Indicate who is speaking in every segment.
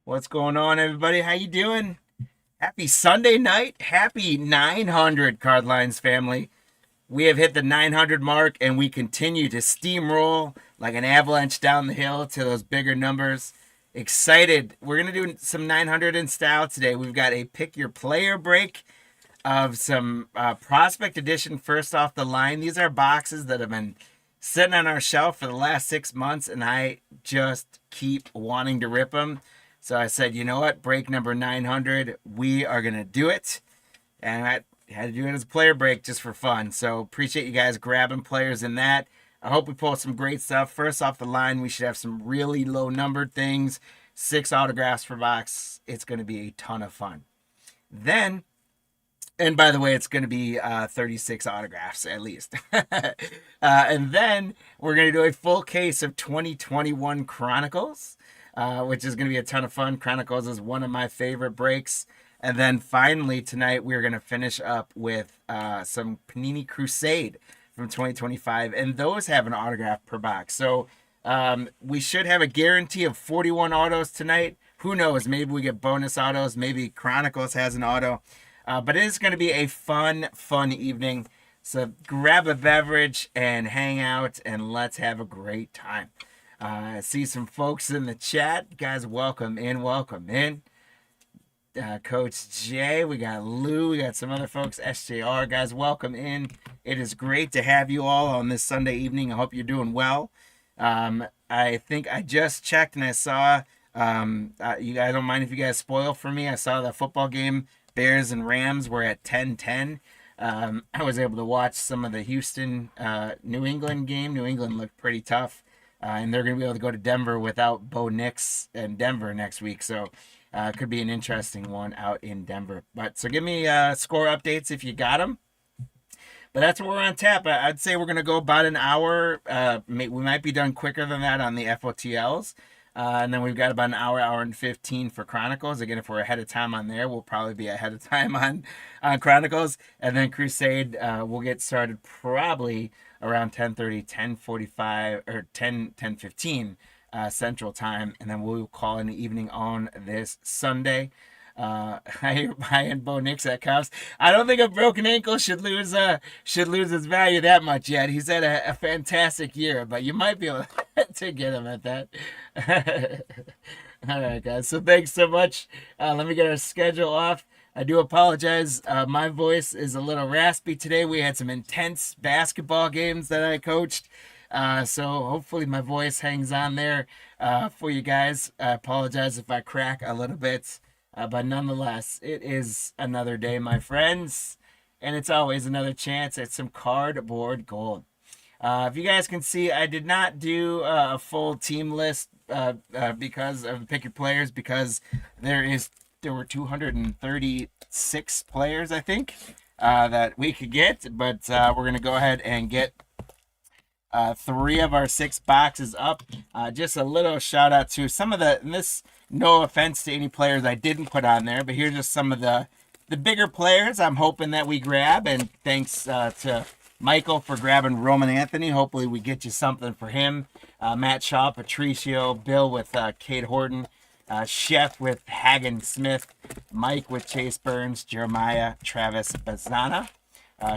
Speaker 1: What's going on, everybody? How you doing? Happy Sunday night. Happy 900 Cardlines family. We have hit the 900 mark, and we continue to steamroll like an avalanche down the hill to those bigger numbers. Excited. We're going to do some 900 in style today. We've got a pick your player break of some prospect edition first off the line. These are boxes that have been sitting on our shelf for the last 6 months, and I just keep wanting to rip them. So I said, you know what? Break number 900. We are going to do it. And I had to do it as a player break just for fun. So appreciate you guys grabbing players in that. I hope we pull some great stuff. First off the line, we should have some really low numbered things. 6 autographs per box. It's going to be a ton of fun. Then, and by the way, it's going to be 36 autographs at least. And then we're going to do a full case of 2021 Chronicles. Which is going to be a ton of fun. Chronicles is one of my favorite breaks. And then finally tonight we're going to finish up with some Panini Crusade from 2025. And those have an autograph per box. So we should have a guarantee of 41 autos tonight. Who knows? Maybe we get bonus autos. Maybe Chronicles has an auto. But it is going to be a fun evening. So grab a beverage and hang out and let's have a great time. I see some folks in the chat. Guys, welcome in. Coach Jay, we got Lou, we got some other folks, SJR. Guys, welcome in. It is great to have you all on this Sunday evening. I hope you're doing well. I think I just checked and I saw, you guys don't mind if you guys spoil for me. I saw the football game, Bears and Rams were at 10-10. I was able to watch some of the Houston, New England game. New England looked pretty tough. And they're going to be able to go to Denver without Bo Nix and Denver next week. So it could be an interesting one out in Denver. But so give me score updates if you got them. But that's what we're on tap. I'd say we're going to go about an hour. We might be done quicker than that on the FOTLs. And then we've got about an hour and 15 for Chronicles. Again, if we're ahead of time on there, we'll probably be ahead of time on Chronicles. And then Crusade, we'll get started probably around 10:30, 10:45, or 10:15 Central Time. And then we'll call in the evening on this Sunday. Buying Bo Nix at Cops. I don't think a broken ankle should lose its value that much yet. He's had a fantastic year, but you might be able to get him at that. All right, guys. So thanks so much. Let me get our schedule off. I do apologize. My voice is a little raspy today. We had some intense basketball games that I coached. So hopefully my voice hangs on there for you guys. I apologize if I crack a little bit. But nonetheless, it is another day, my friends. And it's always another chance at some cardboard gold. If you guys can see, I did not do a full team list because of pick your players, because there were 236 players, I think, that we could get. But we're going to go ahead and get 3 of our 6 boxes up. Just a little shout out to some of this, no offense to any players I didn't put on there, but here's just some of the bigger players I'm hoping that we grab. And thanks to Michael for grabbing Roman Anthony. Hopefully we get you something for him. Matt Shaw, Patricio, Bill with Kate Horton, Chef with Hagen Smith, Mike with Chase Burns, Jeremiah, Travis Bazana,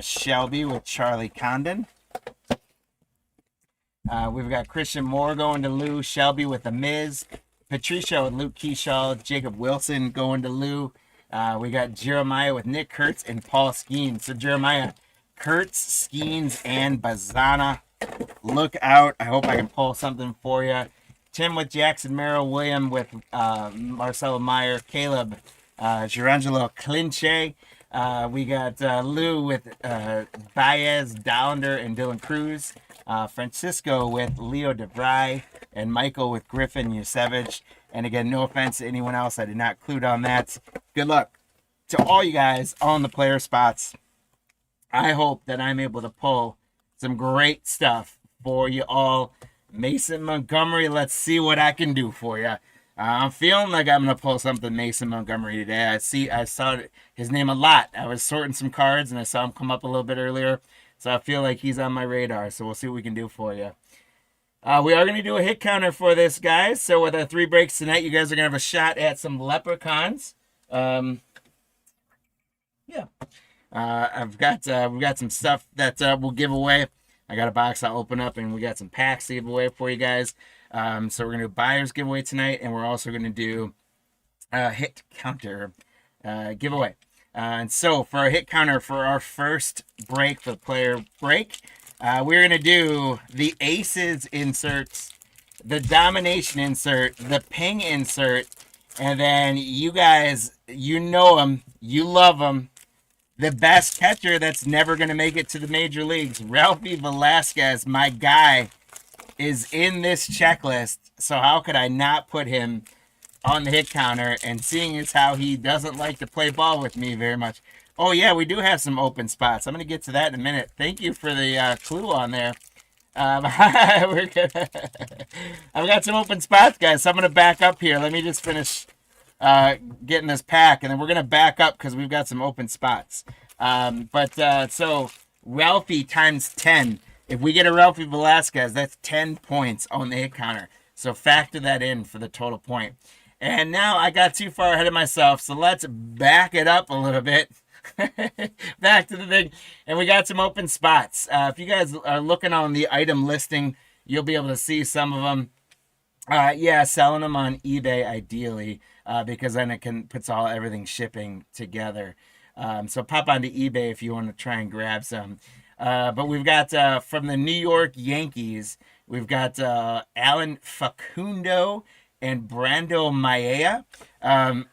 Speaker 1: Shelby with Charlie Condon. We've got Christian Moore going to Lou, Shelby with The Miz, Patricio with Luke Keyshaw, Jacob Wilson going to Lou. We got Jeremiah with Nick Kurtz and Paul Skeens. So Jeremiah, Kurtz, Skeens, and Bazana. Look out. I hope I can pull something for you. Tim with Jackson Merrill, William with Marcelo Meyer, Caleb, Gerangelo Clinche. We got Lou with Baez, Dowlander, and Dylan Cruz. Francisco with Leo DeVry, and Michael with Griffin Yusevich. And again, no offense to anyone else I did not include on that. Good luck to all you guys on the player spots. I hope that I'm able to pull some great stuff for you all. Mason Montgomery, let's see what I can do for you. I'm feeling like I'm going to pull something Mason Montgomery today. I saw his name a lot. I was sorting some cards, and I saw him come up a little bit earlier. So I feel like he's on my radar. So we'll see what we can do for you. We are going to do a hit counter for this, guys. So with our 3 breaks tonight, you guys are going to have a shot at some leprechauns. Yeah. We've got some stuff that we'll give away. I got a box I'll open up, and we got some packs to give away for you guys. So we're going to do buyers giveaway tonight, and we're also going to do a hit counter giveaway. And so for our hit counter for our first break, for the player break, we're going to do the aces inserts, the domination insert, the ping insert, and then you guys, you know them, you love them. The best catcher that's never going to make it to the major leagues, Ralphie Velasquez, my guy, is in this checklist. So how could I not put him on the hit counter? And seeing as how he doesn't like to play ball with me very much. Oh yeah, we do have some open spots. I'm going to get to that in a minute. Thank you for the clue on there. I've got some open spots, guys. So I'm going to back up here. Let me just finish getting this pack, and then we're going to back up because we've got some open spots. So Ralphie times 10. If we get a Ralphie Velasquez, that's 10 points on the hit counter. So factor that in for the total point. And now I got too far ahead of myself, so let's back it up a little bit. Back to the thing. And we got some open spots. If you guys are looking on the item listing, you'll be able to see some of them. Yeah, selling them on eBay ideally, because then it puts everything shipping together. So pop onto eBay if you want to try and grab some. But we've got from the New York Yankees, we've got Alan Facundo and Brando Maia. And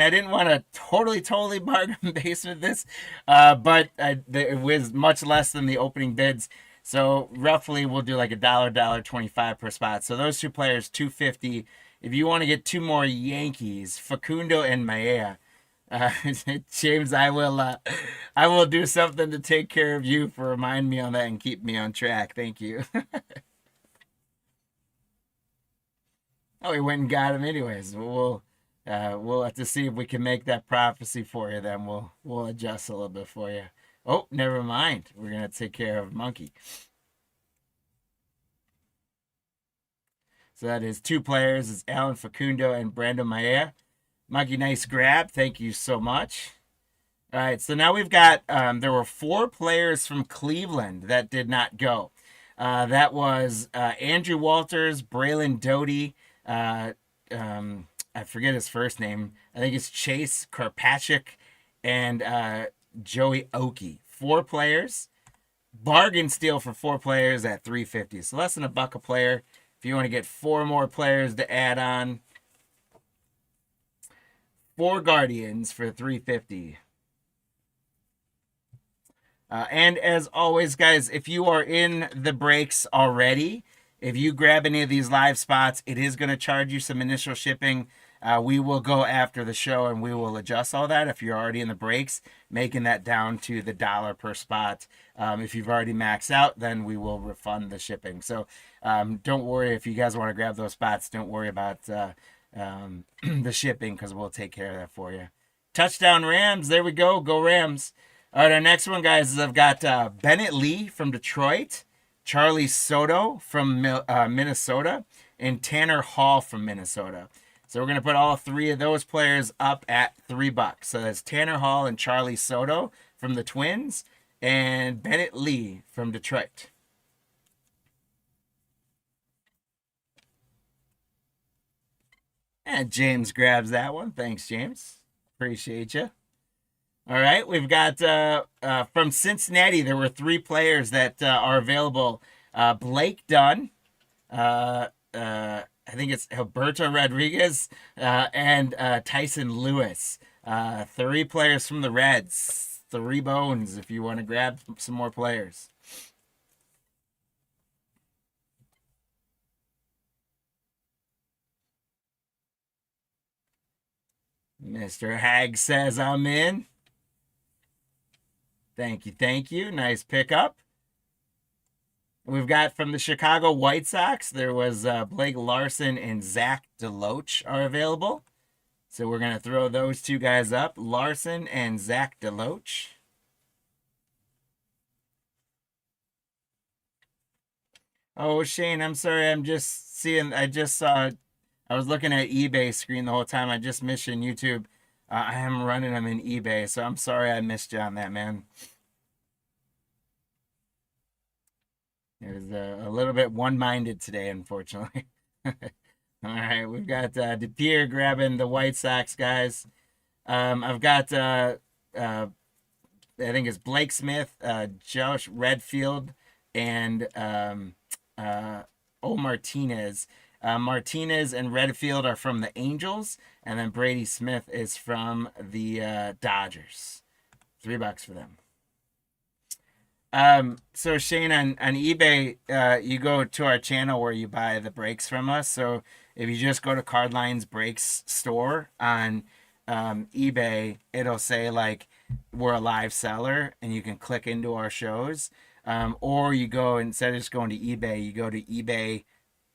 Speaker 1: I didn't want to totally bargain basement this, but it was much less than the opening bids. So roughly we'll do like $1.25 per spot. So those two players, $2.50. If you want to get 2 more Yankees, Facundo and Maia, James, I will do something to take care of you for remind me on that and keep me on track. Thank you. Oh, we went and got him anyways. We'll have to see if we can make that prophecy for you. Then we'll adjust a little bit for you. Oh, never mind. We're gonna take care of Monkey. So that is 2 players. It's Alan Facundo and Brando Maia. Monkey, nice grab. Thank you so much. All right, so now we've got, there were 4 players from Cleveland that did not go. That was Andrew Walters, Braylon Doty, I forget his first name. I think it's Chase Karpachik, and Joey Oki. 4 players. Bargain steal for 4 players at $3.50. So less than $1 a player. If you want to get 4 more players to add on. 4 Guardians for $3.50. And as always, guys, if you are in the breaks already, if you grab any of these live spots, it is going to charge you some initial shipping. We will go after the show and we will adjust all that. If you're already in the breaks, making that down to the $1 per spot. If you've already maxed out, then we will refund the shipping. So don't worry if you guys want to grab those spots. Don't worry about the shipping, because we'll take care of that for you. Touchdown Rams. There we go. Go Rams. All right, our next one, guys, is I've got Bennett Lee from Detroit, Charlie Soto from Minnesota, and Tanner Hall from Minnesota. So we're going to put all 3 of those players up at $3. So that's Tanner Hall and Charlie Soto from the Twins, and Bennett Lee from Detroit. And James grabs that one. Thanks, James. Appreciate you. All right, we've got from Cincinnati, there were 3 players that are available. Blake Dunn, I think it's Alberto Rodriguez, and Tyson Lewis. 3 players from the Reds. 3 bones if you want to grab some more players. Mr. Hag says I'm in. Thank you, thank you. Nice pickup. We've got from the Chicago White Sox, there was Blake Larson and Zach DeLoach are available. So we're going to throw those 2 guys up, Larson and Zach DeLoach. Oh, Shane, I'm sorry. I'm just seeing. I just saw. I was looking at eBay screen the whole time. I just missed you on YouTube. I am running them in eBay, so I'm sorry I missed you on that, man. It was a little bit one-minded today, unfortunately. All right, we've got DePier grabbing the White Sox guys. I've got uh, I think it's Blake Smith, Josh Redfield, and O Martinez. Martinez and Redfield are from the Angels, and then Brady Smith is from the Dodgers. $3 for them. So Shane, on eBay, you go to our channel where you buy the breaks from us. So if you just go to Cardlines Breaks store on eBay, it'll say like we're a live seller, and you can click into our shows. Or you go, instead of just going to eBay, you go to eBay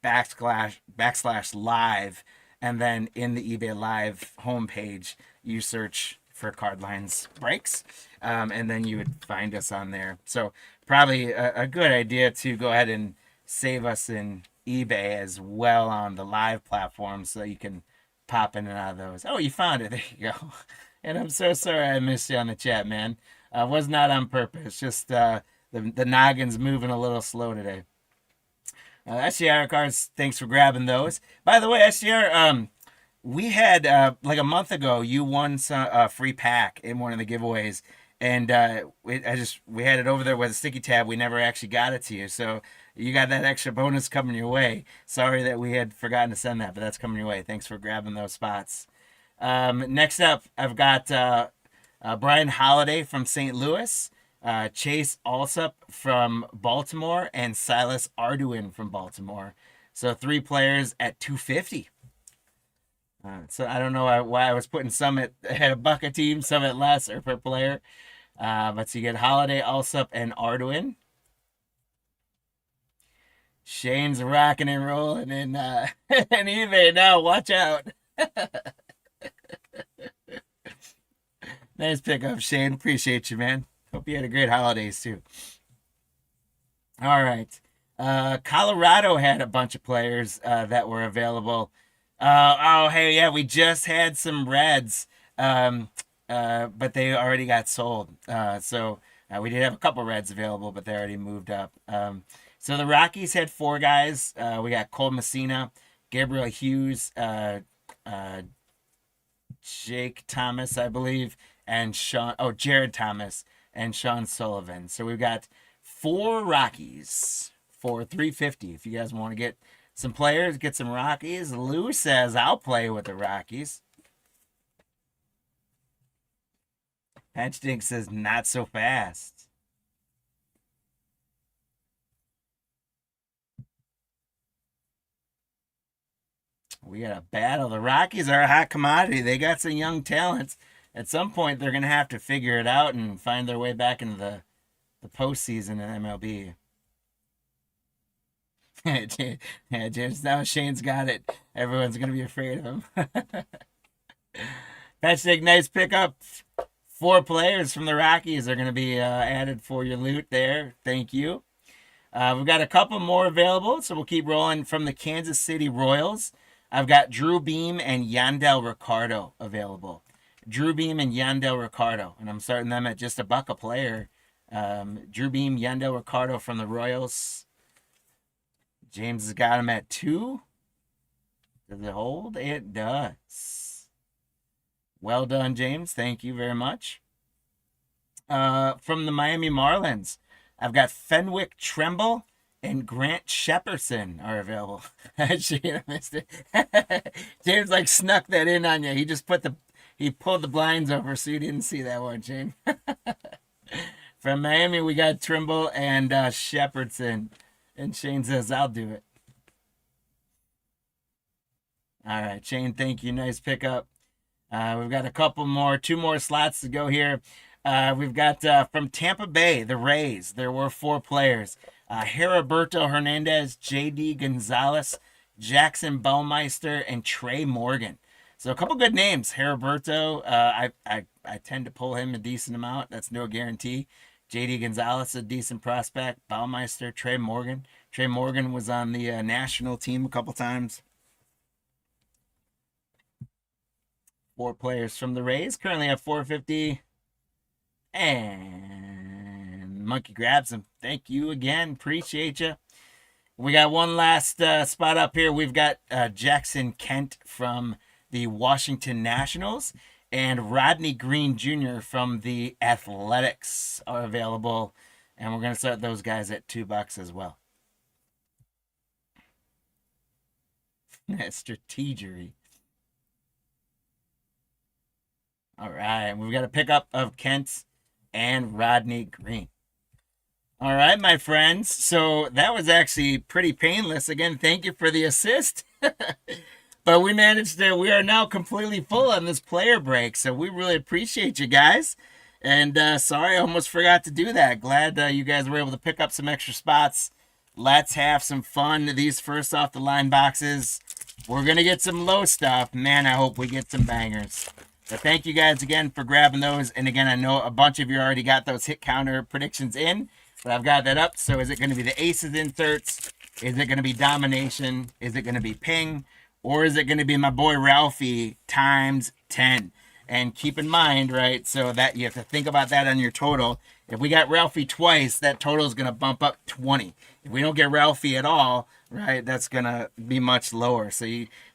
Speaker 1: backslash live, and then in the eBay live homepage, you search for Cardlines Breaks, and then you would find us on there. So probably a good idea to go ahead and save us in eBay as well on the live platform, so you can pop in and out of those. Oh, you found it. There you go. And I'm so sorry I missed you on the chat, man. Was not on purpose. Just the noggin's moving a little slow today. SGR cards, thanks for grabbing those. By the way, SGR, we had like a month ago, you won a free pack in one of the giveaways, and we had it over there with a sticky tab. We never actually got it to you, so you got that extra bonus coming your way. Sorry that we had forgotten to send that, but that's coming your way. Thanks for grabbing those spots. Next up, I've got Brian Holiday from St. Louis, Chase Alsop from Baltimore, and Silas Arduin from Baltimore. So 3 players at 250. So I don't know why I was putting some at a buck a team, some at less or per player. But so you get Holiday, Alsop, and Arduin. Shane's rocking and rolling in eBay now. Watch out. Nice pickup, Shane. Appreciate you, man. Hope you had a great holidays too. All right. Colorado had a bunch of players that were available. Oh, hey, yeah, we just had some Reds, but they already got sold. So we did have a couple Reds available, but they already moved up. So the Rockies had 4 guys. We got Cole Messina, Gabriel Hughes, Jake Thomas, I believe, and Jared Thomas and Sean Sullivan. So we've got 4 Rockies for 350. If you guys want to get some players, get some Rockies. Lou says I'll play with the Rockies. Patch Dink says not so fast. We got a battle. The Rockies are a hot commodity. They got some young talents. At some point, they're going to have to figure it out and find their way back into the postseason in MLB. Yeah, James, now Shane's got it. Everyone's going to be afraid of him. Patchstick, nice pickup. 4 players from the Rockies are going to be added for your loot there. Thank you. We've got a couple more available, so we'll keep rolling. From the Kansas City Royals, I've got Drew Beam and Yandel Ricardo available. Drew Beam and Yandel Ricardo, and I'm starting them at just $1 a player. Drew Beam, Yandel Ricardo from the Royals. James has got him at 2. Does it hold? It does. Well done, James. Thank you very much. From the Miami Marlins, I've got Fenwick Tremble and Grant Shepperson are available. Actually, I missed it. James like snuck that in on you. He pulled the blinds over so you didn't see that one, James. From Miami, we got Trimble and Shepperson. And Shane says, I'll do it. All right, Shane, thank you. Nice pickup. We've got 2 more slots to go here. We've got from Tampa Bay, the Rays. There were 4 players. Heriberto Hernandez, J.D. Gonzalez, Jackson Baumeister, and Trey Morgan. So a couple good names. Heriberto, I tend to pull him a decent amount. That's no guarantee. JD Gonzalez, a decent prospect. Baumeister, Trey Morgan. Trey Morgan was on the national team a couple times. 4 players from the Rays. Currently have 450. And Monkey grabs him. Thank you again. Appreciate you. We got one last spot up here. We've got Jackson Kent from the Washington Nationals and Rodney Green Jr. from the Athletics are available. And we're going to start those guys at $2 as well. Strategery. All right. We've got a pickup of Kent and Rodney Green. All right, my friends. So that was actually pretty painless. Again, thank you for the assist. But we managed to, we are now completely full on this player break. So we really appreciate you guys. And sorry, I almost forgot to do that. Glad you guys were able to pick up some extra spots. Let's have some fun. These first off the line boxes. We're going to get some low stuff. Man, I hope we get some bangers. But thank you guys again for grabbing those. And again, I know a bunch of you already got those hit counter predictions in. But I've got that up. So is it going to be the aces inserts? Is it going to be domination? Is it going to be ping? Or is it going to be my boy Ralphie times 10? And keep in mind, right, so that you have to think about that on your total. If we got Ralphie twice, that total is going to bump up 20. If we don't get Ralphie at all, right, that's going to be much lower. So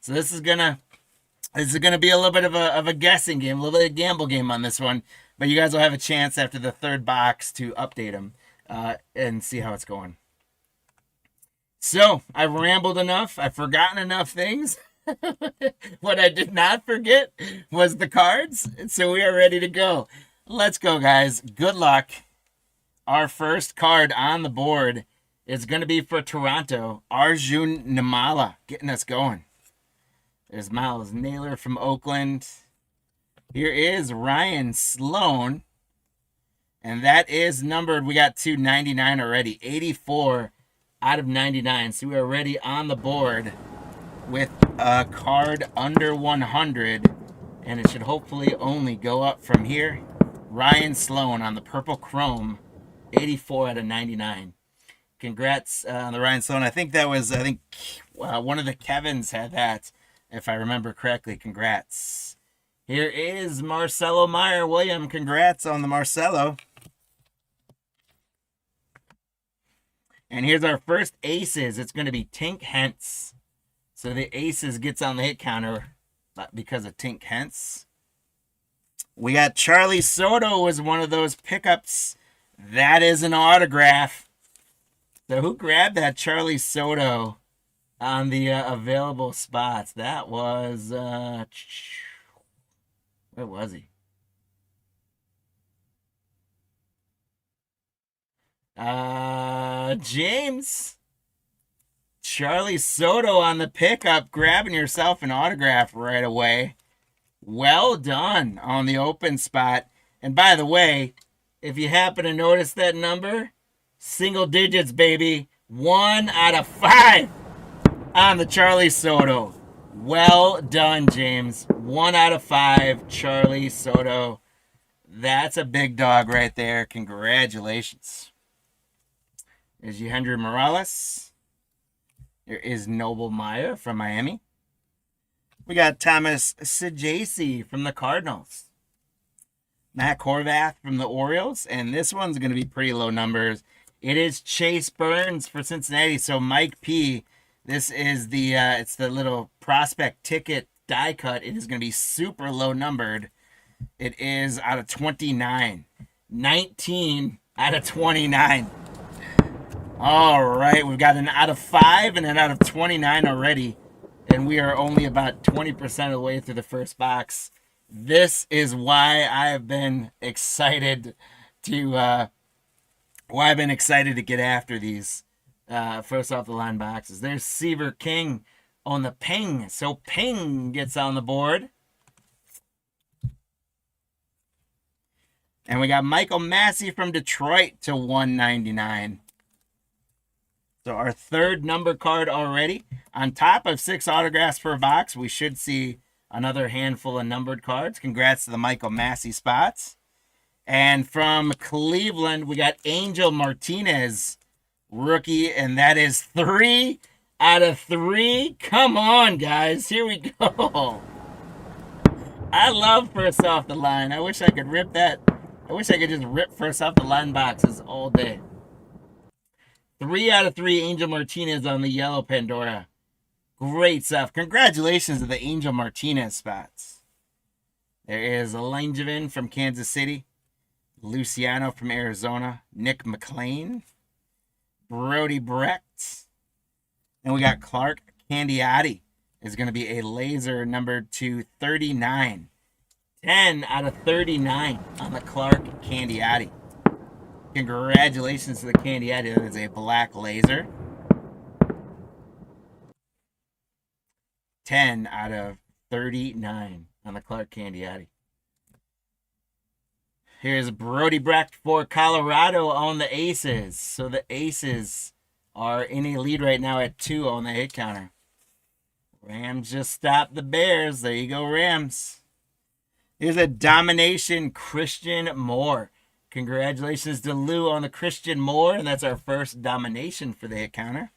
Speaker 1: this is going to be a little bit of a guessing game, a little bit of a gamble game on this one. But you guys will have a chance after the third box to update them. And see how it's going. So, I've rambled enough. I've forgotten enough things. What I did not forget was the cards. So, we are ready to go. Let's go, guys. Good luck. Our first card on the board is going to be for Toronto. Arjun Nimala getting us going. There's Miles Naylor from Oakland. Here is Ryan Sloan. And that is numbered. We got 299 already. 84 out of 99. So we are already on the board with a card under 100. And it should hopefully only go up from here. Ryan Sloan on the purple chrome. 84 out of 99. Congrats on the Ryan Sloan. I think one of the Kevins had that, if I remember correctly. Congrats. Here is Marcelo Meyer. William, congrats on the Marcelo. And here's our first aces. It's going to be Tink Hence. So the aces gets on the hit counter because of Tink Hence. We got Charlie Soto was one of those pickups. That is an autograph. So who grabbed that Charlie Soto on the available spots? That was, where was he? James. Charlie Soto on the pickup, grabbing yourself an autograph right away. Well done on the open spot. And by the way, if you happen to notice that number, single digits, baby. 1 out of 5 on the Charlie Soto. Well done, James. 1 out of 5, Charlie Soto. That's a big dog right there. Congratulations. There's Yohendry Morales. There is Noble Maya from Miami. We got Thomas Sajaci from the Cardinals. Matt Horvath from the Orioles. And this one's going to be pretty low numbers. It is Chase Burns for Cincinnati. So Mike P. This is the it's the little prospect ticket die cut. It is going to be super low numbered. It is out of 29. 19 out of 29. All right, we've got an out of 5 and an out of 29 already. And we are only about 20% of the way through the first box. This is why I've been excited to get after these first off the line boxes. There's Seaver King on the ping. So ping gets on the board. And we got Michael Massey from Detroit to 199. So our third number card already. On top of 6 autographs per box, we should see another handful of numbered cards. Congrats to the Michael Massey spots. And from Cleveland, we got Angel Martinez, rookie, and that is 3 out of 3. Come on, guys. Here we go. I love first off the line. I wish I could rip that. I wish I could just rip first off the line boxes all day. 3 out of 3 Angel Martinez on the yellow Pandora. Great stuff. Congratulations to the Angel Martinez spots. There is Langevin from Kansas City. Luciano from Arizona. Nick McLean. Brody Brecht. And we got Clark Candiotti is going to be a laser number 239. 10 out of 39 on the Clark Candiotti. Congratulations to the Candiotti. That is a black laser. 10 out of 39 on the Clark Candiotti. Here's Brody Brecht for Colorado on the Aces. So the Aces are in a lead right now at 2 on the hit counter. Rams just stopped the Bears. There you go, Rams. Here's a domination Christian Moore. Congratulations to Lou on the Christian Moore, and that's our first domination for the hit counter.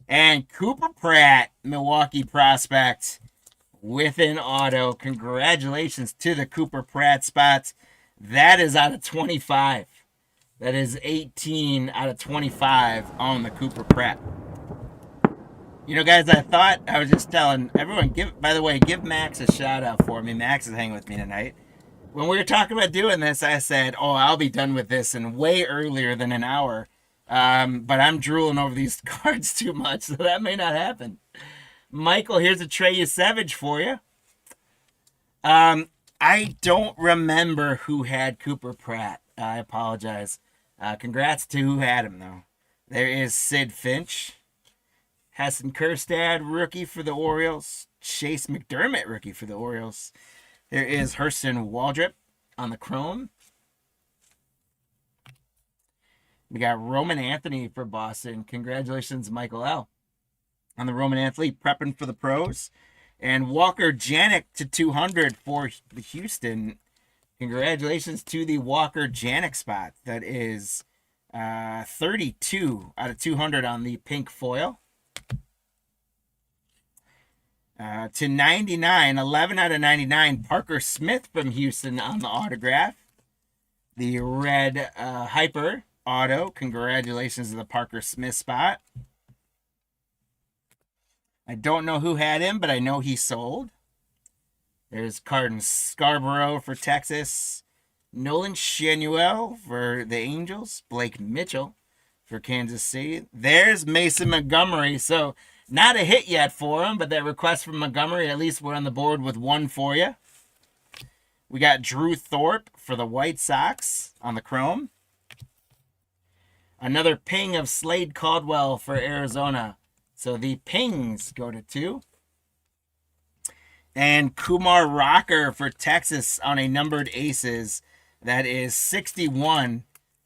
Speaker 1: And Cooper Pratt, Milwaukee prospect, with an auto. Congratulations to the Cooper Pratt spots. That is out of 25. That is 18 out of 25 on the Cooper Pratt. You know, guys, I thought I was just telling everyone, give Max a shout out for me. Max is hanging with me tonight. When we were talking about doing this, I said, I'll be done with this in way earlier than an hour. But I'm drooling over these cards too much, so that may not happen. Michael, here's a Trey Savage for you. I don't remember who had Cooper Pratt. I apologize. Congrats to who had him, though. There is Sid Finch. Hassan Kjerstad, rookie for the Orioles. Chase McDermott, rookie for the Orioles. There is Hurston Waldrop on the Chrome. We got Roman Anthony for Boston. Congratulations, Michael L. On the Roman Anthony, prepping for the pros. And Walker Janik to 200 for the Houston. Congratulations to the Walker Janik spot. That is 32 out of 200 on the pink foil. To 99, 11 out of 99, Parker Smith from Houston on the autograph. The red Hyper auto. Congratulations to the Parker Smith spot. I don't know who had him, but I know he sold. There's Carden Scarborough for Texas. Nolan Shanuel for the Angels. Blake Mitchell for Kansas City. There's Mason Montgomery. So not a hit yet for him, but that request from Montgomery, at least we're on the board with one for you. We got Drew Thorpe for the White Sox on the Chrome. Another ping of Slade Caldwell for Arizona. So the pings go to 2. And Kumar Rocker for Texas on a numbered Aces. That is 61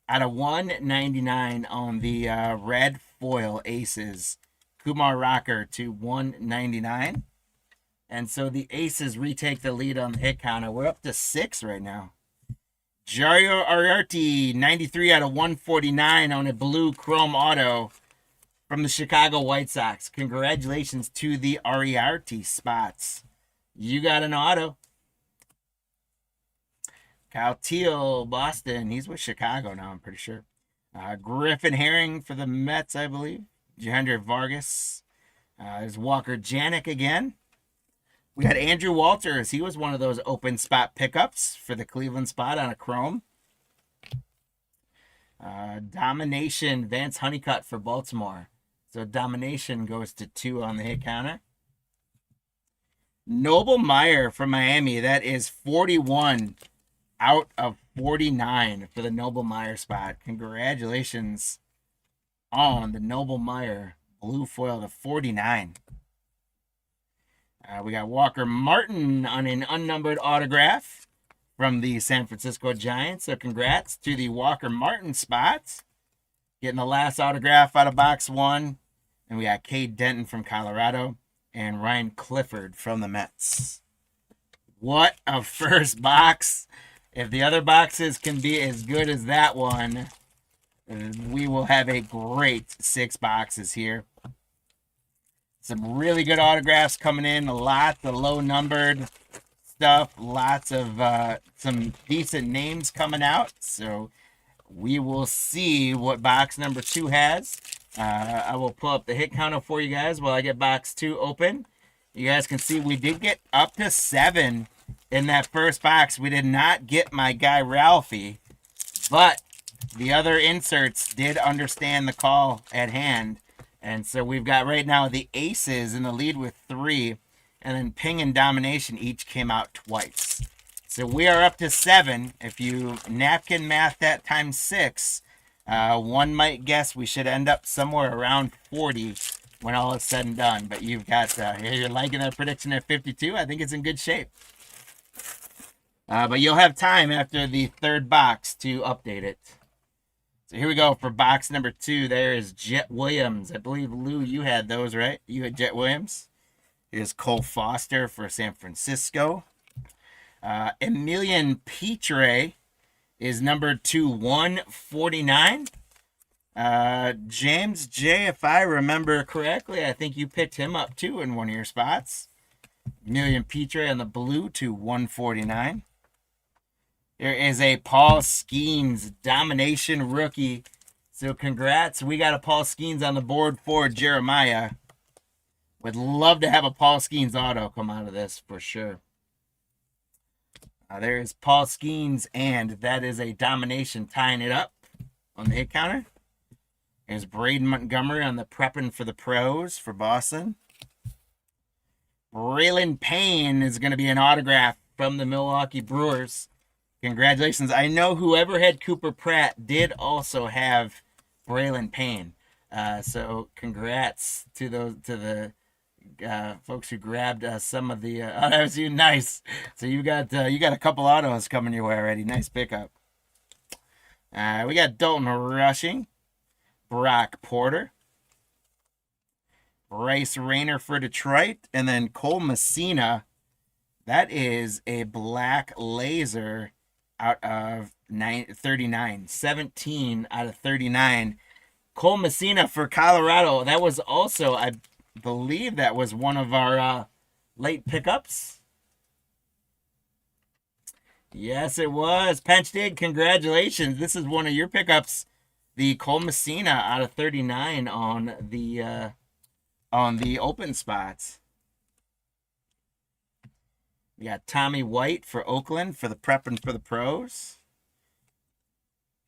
Speaker 1: out of 199 on the red foil Aces. Kumar Rocker to 199. And so the Aces retake the lead on the hit counter. We're up to 6 right now. Jario Ariarte, 93 out of 149 on a blue chrome auto from the Chicago White Sox. Congratulations to the Ariarte spots. You got an auto. Kyle Teal, Boston. He's with Chicago now, I'm pretty sure. Griffin Herring for the Mets, I believe. Jahendra Vargas. There's Walker Janik again. We got Andrew Walters. He was one of those open spot pickups for the Cleveland spot on a chrome. Domination, Vance Honeycutt for Baltimore. So Domination goes to 2 on the hit counter. Noble Meyer from Miami. That is 41 out of 49 for the Noble Meyer spot. Congratulations on the Noble Meyer blue foil to 49. We got Walker Martin on an unnumbered autograph from the San Francisco Giants. So congrats to the Walker Martin spots. Getting the last autograph out of box 1. And we got Cade Denton from Colorado and Ryan Clifford from the Mets. What a first box. If the other boxes can be as good as that one, we will have a great 6 boxes here. Some really good autographs coming in. Lots of low numbered stuff. Lots of some decent names coming out. So we will see what box number 2 has. I will pull up the hit counter for you guys while I get box 2 open. You guys can see we did get up to 7 in that first box. We did not get my guy Ralphie, but the other inserts did understand the call at hand. And so we've got right now the Aces in the lead with 3, and then Ping and Domination each came out twice. So we are up to 7. If you napkin math that times 6, one might guess we should end up somewhere around 40 when all is said and done. But you've got, you're liking that prediction at 52. I think it's in good shape. But you'll have time after the 3rd box to update it. So here we go for box number 2. There is Jet Williams. I believe, Lou, you had those, right? You had Jet Williams. Here's Cole Foster for San Francisco. Emilian Petre is numbered to 149. James J, if I remember correctly, I think you picked him up too in one of your spots. Emilian Petre on the blue to 149. There is a Paul Skeens Domination rookie. So congrats. We got a Paul Skeens on the board for Jeremiah. Would love to have a Paul Skeens auto come out of this for sure. There is Paul Skeens, and that is a Domination tying it up on the hit counter. There's Braden Montgomery on the prepping for the pros for Boston. Braylon Payne is going to be an autograph from the Milwaukee Brewers. Congratulations. I know whoever had Cooper Pratt did also have Braylon Payne. So congrats to the folks who grabbed some of the oh, that was you. Nice. So you got a couple autos coming your way already. Nice pickup. We got Dalton Rushing, Brock Porter, Bryce Rayner for Detroit, and then Cole Messina. That is a black laser out of 39. 17 out of 39. Cole Messina for Colorado. That was also, I believe that was one of our late pickups. Yes, it was. Pench Dig, congratulations. This is one of your pickups. The Cole Messina out of 39 on the open spots. We got Tommy White for Oakland for the prepping for the pros.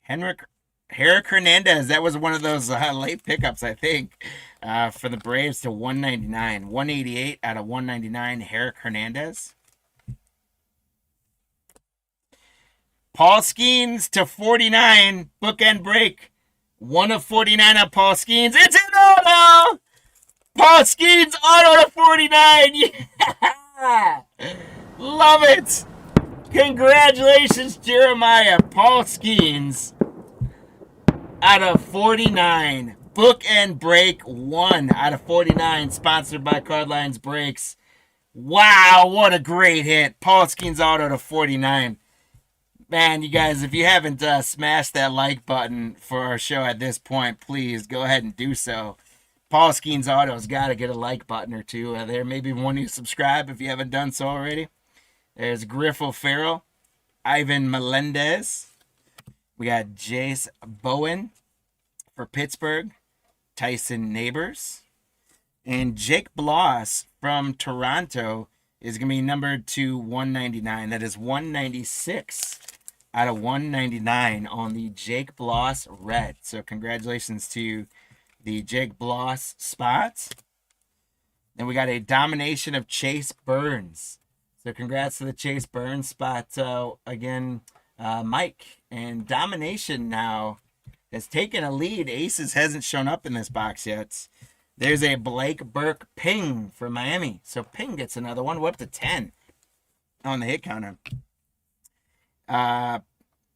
Speaker 1: Herrick Hernandez, that was one of those late pickups, I think, for the Braves to 199. 188 out of 199, Herrick Hernandez. Paul Skeens to 49, bookend break. 1 of 49 on Paul Skeens. It's an auto! Paul Skeens auto to 49. Yeah! Love it! Congratulations, Jeremiah. Paul Skeens out of 49. Bookend break 1 out of 49, sponsored by Cardlines Breaks. Wow, what a great hit. Paul Skeens auto to 49. Man, you guys, if you haven't smashed that like button for our show at this point, please go ahead and do so. Paul Skeens Auto's got to get a like button or two there. Maybe one you subscribe if you haven't done so already. There's Griff O'Farrell, Ivan Melendez. We got Jace Bowen for Pittsburgh, Tyson Neighbors. And Jake Bloss from Toronto is going to be numbered to 199. That is 196 out of 199 on the Jake Bloss red. So congratulations to the Jake Bloss spots. Then we got a domination of Chase Burns. So congrats to the Chase Burns spot again, Mike. And domination now has taken a lead. Aces hasn't shown up in this box yet. There's a Blake Burke Ping from Miami. So Ping gets another one. We're up to 10 on the hit counter.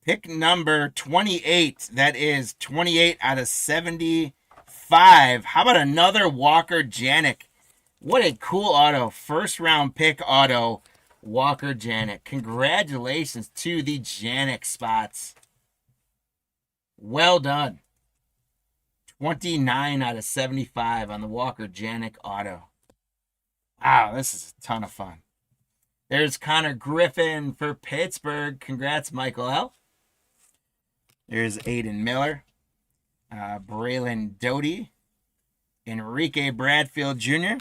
Speaker 1: Pick number 28. That is 28 out of 75. How about another Walker Janik? What a cool auto. First round pick auto. Walker Janik. Congratulations to the Janik spots. Well done. 29 out of 75 on the Walker Janik auto. Wow, this is a ton of fun. There's Connor Griffin for Pittsburgh. Congrats, Michael L. There's Aiden Miller. Braylon Doty. Enrique Bradfield Jr.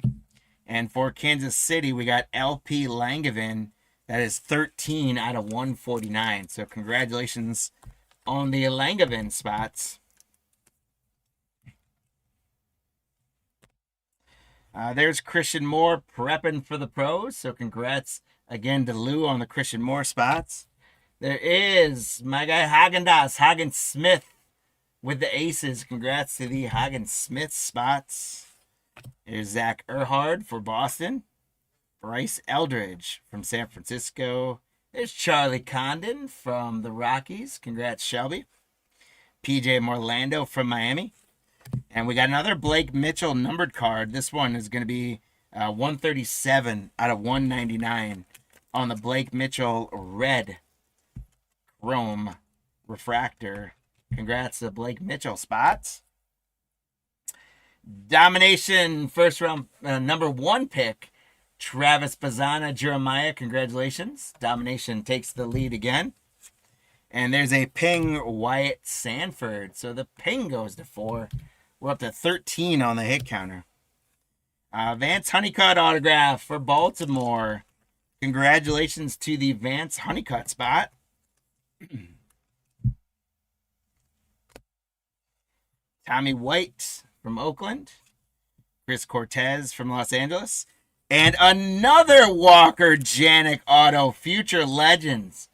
Speaker 1: And for Kansas City, we got LP Langevin. That is 13 out of 149. So congratulations on the Langevin spots. There's Christian Moore prepping for the pros. So congrats again to Lou on the Christian Moore spots. There is my guy Hagen Smith with the aces. Congrats to the Hagen Smith spots. There's Zach Erhard for Boston. Bryce Eldridge from San Francisco. There's Charlie Condon from the Rockies. Congrats, Shelby. PJ Morlando from Miami. And we got another Blake Mitchell numbered card. This one is going to be 137 out of 199 on the Blake Mitchell red chrome refractor. Congrats to Blake Mitchell spots. Domination first round number 1 pick. Travis Bazzana Jeremiah. Congratulations. Domination takes the lead again. And there's a ping Wyatt Sanford. So the ping goes to 4. We're up to 13 on the hit counter. Vance Honeycutt autograph for Baltimore. Congratulations to the Vance Honeycutt spot. Tommy White from Oakland. Chris Cortez from Los Angeles. And another Walker Janik auto. Future Legends.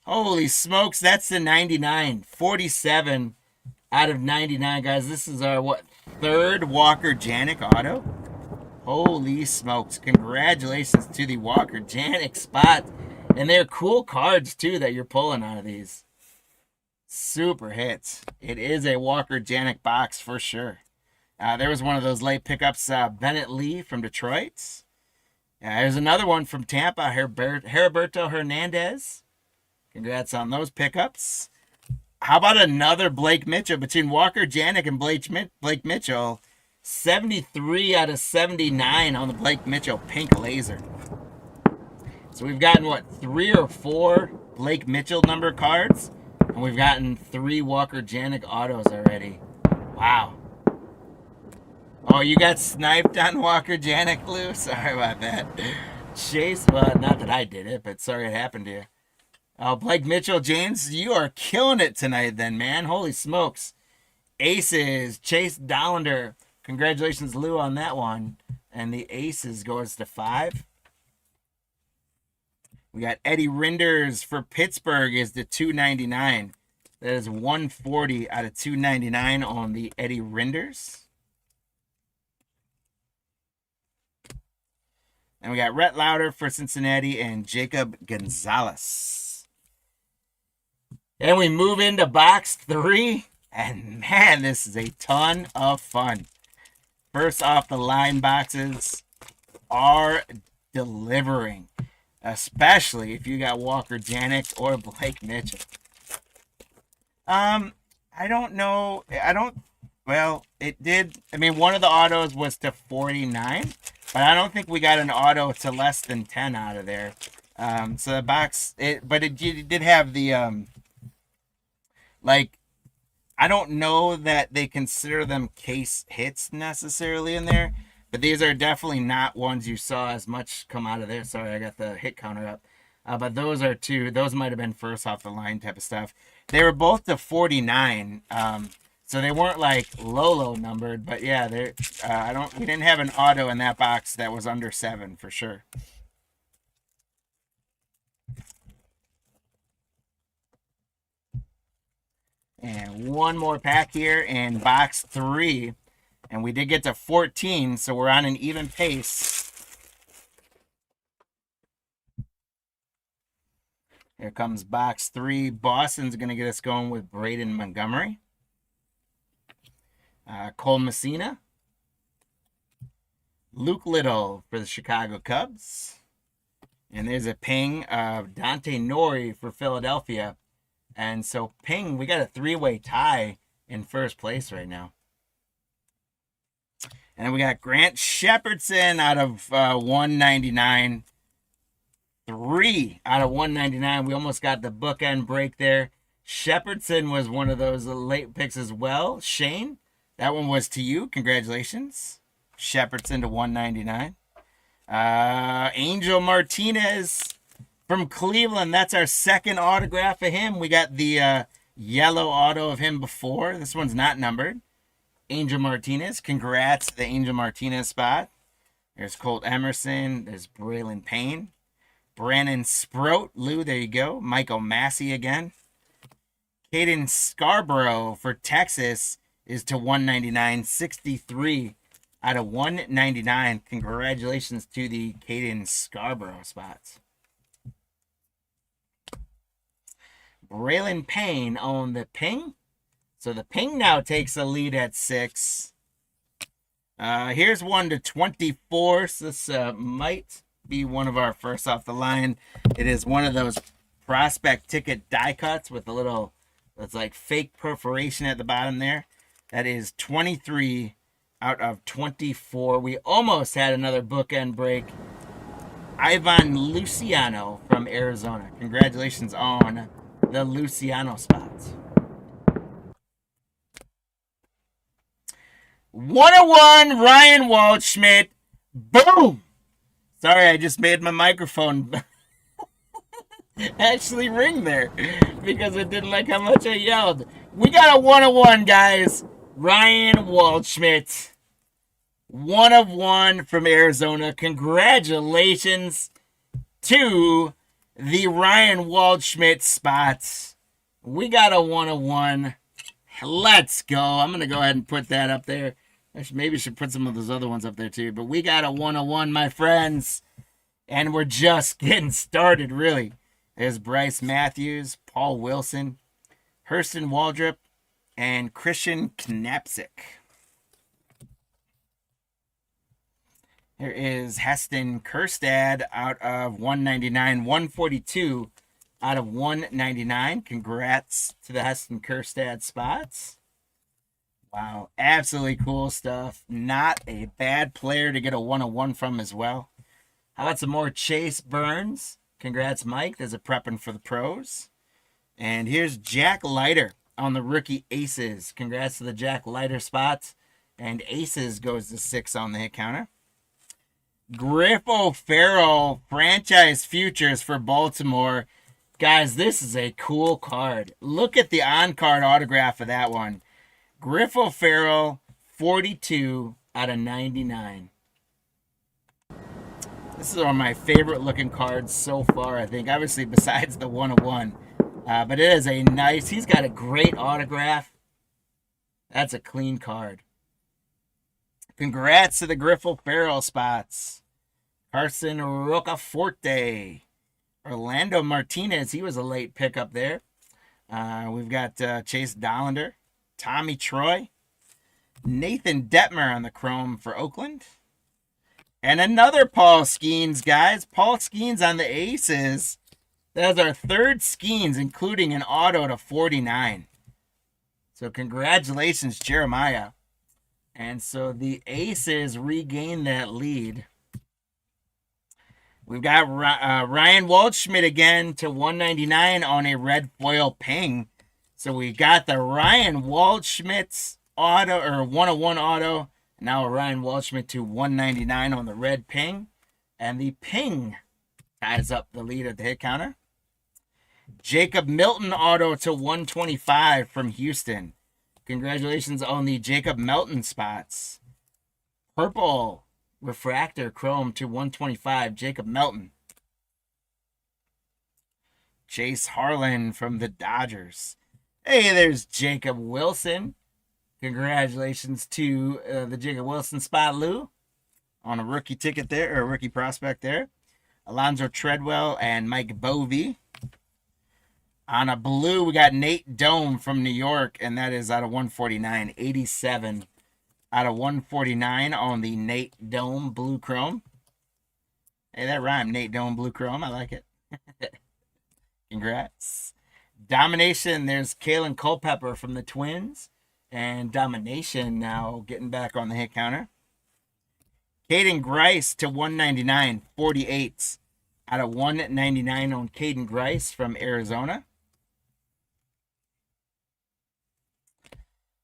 Speaker 1: Holy smokes, that's the 99. 47 out of 99, guys. This is our, third Walker Janik auto? Holy smokes. Congratulations to the Walker Janik spot. And they're cool cards, too, that you're pulling out of these. Super hits. It is a Walker Janik box for sure. There was one of those late pickups, Bennett Lee from Detroit. There's another one from Tampa, Heriberto Hernandez. Congrats on those pickups. How about another Blake Mitchell between Walker Janik and Blake Mitchell? 73 out of 79 on the Blake Mitchell pink laser. So we've gotten, 3 or 4 Blake Mitchell number cards? And we've gotten 3 Walker Janik autos already. Wow. Oh, you got sniped on Walker Janik, Lou? Sorry about that. Chase, well, not that I did it, but sorry it happened to you. Oh, Blake Mitchell, James, you are killing it tonight then, man. Holy smokes. Aces, Chase Dollander. Congratulations, Lou, on that one. And the aces goes to 5. We got Eddie Rinders for Pittsburgh is the 299. That is 140 out of 299 on the Eddie Rinders. And we got Rhett Lauder for Cincinnati and Jacob Gonzalez. And we move into box 3. And man, this is a ton of fun. First off, the line boxes are delivering. Especially if you got Walker Janik or Blake Mitchell. I don't know. Well, it did. I mean, one of the autos was to 49. But I don't think we got an auto to less than 10 out of there. So the box, it did have the, I don't know that they consider them case hits necessarily in there. But these are definitely not ones you saw as much come out of there. Sorry, I got the hit counter up. But those are 2. Those might have been first off the line type of stuff. They were both to 49. So they weren't low numbered, but yeah, we didn't have an auto in that box that was under 7 for sure. And one more pack here in box 3. And we did get to 14, so we're on an even pace. Here comes box 3. Boston's going to get us going with Braden Montgomery. Cole Messina. Luke Little for the Chicago Cubs. And there's a ping of Dante Nori for Philadelphia. And so ping, we got a three-way tie in first place right now. And then we got Grant Shepherdson out of 199. 3 out of 199. We almost got the bookend break there. Shepherdson was one of those late picks as well. Shane, that one was to you. Congratulations. Shepherdson to 199. Angel Martinez from Cleveland. That's our second autograph of him. We got the yellow auto of him before. This one's not numbered. Angel Martinez. Congrats to the Angel Martinez spot. There's Colt Emerson. There's Braylon Payne. Brandon Sproat. Lou, there you go. Michael Massey again. Caden Scarborough for Texas is to 199. 63 out of 199. Congratulations to the Caden Scarborough spots. Braylon Payne on the ping. So the ping now takes the lead at 6. Here's 1 to 24. So this might be one of our first off the line. It is one of those prospect ticket die cuts with a little, that's like fake perforation at the bottom there. That is 23 out of 24. We almost had another bookend break. Ivan Luciano from Arizona. Congratulations on the Luciano spots. 101 Ryan Waldschmidt. Boom! Sorry, I just made my microphone actually ring there because it didn't like how much I yelled. We got a 101, guys. Ryan Waldschmidt. 1 of 1 from Arizona. Congratulations to the Ryan Waldschmidt spots. We got a 1 of 1. Let's go. I'm going to go ahead and put that up there. Maybe I should put some of those other ones up there too. But we got a 1 of 1, my friends. And we're just getting started, really. There's Bryce Matthews, Paul Wilson, Hurston Waldrop, and Christian Knapczyk. There is Heston Kjerstad out of 199, 142 out of 199. Congrats to the Heston Kjerstad spots. Wow, absolutely cool stuff. Not a bad player to get a 1 of 1 from as well. How about some more Chase Burns? Congrats, Mike. There's a prepping for the pros. And here's Jack Leiter on the rookie Aces. Congrats to the Jack Leiter spots. And Aces goes to 6 on the hit counter. Griff O'Farrell franchise futures for Baltimore. Guys, this is a cool card. Look at the on-card autograph of that one. Griff O'Farrell, 42 out of 99. This is one of my favorite looking cards so far, I think. Obviously, besides the 1 of 1. But it is a nice, he's got a great autograph. That's a clean card. Congrats to the Griff O'Farrell spots. Carson Roccaforte. Orlando Martinez, he was a late pickup there. We've got Chase Dollander. Tommy Troy. Nathan Detmer on the chrome for Oakland. And another Paul Skeens, guys. Paul Skeens on the Aces. That's our third Skeens, including an auto to 49. So congratulations, Jeremiah. And so the Aces regain that lead. We've got Ryan Waldschmidt again to 199 on a red foil ping. So we got the Ryan Waldschmidt's auto, or 101 auto. Now a Ryan Waldschmidt to 199 on the red ping. And the ping ties up the lead at the hit counter. Jacob Milton auto to 125 from Houston. Congratulations on the Jacob Milton spots. Purple refractor chrome to 125, Jacob Milton. Chase Harlan from the Dodgers. Hey, there's Jacob Wilson. Congratulations to the Jacob Wilson spot, Lou, on a rookie ticket there, or a rookie prospect there. Alonzo Treadwell and Mike Bovee. On a blue, we got Nate Dome from New York, and that is out of 149, 87 out of 149 on the Nate Dome blue chrome. Hey, that rhyme. Nate Dillon Blue Chrome. I like it. Congrats. Domination. There's Kalen Culpepper from the Twins. And Domination now getting back on the hit counter. Caden Grice to 199. 48 out of 199 on Caden Grice from Arizona.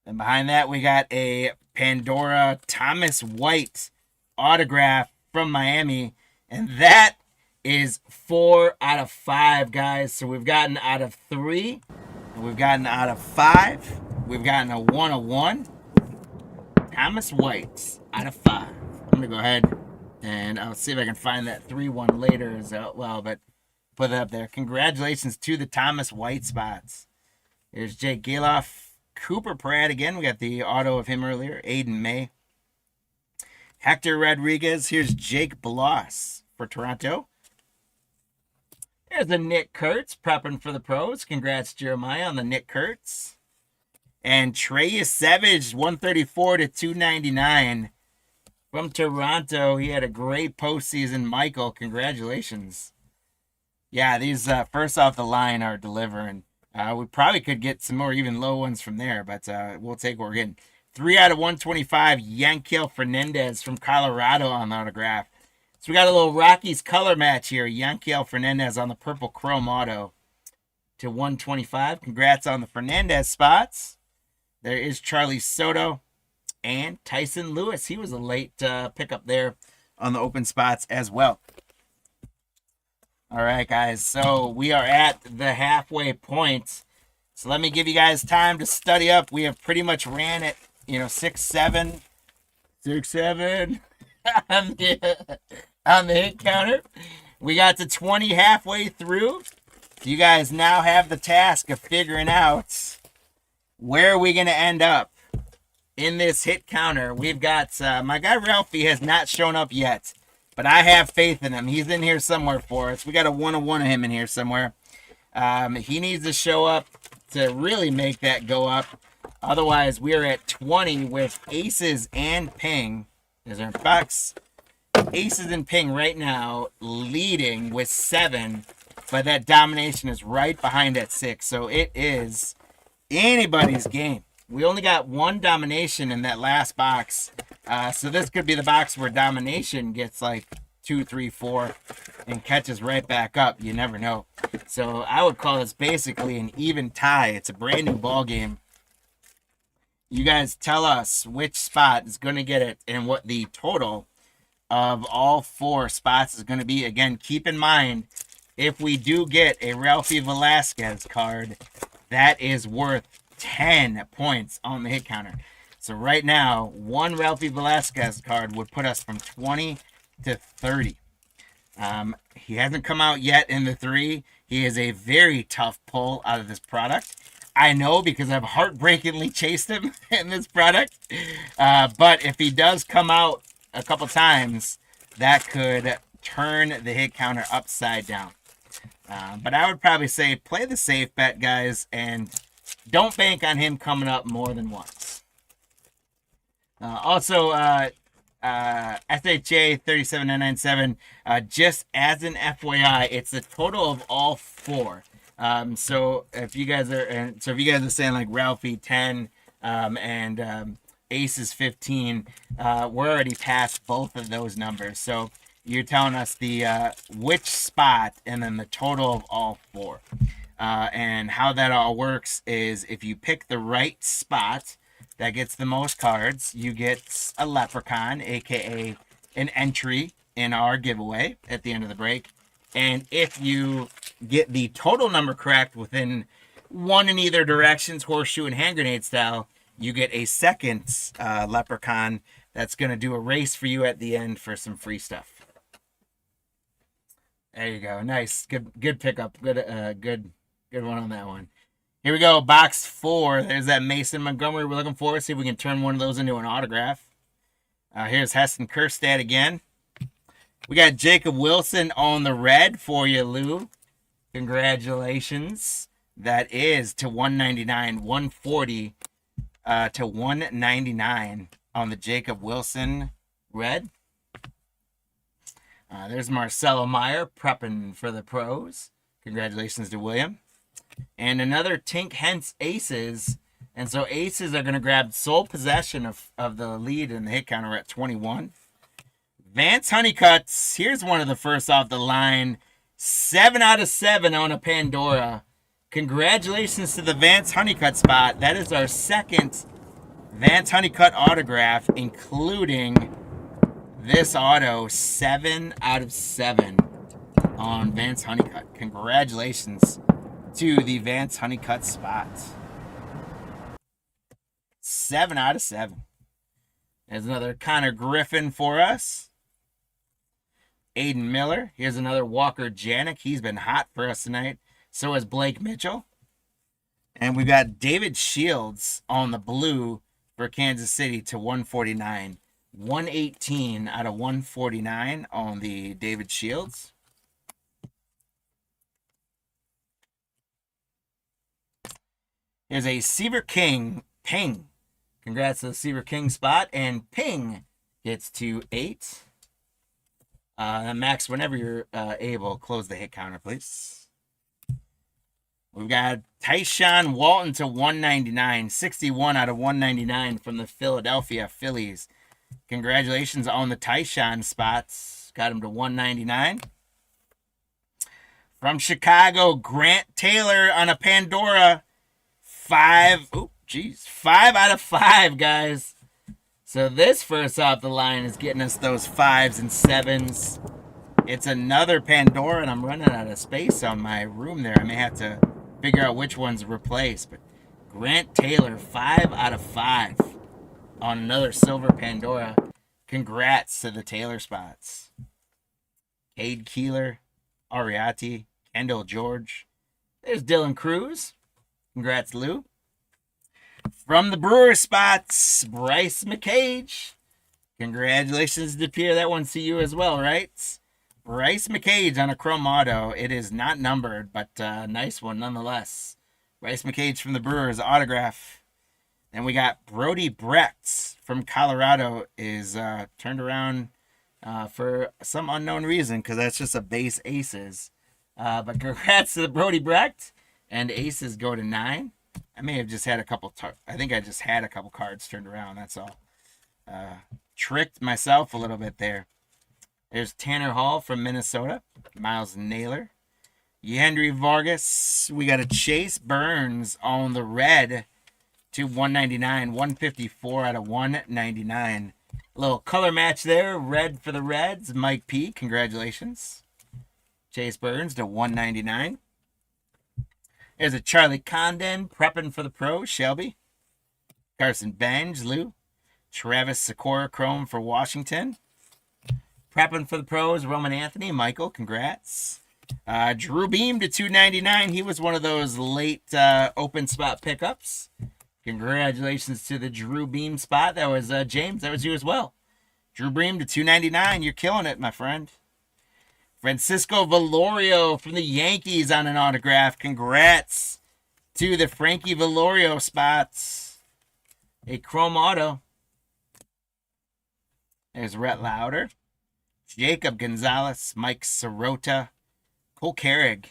Speaker 1: And behind that, we got a Pandora Thomas White autograph from Miami. And that is 4 out of 5, guys. So we've gotten out of 3. And we've gotten out of 5. We've gotten a 101. Thomas White out of 5. I'm going to go ahead and I'll see if I can find that 3-1 later as well. But put that up there. Congratulations to the Thomas White spots. There's Jake Galoff. Cooper Pratt again. We got the auto of him earlier. Aiden May. Hector Rodriguez. Here's Jake Bloss for Toronto. There's the Nick Kurtz prepping for the pros. Congrats, Jeremiah, on the Nick Kurtz. And Trey Savage, 134 to 299 from Toronto. He had a great postseason. Michael, congratulations. Yeah, these first off the line are delivering. We probably could get some more even low ones from there, but we'll take what we're getting. 3 out of 125, Yanquiel Fernandez from Colorado on the autograph. So we got a little Rockies color match here. Yanquiel Fernandez on the purple chrome auto to 125. Congrats on the Fernandez spots. There is Charlie Soto and Tyson Lewis. He was a late pickup there on the open spots as well. All right, guys, so we are at the halfway point. So let me give you guys time to study up. We have pretty much ran it, 6-7 on the hit counter. We got to 20 halfway through. You guys now have the task of figuring out where are we going to end up in this hit counter. We've got my guy Ralphie has not shown up yet. But I have faith in him. He's in here somewhere for us. We got a 1-on-1 of him in here somewhere. He needs to show up to really make that go up. Otherwise, we are at 20 with aces and ping. There's our box. Aces and ping right now leading with 7. But that domination is right behind at 6. So it is anybody's game. We only got 1 domination in that last box. So this could be the box where domination gets like 2, 3, 4 and catches right back up. You never know. So I would call this basically an even tie. It's a brand new ball game. You guys tell us which spot is going to get it and what the total of all 4 spots is going to be. Again, keep in mind, if we do get a Ralphie Velasquez card, that is worth 10 points on the hit counter. So right now, 1 Ralphie Velasquez card would put us from 20 to 30. He hasn't come out yet in the 3. He is a very tough pull out of this product. I know because I've heartbreakingly chased him in this product. But if he does come out a couple times, that could turn the hit counter upside down. But I would probably say play the safe bet, guys, and don't bank on him coming up more than once. Also, SHA 37997, just as an FYI, it's the total of all 4. So if you guys are saying like Ralphie 10 and Aces 15, we're already past both of those numbers. So you're telling us the which spot and then the total of all 4. And how that all works is if you pick the right spot that gets the most cards, you get a leprechaun, aka an entry in our giveaway at the end of the break. And if you get the total number correct within 1 in either directions, horseshoe and hand grenade style, you get a second leprechaun that's going to do a race for you at the end for some free stuff. There you go. Nice. Good pickup. Good one on that one. Here we go. Box 4. There's that Mason Montgomery we're looking for. See if we can turn one of those into an autograph. Here's Heston Kjerstad again. We got Jacob Wilson on the red for you, Lou. Congratulations. That is to 199, 140 to 199 on the Jacob Wilson red. There's Marcelo Meyer prepping for the pros. Congratulations to William. And another Tink Hence Aces. And so Aces are going to grab sole possession of the lead in the hit counter at 21. Vance Honeycuts. Here's one of the first off the line. 7 out of 7 on a Pandora. Congratulations to the Vance Honeycutt spot. That is our second Vance Honeycutt autograph, including this auto. 7 out of 7 on Vance Honeycutt. Congratulations to the Vance Honeycutt spot. 7 out of 7. There's another Connor Griffin for us. Aiden Miller. Here's another Walker Janik. He's been hot for us tonight. So is Blake Mitchell. And we've got David Shields on the blue for Kansas City to 149. 118 out of 149 on the David Shields. Here's a Seaver King Ping. Congrats to the Seaver King spot. And Ping gets to 8. Max, whenever you're able, close the hit counter, please. We've got Tyshawn Walton to 199. 61 out of 199 from the Philadelphia Phillies. Congratulations on the Tyshawn spots. Got him to 199. From Chicago, Grant Taylor on a Pandora. 5 out of 5, guys. So this first off the line is getting us those 5s and 7s. It's another Pandora, and I'm running out of space on my room there. I may have to figure out which one's replaced. But Grant Taylor, 5 out of 5 on another silver Pandora. Congrats to the Taylor spots. Cade Keeler, Ariati, Kendall George. There's Dylan Cruz. Congrats, Lou. From the Brewer spots, Bryce McCage. Congratulations to Pierre. That one's to you as well, right? Bryce McCage on a chrome auto. It is not numbered, but nice one nonetheless. Bryce McCage from the Brewers autograph. Then we got Brody Brecht from Colorado is turned around for some unknown reason because that's just a base Aces. But congrats to the Brody Brecht. And Aces go to 9. I may have just had a couple. I think I just had a couple cards turned around. That's all. Tricked myself a little bit there. There's Tanner Hall from Minnesota. Miles Naylor. Yandry Vargas. We got a Chase Burns on the red to 199. 154 out of 199. A little color match there. Red for the Reds. Mike P. Congratulations. Chase Burns to 199. There's a Charlie Condon prepping for the pros, Shelby. Carson Benj, Lou. Travis Sikora Chrome for Washington. Prepping for the pros, Roman Anthony, Michael, congrats. Drew Beam to 299. He was one of those late open spot pickups. Congratulations to the Drew Beam spot. That was James. That was you as well. Drew Beam to 299. You're killing it, my friend. Francisco Velorio from the Yankees on an autograph. Congrats to the Frankie Velorio spots. A chrome auto. There's Rhett Lauder. Jacob Gonzalez. Mike Sirota. Cole Carrig.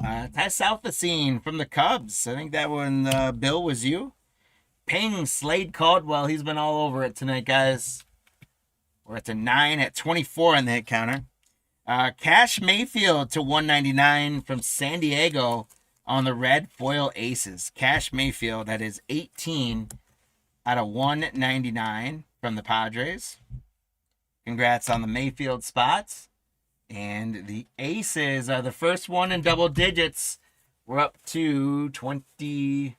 Speaker 1: Ty Southacine from the Cubs. I think that one, Bill, was you. Ping Slade Caldwell. He's been all over it tonight, guys. We're at the 9 at 24 on the hit counter. Cash Mayfield to 199 from San Diego on the red foil aces. Cash Mayfield, that is 18 out of 199 from the Padres. Congrats on the Mayfield spots. And the aces are the first one in double digits. We're up to 25,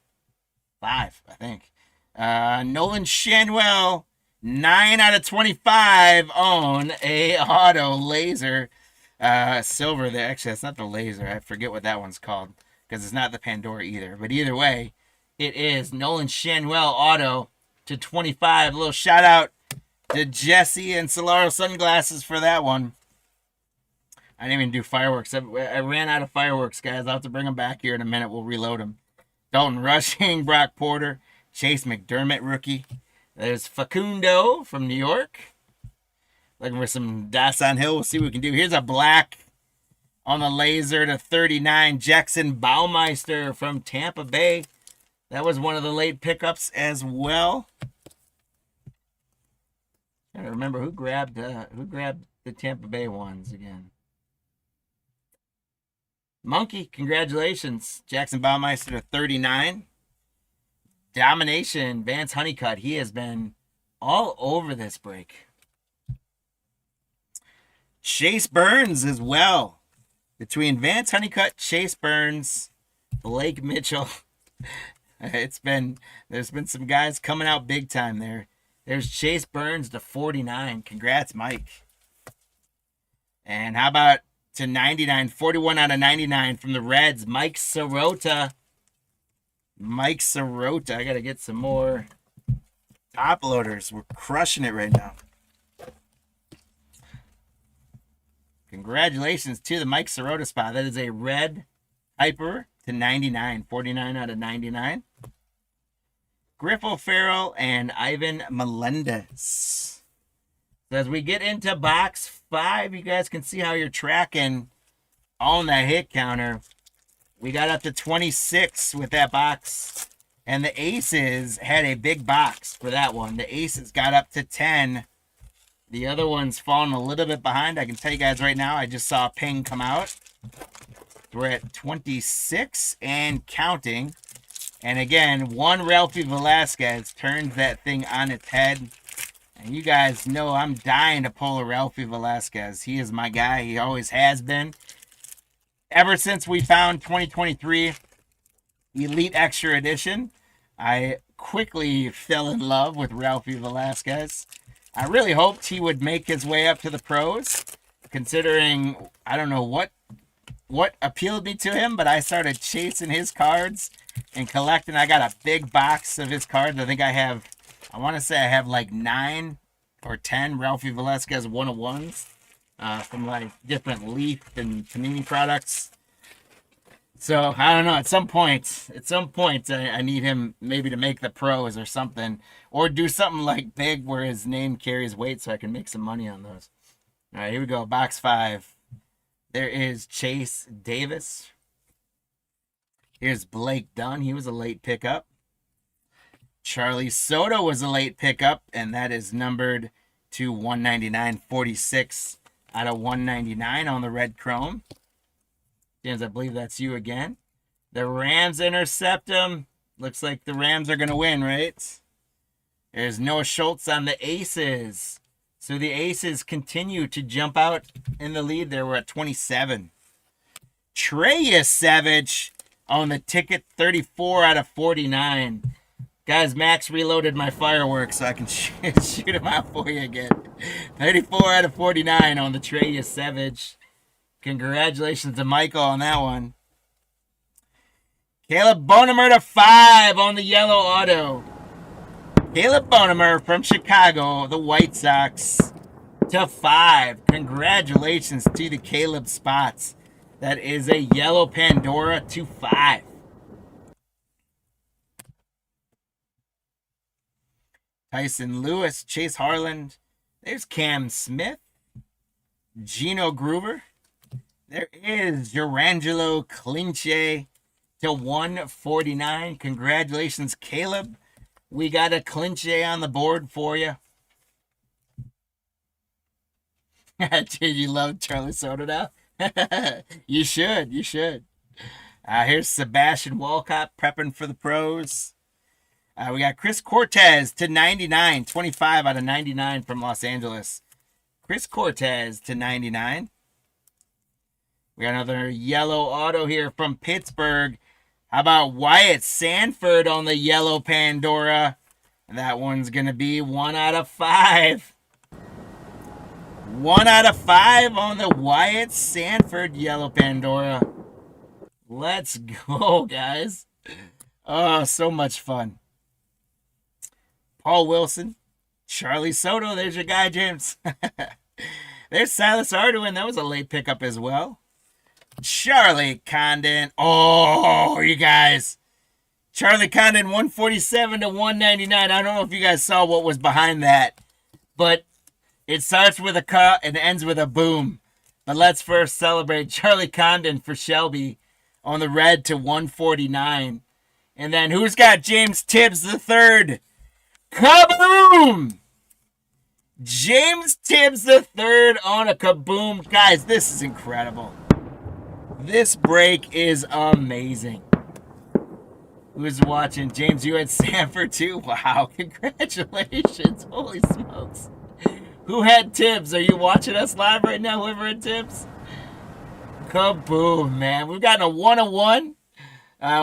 Speaker 1: I think. Nolan Shanwell, 9 out of 25 on a auto laser. Silver there. Actually, that's not the laser. I forget what that one's called because it's not the Pandora either. But either way, it is Nolan Shanwell auto to 25. A little shout out to Jesse and Solaro Sunglasses for that one. I didn't even do fireworks. I ran out of fireworks, guys. I'll have to bring them back here in a minute. We'll reload them. Dalton Rushing, Brock Porter, Chase McDermott, rookie. There's Facundo from New York. Looking for some dots on Hill. We'll see what we can do. Here's a black on the laser to 39. Jackson Baumeister from Tampa Bay. That was one of the late pickups as well. I don't remember who grabbed the Tampa Bay ones again. Monkey, congratulations. Jackson Baumeister to 39. Domination, Vance Honeycutt. He has been all over this break. Chase Burns as well. Between Vance Honeycutt, Chase Burns, Blake Mitchell. There's been some guys coming out big time there. There's Chase Burns to 49. Congrats, Mike. And how about to 99, 41 out of 99 from the Reds, Mike Sirota. Mike Sirota. I got to get some more top loaders. We're crushing it right now. Congratulations to the Mike Sirota spot. That is a red Hyper to 99, 49 out of 99. Griff O'Farrell and Ivan Melendez. So as we get into box 5, you guys can see how you're tracking on that hit counter. We got up to 26 with that box. And the Aces had a big box for that one. The Aces got up to 10. The other one's falling a little bit behind. I can tell you guys right now, I just saw a ping come out. We're at 26 and counting. And again, one Ralphie Velasquez turns that thing on its head. And you guys know I'm dying to pull a Ralphie Velasquez. He is my guy. He always has been. Ever since we found 2023 Elite Extra Edition, I quickly fell in love with Ralphie Velasquez. I really hoped he would make his way up to the pros, considering I don't know what appealed me to him, but I started chasing his cards and collecting. I got a big box of his cards. I want to say I have like 9 or 10 Ralphie Velasquez 101s from like different Leaf and Panini products. So I don't know. At some point, I need him maybe to make the pros or something, or do something like big where his name carries weight, so I can make some money on those. All right, here we go. Box 5. There is Chase Davis. Here's Blake Dunn. He was a late pickup. Charlie Soto was a late pickup, and that is numbered to 199, 46 out of 199 on the red chrome. James, I believe that's you again. The Rams intercept him. Looks like the Rams are going to win, right? There's Noah Schultz on the Aces. So the Aces continue to jump out in the lead. They were at 27. Trey Savage on the ticket, 34 out of 49. Guys, Max reloaded my fireworks so I can shoot them out for you again. 34 out of 49 on the Trey Savage. Congratulations to Michael on that one. Caleb Bonemer to 5 on the yellow auto. Caleb Bonemer from Chicago, the White Sox, to 5. Congratulations to the Caleb spots. That is a yellow Pandora to 5. Tyson Lewis, Chase Harland. There's Cam Smith. Gino Groover. There is Jurangelo Clinche to 149. Congratulations, Caleb. We got a Clinche on the board for you. Did you love Charlie Soto now? You should. Here's Sebastian Walcott prepping for the pros. We got Chris Cortez to 99, 25 out of 99 from Los Angeles. Chris Cortez to 99. We got another yellow auto here from Pittsburgh. How about Wyatt Sanford on the yellow Pandora? That one's going to be 1 out of 5. 1 out of 5 on the Wyatt Sanford yellow Pandora. Let's go, guys. Oh, so much fun. Paul Wilson, Charlie Soto. There's your guy, James. There's Silas Arduin. That was a late pickup as well. Charlie Condon. Oh, you guys. Charlie Condon, 147 to 199. I don't know if you guys saw what was behind that, but It starts with a cut and ends with a boom. But let's first celebrate Charlie Condon for Shelby on the red to 149. And then who's got James Tibbs the third? Kaboom! James Tibbs the third on a kaboom. Guys, this is incredible. This break is amazing. Who's watching? James, you had Sanford too? Wow, congratulations. Holy smokes. Who had Tibbs? Are you watching us live right now, whoever had Tibbs? Kaboom, man. We've gotten a 1-1.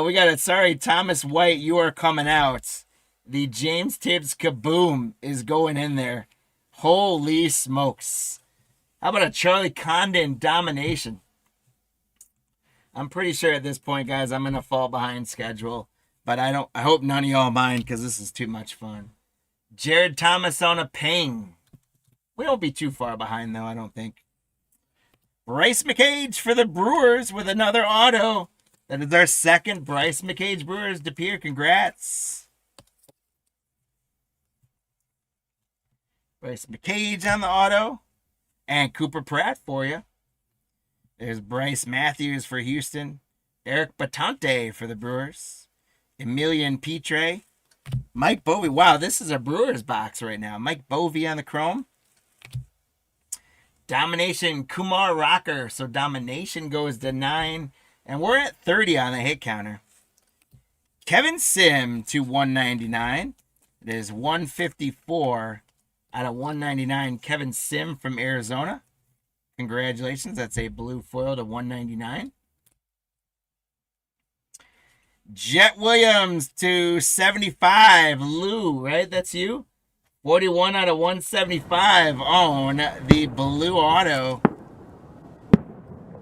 Speaker 1: We got a, sorry, Thomas White, you are coming out. The James Tibbs kaboom is going in there. Holy smokes. How about a Charlie Condon domination? I'm pretty sure at this point, guys, I'm going to fall behind schedule. But I hope none of y'all mind because this is too much fun. Jared Thomas on a ping. We won't be too far behind, though, I don't think. Bryce McCage for the Brewers with another auto. That is our second Bryce McCage Brewers DePier. Congrats. Bryce McCage on the auto. And Cooper Pratt for you. There's Bryce Matthews for Houston. Eric Batante for the Brewers. Emilian Petre. Mike Bovey. Wow, this is a Brewers box right now. Mike Bovey on the chrome. Domination Kumar Rocker. So Domination goes to 9. And we're at 30 on the hit counter. Kevin Sim to 199. It is 154 out of 199. Kevin Sim from Arizona. Congratulations. That's a blue foil to 199. Jet Williams to 75. Lou, right? That's you? 41 out of 175 on the blue auto.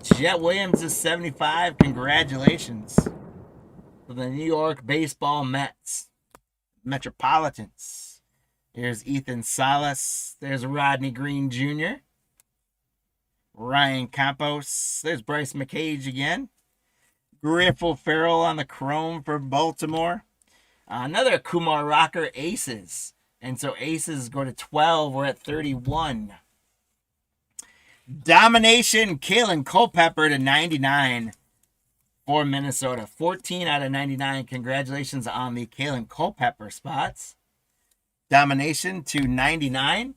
Speaker 1: Jet Williams is 75. Congratulations. For the New York Baseball Mets. Metropolitans. There's Ethan Salas. There's Rodney Green Jr. Ryan Campos. There's Bryce McCage again. Griffel Farrell on the chrome for Baltimore. Another Kumar Rocker Aces. And so Aces go to 12. We're at 31. Domination Kalen Culpepper to 99 for Minnesota. 14 out of 99. Congratulations on the Kalen Culpepper spots. Domination to 99.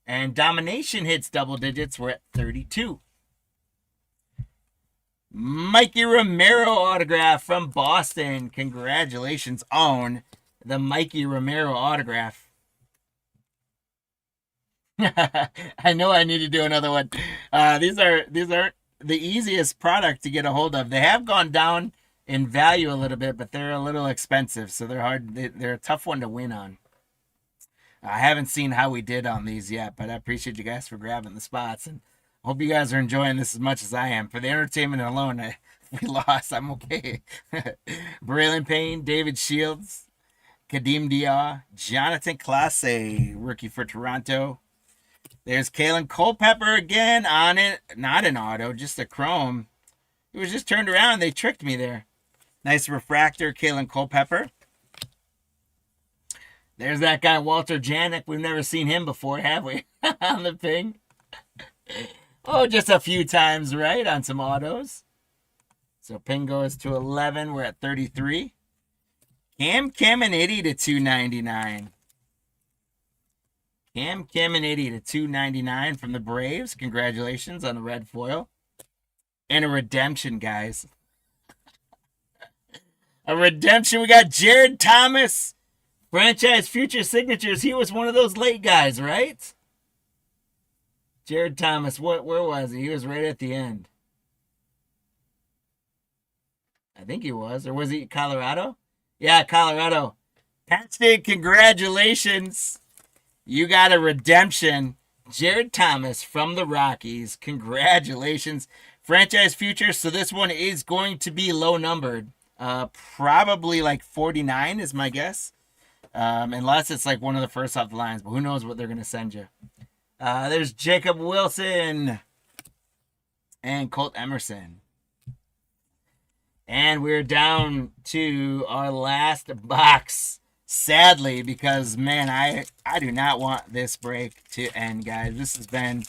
Speaker 1: And Domination hits double digits. We're at 32. Mikey Romero autograph from Boston. Congratulations on the Mikey Romero autograph. I know I need to do another one. These are the easiest product to get a hold of. They have gone down in value a little bit, but they're a little expensive, so they're hard. They're a tough one to win on. I haven't seen how we did on these yet, but I appreciate you guys for grabbing the spots, and hope you guys are enjoying this as much as I am. For the entertainment alone, we lost. I'm okay. Braylon Payne, David Shields, Kadeem Dia, Jonathan Clase, rookie for Toronto. There's Kalen Culpepper again on it. Not an auto, just a chrome. It was just turned around. They tricked me there. Nice refractor, Kalen Culpepper. There's that guy, Walter Janik. We've never seen him before, have we? On the ping. Oh, just a few times, right? On some autos. So ping goes to 11. We're at 33. Cam Caminiti to 299. Cam Caminiti to 299 from the Braves. Congratulations on the red foil. And a redemption, guys. A redemption. We got Jared Thomas. Franchise Future Signatures. He was one of those late guys, right? Jared Thomas. Where was he? He was right at the end. I think he was. Or was he Colorado? Yeah, Colorado. Patsy, congratulations. You got a redemption. Jared Thomas from the Rockies. Congratulations. Franchise Future. So this one is going to be low numbered. Probably like 49 is my guess. Unless it's like one of the first off the lines. But who knows what they're going to send you. There's Jacob Wilson. And Colt Emerson. And we're down to our last box Sadly, because man, I do not want this break to end, guys. This has been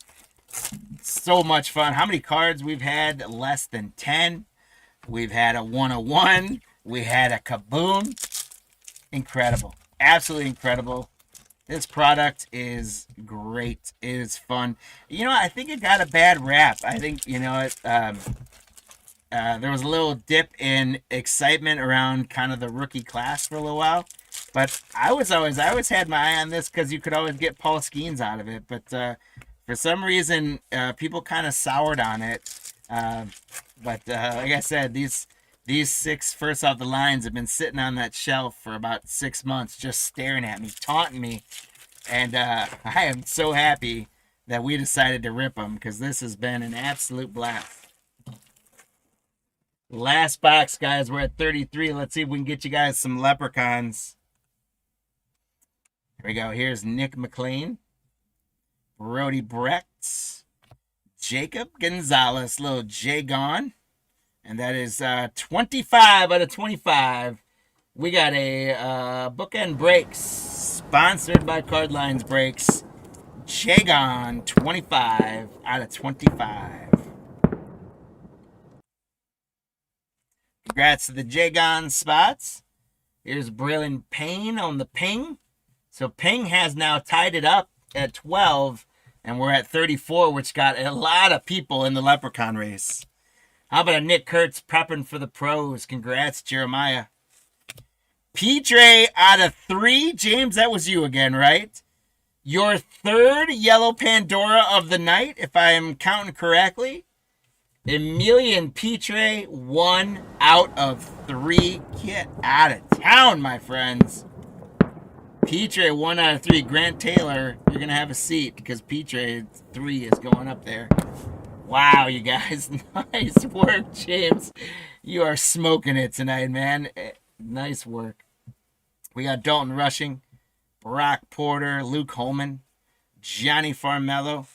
Speaker 1: so much fun. How many cards we've had? Less than 10. We've had a 101. We had a kaboom. Incredible. Absolutely incredible. This product is great. It is fun. You know, I think it got a bad rap. I think, you know, there was a little dip in excitement around kind of the rookie class for a little while. But I always had my eye on this because you could always get Paul Skeens out of it. But for some reason, people kind of soured on it. But like I said, these 6 first off the lines have been sitting on that shelf for about 6 months, just staring at me, taunting me. And I am so happy that we decided to rip them because this has been an absolute blast. Last box, guys. We're at 33. Let's see if we can get you guys some leprechauns. Here we go. Here's Nick McLean, Brody Brecht, Jacob Gonzalez, little Jay Gone. And that is 25 out of 25. We got a bookend breaks, sponsored by Cardlines Breaks. Jagon, 25 out of 25. Congrats to the Jagon spots. Here's Braylon Payne on the ping. So Ping has now tied it up at 12, and we're at 34, which got a lot of people in the Leprechaun race. How about a Nick Kurtz prepping for the pros? Congrats, Jeremiah. P-Dre out of 3. James, that was you again, right? Your 3rd yellow Pandora of the night, if I am counting correctly. Emilian P-Dre, 1 out of 3. Get out of town, my friends. P-Dre, 1 out of 3. Grant Taylor, you're going to have a seat because P-Dre 3 is going up there. Wow, you guys. Nice work, James. You are smoking it tonight, man. Nice work. We got Dalton Rushing, Brock Porter, Luke Holman, Johnny Farmello.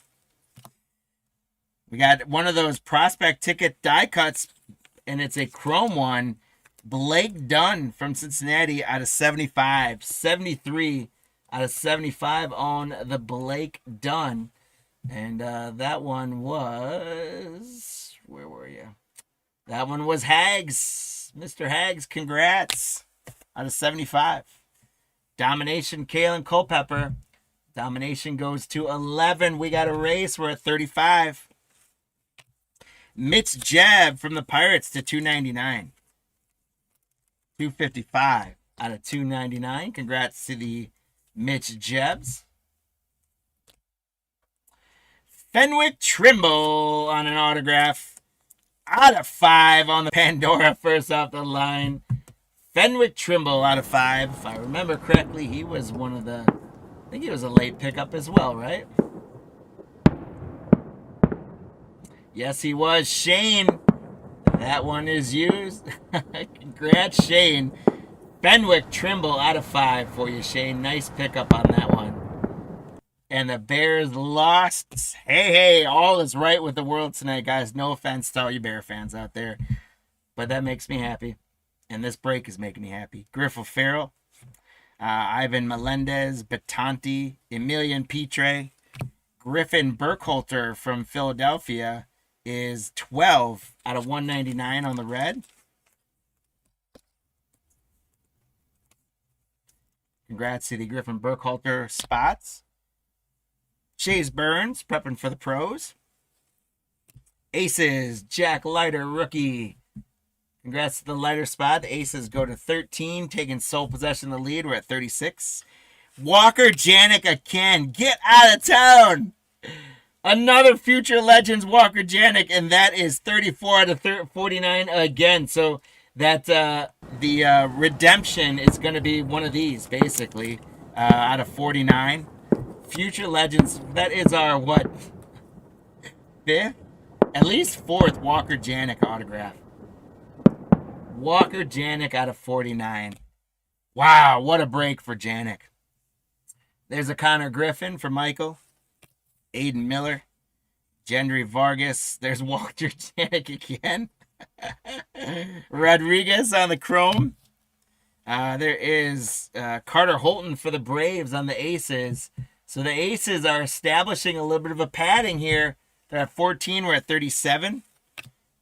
Speaker 1: We got one of those prospect ticket die cuts, and it's a chrome one. Blake Dunn from Cincinnati out of 75. 73 out of 75 on the Blake Dunn. And that one was... Where were you? That one was Hags. Mr. Hags, congrats. Out of 75. Domination, Kalen Culpepper. Domination goes to 11. We got a race. We're at 35. Mitch Jab from the Pirates to 299. 255 out of 299. Congrats to the Mitch Jebs. Fenwick Trimble on an autograph. Out of 5 on the Pandora first off the line. Fenwick Trimble out of 5. If I remember correctly, he was one of the... I think he was a late pickup as well, right? Yes, he was. Shane. That one is used. Congrats, Shane. Fenwick Trimble out of 5 for you, Shane. Nice pickup on that one. And the Bears lost. Hey, all is right with the world tonight, guys. No offense to all you Bear fans out there. But that makes me happy. And this break is making me happy. Griffel Farrell. Ivan Melendez. Batanti. Emilian Pitre. Griffin Burkholter from Philadelphia is 12 out of 199 on the red. Congrats to the Griffin Burkholter spots. Chase Burns prepping for the pros. Aces, Jack Leiter, rookie. Congrats to the Leiter spot. The Aces go to 13, taking sole possession of the lead. We're at 36. Walker Janik again. Get out of town. Another Future Legends Walker Janik, and that is 34 out of 49 again. So that the redemption is going to be one of these, basically, out of 49. Future Legends, that is our, what, 5th? At least 4th Walker Janik autograph. Walker Janik out of 49. Wow, what a break for Janik. There's a Connor Griffin for Michael. Aiden Miller. Gendry Vargas. There's Walter Janik again. Rodriguez on the chrome. There is Carter Holton for the Braves on the Aces. So the Aces are establishing a little bit of a padding here. They're at 14. We're at 37.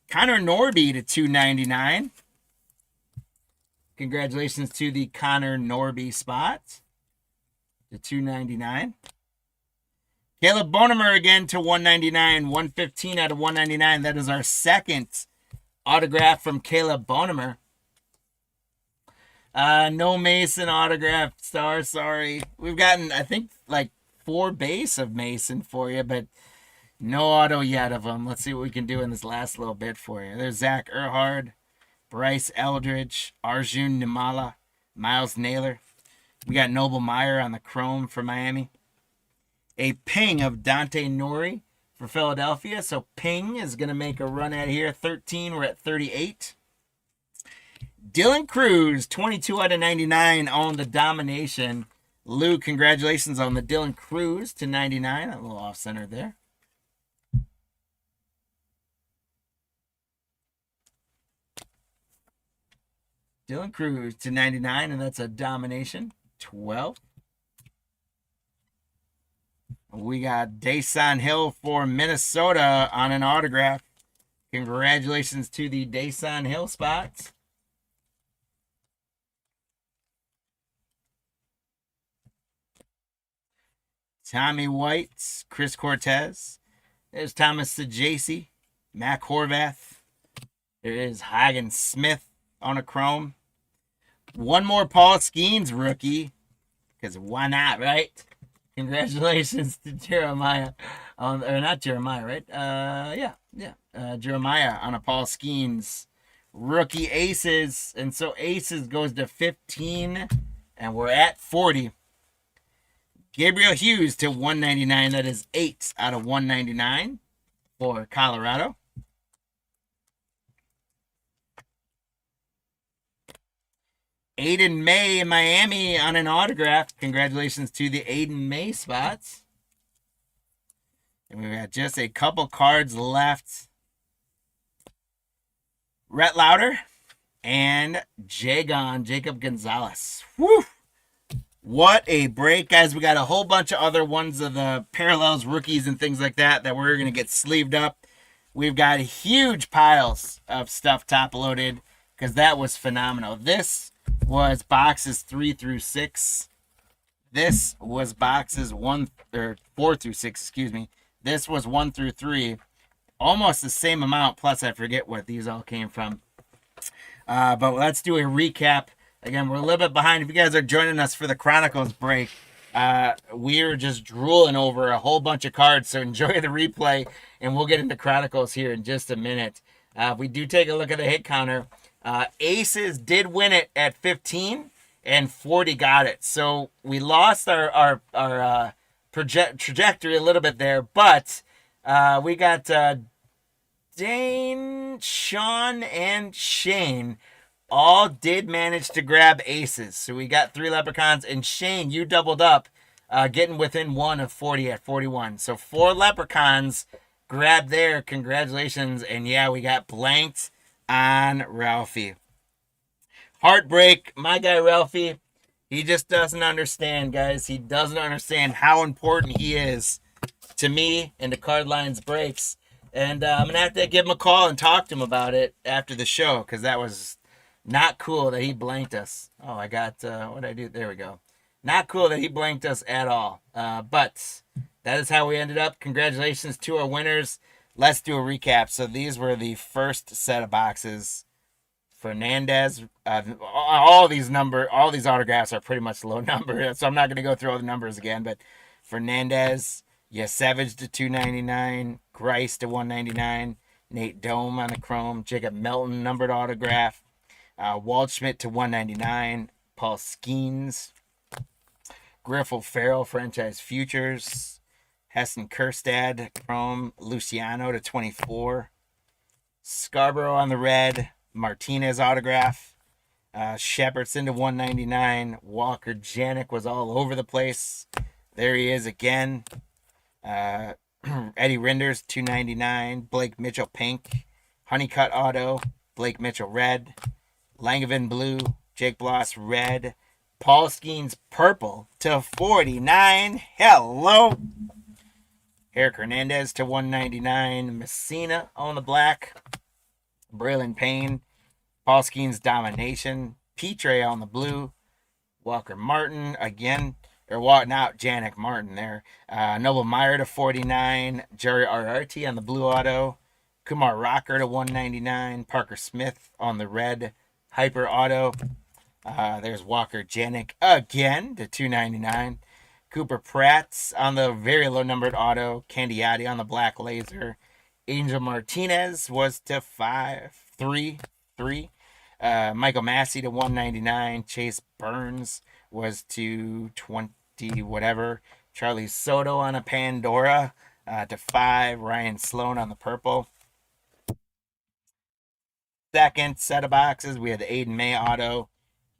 Speaker 1: Connor Norby to 299. Congratulations to the Connor Norby spot to 299. Caleb Bonemer again to 199. 115 out of 199. That is our second autograph from Caleb Bonemer. No Mason autograph, Star. Sorry. We've gotten, I think, like 4 base of Mason for you, but no auto yet of them. Let's see what we can do in this last little bit for you. There's Zach Earhard, Bryce Eldridge, Arjun Nimala, Miles Naylor. We got Noble Meyer on the chrome for Miami. A ping of Dante Nori for Philadelphia. So Ping is going to make a run at here. 13. We're at 38. Dylan Cruz, 22 out of 99 on the domination. Lou, congratulations on the Dylan Cruz to 99. A little off-center there. Dylan Cruz to 99, and that's a domination. 12. We got Dason Hill for Minnesota on an autograph. Congratulations to the Dason Hill spots. Tommy White, Chris Cortez. There's Thomas Sajaci, Mac Horvath. There is Hagen Smith on a chrome. One more Paul Skeens rookie, because why not, right? Congratulations to Jeremiah, or not Jeremiah, right? Jeremiah on a Paul Skeens rookie Aces, and so Aces goes to 15, and we're at 40. Gabriel Hughes to 199. That is 8 out of 199 for Colorado. Aiden May in Miami on an autograph. Congratulations to the Aiden May spots. And we've got just a couple cards left. Rhett Lauder and Jacob Gonzalez. Woo! What a break, guys. We got a whole bunch of other ones of the parallels, rookies, and things like that we're going to get sleeved up. We've got huge piles of stuff top loaded because that was phenomenal. This was boxes 3 through 6. This was boxes 4 through 6, excuse me. This was 1 through 3. Almost the same amount, plus I forget what these all came from. But let's do a recap. Again, we're a little bit behind. If you guys are joining us for the Chronicles break, we're just drooling over a whole bunch of cards, so enjoy the replay, and we'll get into Chronicles here in just a minute. If we do take a look at the hit counter, Aces did win it at 15, and 40 got it. So we lost our trajectory a little bit there, but we got Dane, Sean, and Shane all did manage to grab Aces. So we got 3 Leprechauns, and Shane, you doubled up, getting within 1 of 40 at 41. So 4 Leprechauns grabbed there. Congratulations. And yeah, we got blanked on Ralphie. Heartbreak. My guy Ralphie, he just doesn't understand, guys. He doesn't understand how important he is to me and the Card Lines breaks. And I'm going to have to give him a call and talk to him about it after the show, because that was not cool that he blanked us. Oh, I got, what did I do? There we go. Not cool that he blanked us at all. But that is how we ended up. Congratulations to our winners. Let's do a recap. So these were the first set of boxes. Fernandez, all these autographs are pretty much low number, so I'm not going to go through all the numbers again, but Fernandez, Savage to 299, Grice to 199, Nate Dome on the chrome, Jacob Melton numbered autograph, Waldschmidt to 199, Paul Skeens, Griffel Farrell franchise futures, Hessen Kerstad chrome, Luciano to 24, Scarborough on the red, Martinez autograph, Shepardson to 199, Walker Janik was all over the place. There he is again. Eddie Rinders 299, Blake Mitchell pink, Honeycutt auto, Blake Mitchell red, Langevin blue, Jake Bloss red. Paul Skeens purple to 49. Hello. Eric Hernandez to 199. Messina on the black. Braylon Payne. Paul Skeens domination. Petre on the blue. Walker Martin again. Or not Janik Martin there. Noble Meyer to 49. Jerry Ararti on the blue auto. Kumar Rocker to 199. Parker Smith on the red hyper auto. There's Walker Janik again to 299. Cooper Pratt's on the very low numbered auto. Candiotti on the black laser. Angel Martinez was to 5-3-3. Michael Massey to 199. Chase Burns was to 20 whatever. Charlie Soto on a Pandora to 5. Ryan Sloan on the purple. Second set of boxes, we had the Aiden May auto.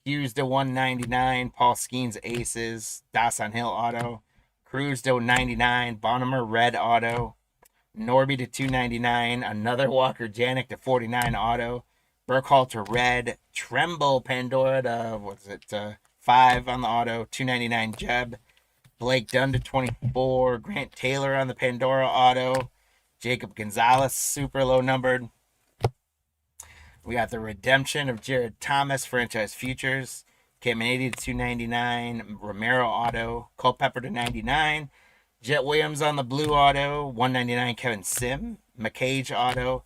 Speaker 1: Hughes to 199. Paul Skeens aces. Dawson Hill auto. Cruz to 99. Bonham red auto. Norby to 299. Another Walker Janik to 49 auto. Burkhalter red. Tremble Pandora to 5 on the auto. 299 Jeb. Blake Dunn to 24. Grant Taylor on the Pandora auto. Jacob Gonzalez super low numbered. We got the redemption of Jared Thomas, franchise futures. Cam 80 to 299. Romero auto. Culpepper to 99. Jet Williams on the blue auto. 199 Kevin Sim. McCage auto.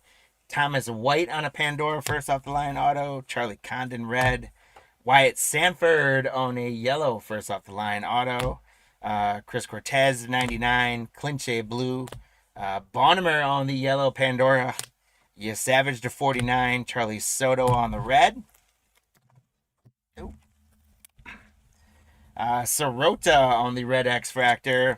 Speaker 1: Thomas White on a Pandora first off the line auto. Charlie Condon red. Wyatt Sanford on a yellow first off the line auto. Chris Cortez 99. Clinchy blue. Bonham on the yellow Pandora. Savage to 49. Charlie Soto on the red. Sirota on the red X Factor.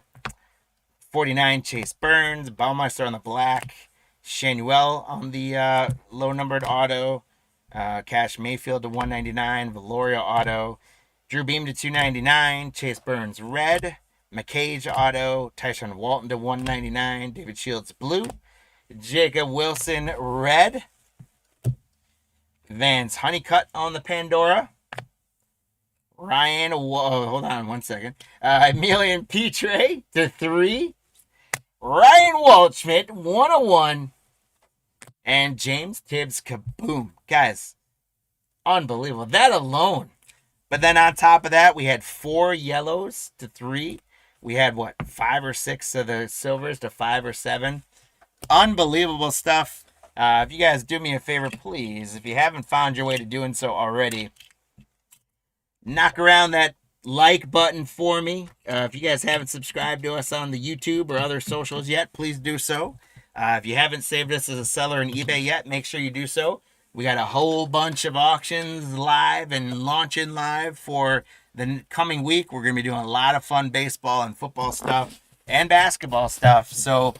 Speaker 1: 49 Chase Burns. Baumeister on the black. Shanuel on the low numbered auto. Cash Mayfield to 199. Valoria auto. Drew Beam to 299. Chase Burns red. McCage auto. Tyshawn Walton to 199. David Shields blue. Jacob Wilson red. Vance Honeycutt on the Pandora. Ryan, hold on 1 second. Emilian Petre to 3. Ryan Waldschmidt 101. And James Tibbs kaboom. Guys, unbelievable. That alone. But then on top of that, we had 4 yellows to 3. We had 5 or 6 of the silvers to 5 or 7. Unbelievable stuff. If you guys do me a favor, please, if you haven't found your way to doing so already, knock around that like button for me. If you guys haven't subscribed to us on the YouTube or other socials yet, please do so. If you haven't saved us as a seller in eBay yet, make sure you do so. We got a whole bunch of auctions live and launching live for the coming week. We're going to be doing a lot of fun baseball and football stuff and basketball stuff. So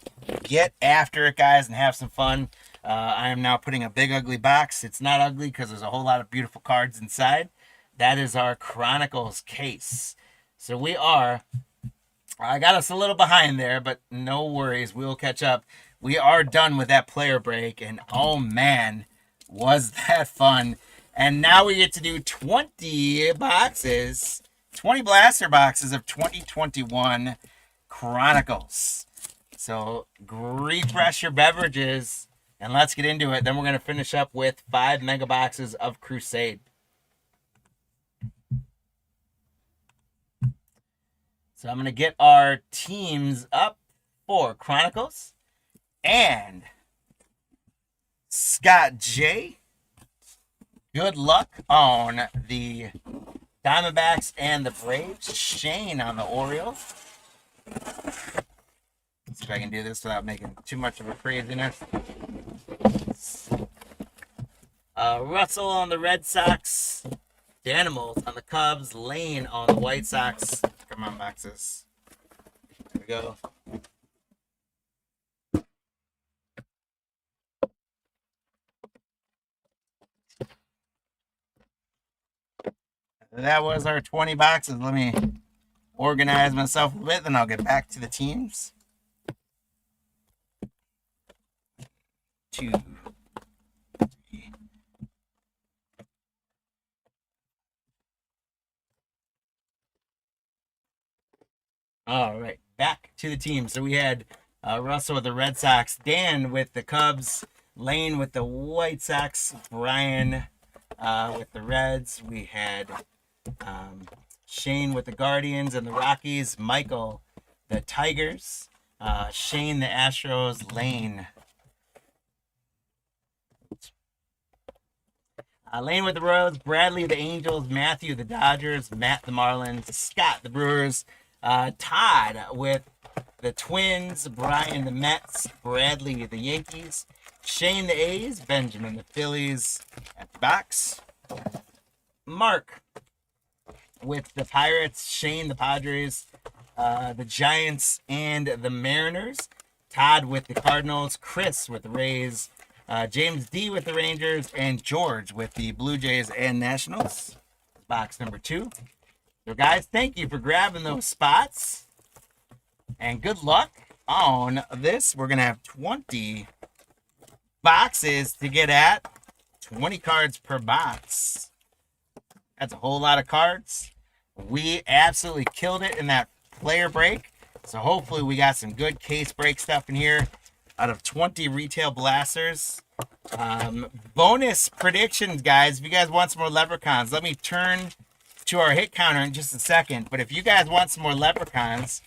Speaker 1: get after it, guys, and have some fun. I am now putting a big ugly box. It's not ugly because there's a whole lot of beautiful cards inside. That is our Chronicles case. So I got us a little behind there, but no worries. We'll catch up. We are done with that player break, and oh man, was that fun. And now we get to do 20 boxes, 20 blaster boxes of 2021 Chronicles. So refresh your beverages and let's get into it. Then we're going to finish up with 5 mega boxes of Crusade. So I'm going to get our teams up for Chronicles. And Scott J, good luck on the Diamondbacks and the Braves. Shane on the Orioles. Let's see if I can do this without making too much of a craziness. Russell on the Red Sox. Danimals on the Cubs. Lane on the White Sox. Come on, boxes. There we go. That was our 20 boxes. Let me organize myself a bit, then I'll get back to the teams. 2, 3, All right, back to the team. So we had Russell with the Red Sox, Dan with the Cubs, Lane with the White Sox, Brian with the Reds. We had um, Shane with the Guardians and the Rockies, Michael the Tigers, Shane the Astros, Lane. Lane with the Royals, Bradley the Angels, Matthew the Dodgers, Matt the Marlins, Scott the Brewers, Todd with the Twins, Brian the Mets, Bradley the Yankees, Shane the A's, Benjamin the Phillies at the box, Mark with the Pirates, Shane the Padres, the Giants and the Mariners, Todd with the Cardinals, Chris with the Rays, James D with the Rangers, and George with the Blue Jays and Nationals. Box number 2. So guys, thank you for grabbing those spots. And good luck on this. We're going to have 20 boxes to get at. 20 cards per box. That's a whole lot of cards. We absolutely killed it in that player break. So hopefully we got some good case break stuff in here. Out of 20 retail blasters. Bonus predictions, guys. If you guys want some more leprechauns, let me turn to our hit counter in just a second. But if you guys want some more leprechauns,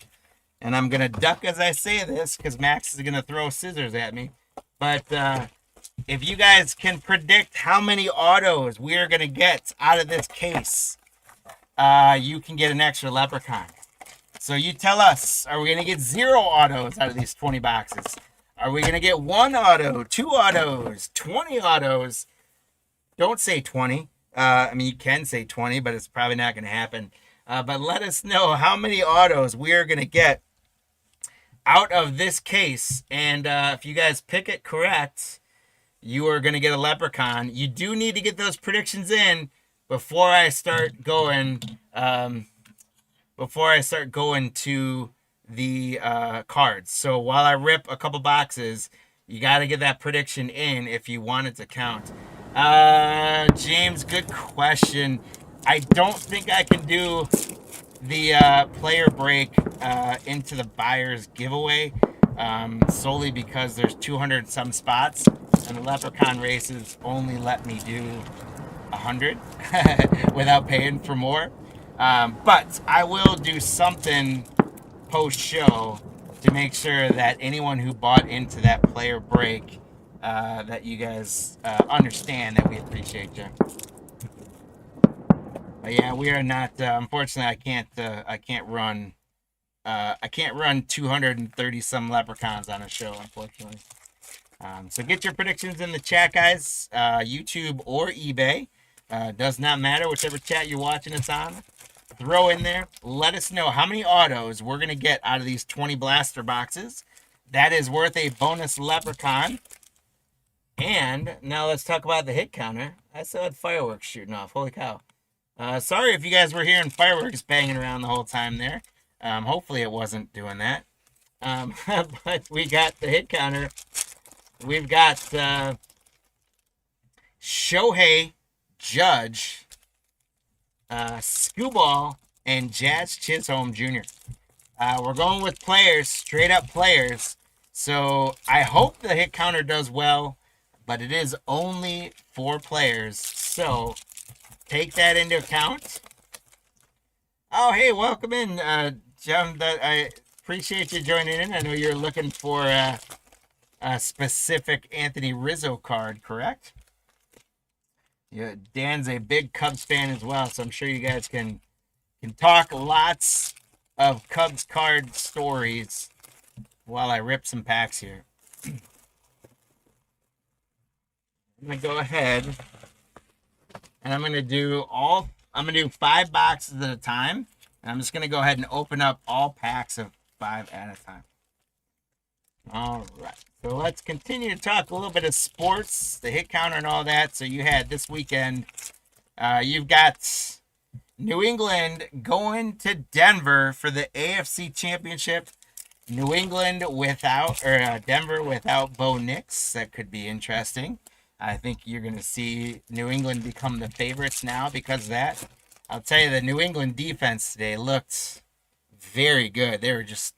Speaker 1: and I'm going to duck as I say this because Max is going to throw scissors at me. But if you guys can predict how many autos we are going to get out of this case, you can get an extra leprechaun. So you tell us, are we going to get 0 autos out of these 20 boxes? Are we going to get 1 auto, 2 autos, 20 autos? Don't say 20. I mean, you can say 20, but it's probably not going to happen. But let us know how many autos we are going to get out of this case. And if you guys pick it correct, you are going to get a leprechaun. You do need to get those predictions in before I start going. Before I start going to the cards. So while I rip a couple boxes, you got to get that prediction in if you want it to count. James, good question. I don't think I can do the player break into the buyer's giveaway solely because there's 200 some spots and the leprechaun races only let me do 100 without paying for more. But I will do something post-show to make sure that anyone who bought into that player break, that you guys understand that we appreciate you. But yeah, we are not. Unfortunately, I can't run 230 some leprechauns on a show. Unfortunately. So get your predictions in the chat, guys. YouTube or eBay, does not matter. Whichever chat you're watching us on. Throw in there. Let us know how many autos we're going to get out of these 20 blaster boxes. That is worth a bonus leprechaun. And now let's talk about the hit counter. I still had fireworks shooting off. Holy cow. Sorry if you guys were hearing fireworks banging around the whole time there. Hopefully it wasn't doing that. But we got the hit counter. We've got Shohei, Judge, Skubal, and Jazz Chisholm Jr. We're going with players, straight up players. So I hope the hit counter does well, but it is only 4 players. So take that into account. Oh, hey, welcome in, Jim. I appreciate you joining in. I know you're looking for a specific Anthony Rizzo card, correct? Yeah, Dan's a big Cubs fan as well, so I'm sure you guys can talk lots of Cubs card stories while I rip some packs here. I'm gonna go ahead and I'm gonna do 5 boxes at a time. And I'm just gonna go ahead and open up all packs of 5 at a time. All right. So let's continue to talk a little bit of sports, the hit counter and all that. So you had this weekend, you've got New England going to Denver for the AFC Championship. New England without, or Denver without Bo Nix. That could be interesting. I think you're going to see New England become the favorites now because of that. I'll tell you, the New England defense today looked very good. They were just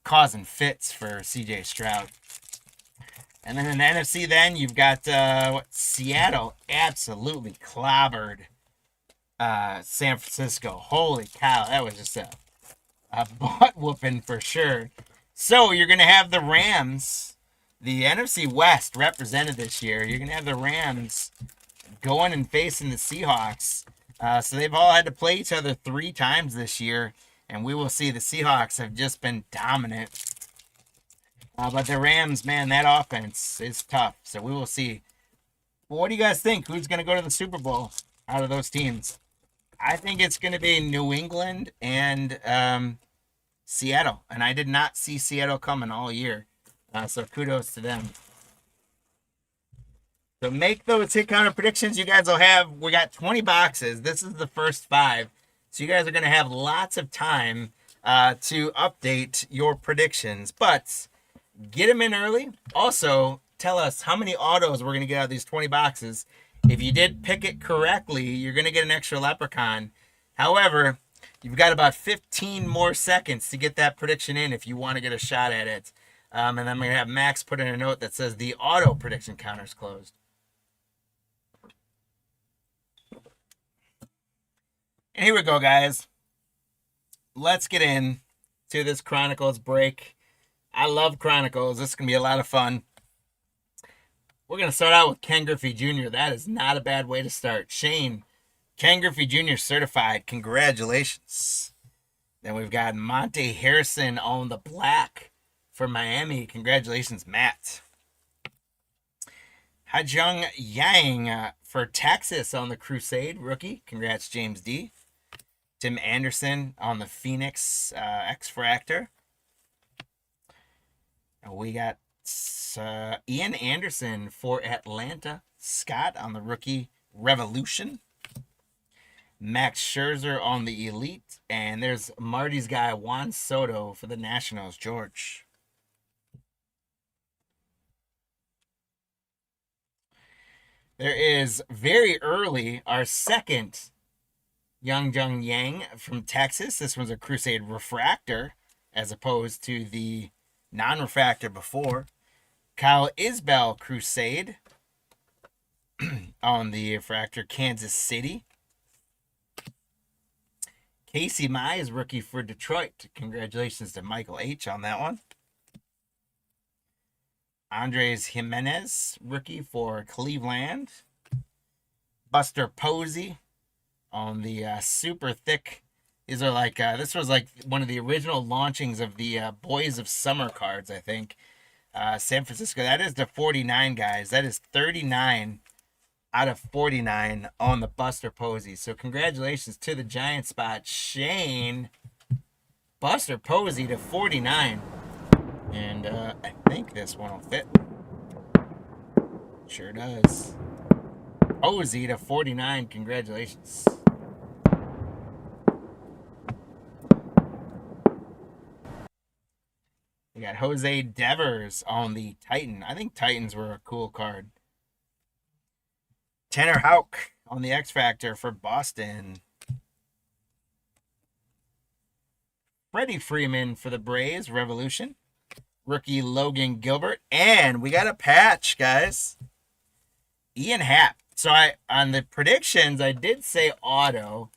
Speaker 1: causing fits for C.J. Stroud. And then in the NFC, then you've got Seattle absolutely clobbered San Francisco. Holy cow, that was just a butt whooping for sure. So you're going to have the Rams, the NFC West represented this year. You're going to have the Rams going and facing the Seahawks. So they've all had to play each other 3 times this year. And we will see the Seahawks have just been dominant. But the Rams, man, that offense is tough. So we will see. Well, what do you guys think? Who's going to go to the Super Bowl out of those teams? I think it's going to be New England and Seattle. And I did not see Seattle coming all year. So kudos to them. So make those hit counter predictions. You guys will have, we got 20 boxes. This is the first 5. So you guys are going to have lots of time to update your predictions. But get them in early. Also, tell us how many autos we're going to get out of these 20 boxes. If you did pick it correctly, you're going to get an extra leprechaun. However, you've got about 15 more seconds to get that prediction in if you want to get a shot at it. And then I'm going to have Max put in a note that says the auto prediction counter is closed. And here we go, guys. Let's get in to this Chronicles break. I love Chronicles. This is going to be a lot of fun. We're going to start out with Ken Griffey Jr. That is not a bad way to start. Shane, Ken Griffey Jr. certified. Congratulations. Then we've got Monte Harrison on the black for Miami. Congratulations, Matt. Hajung Yang for Texas on the Crusade rookie. Congrats, James D. Tim Anderson on the Phoenix X-Fractor. And we got Ian Anderson for Atlanta. Scott on the rookie Revolution. Max Scherzer on the Elite. And there's Marty's guy Juan Soto for the Nationals. George. There is very early our second Young Jung Yang from Texas. This one's a Crusade Refractor as opposed to the non-refractor before. Kyle Isbell Crusade on the refractor Kansas City. Casey Mize rookie for Detroit. Congratulations to Michael H on that one. Andres Jimenez rookie for Cleveland. Buster Posey on the super thick. These are like, this was like one of the original launchings of the Boys of Summer cards, I think. San Francisco. That is the 49, guys. That is 39 out of 49 on the Buster Posey. So congratulations to the Giant spot, Shane. Buster Posey to 49. And I think this one will fit. Sure does. Posey to 49. Congratulations. We got Jose Devers on the Titan. I think Titans were a cool card. Tanner Houck on the X Factor for Boston. Freddie Freeman for the Braves, Revolution. Rookie Logan Gilbert. And we got a patch, guys. Ian Happ. So on the predictions, I did say auto,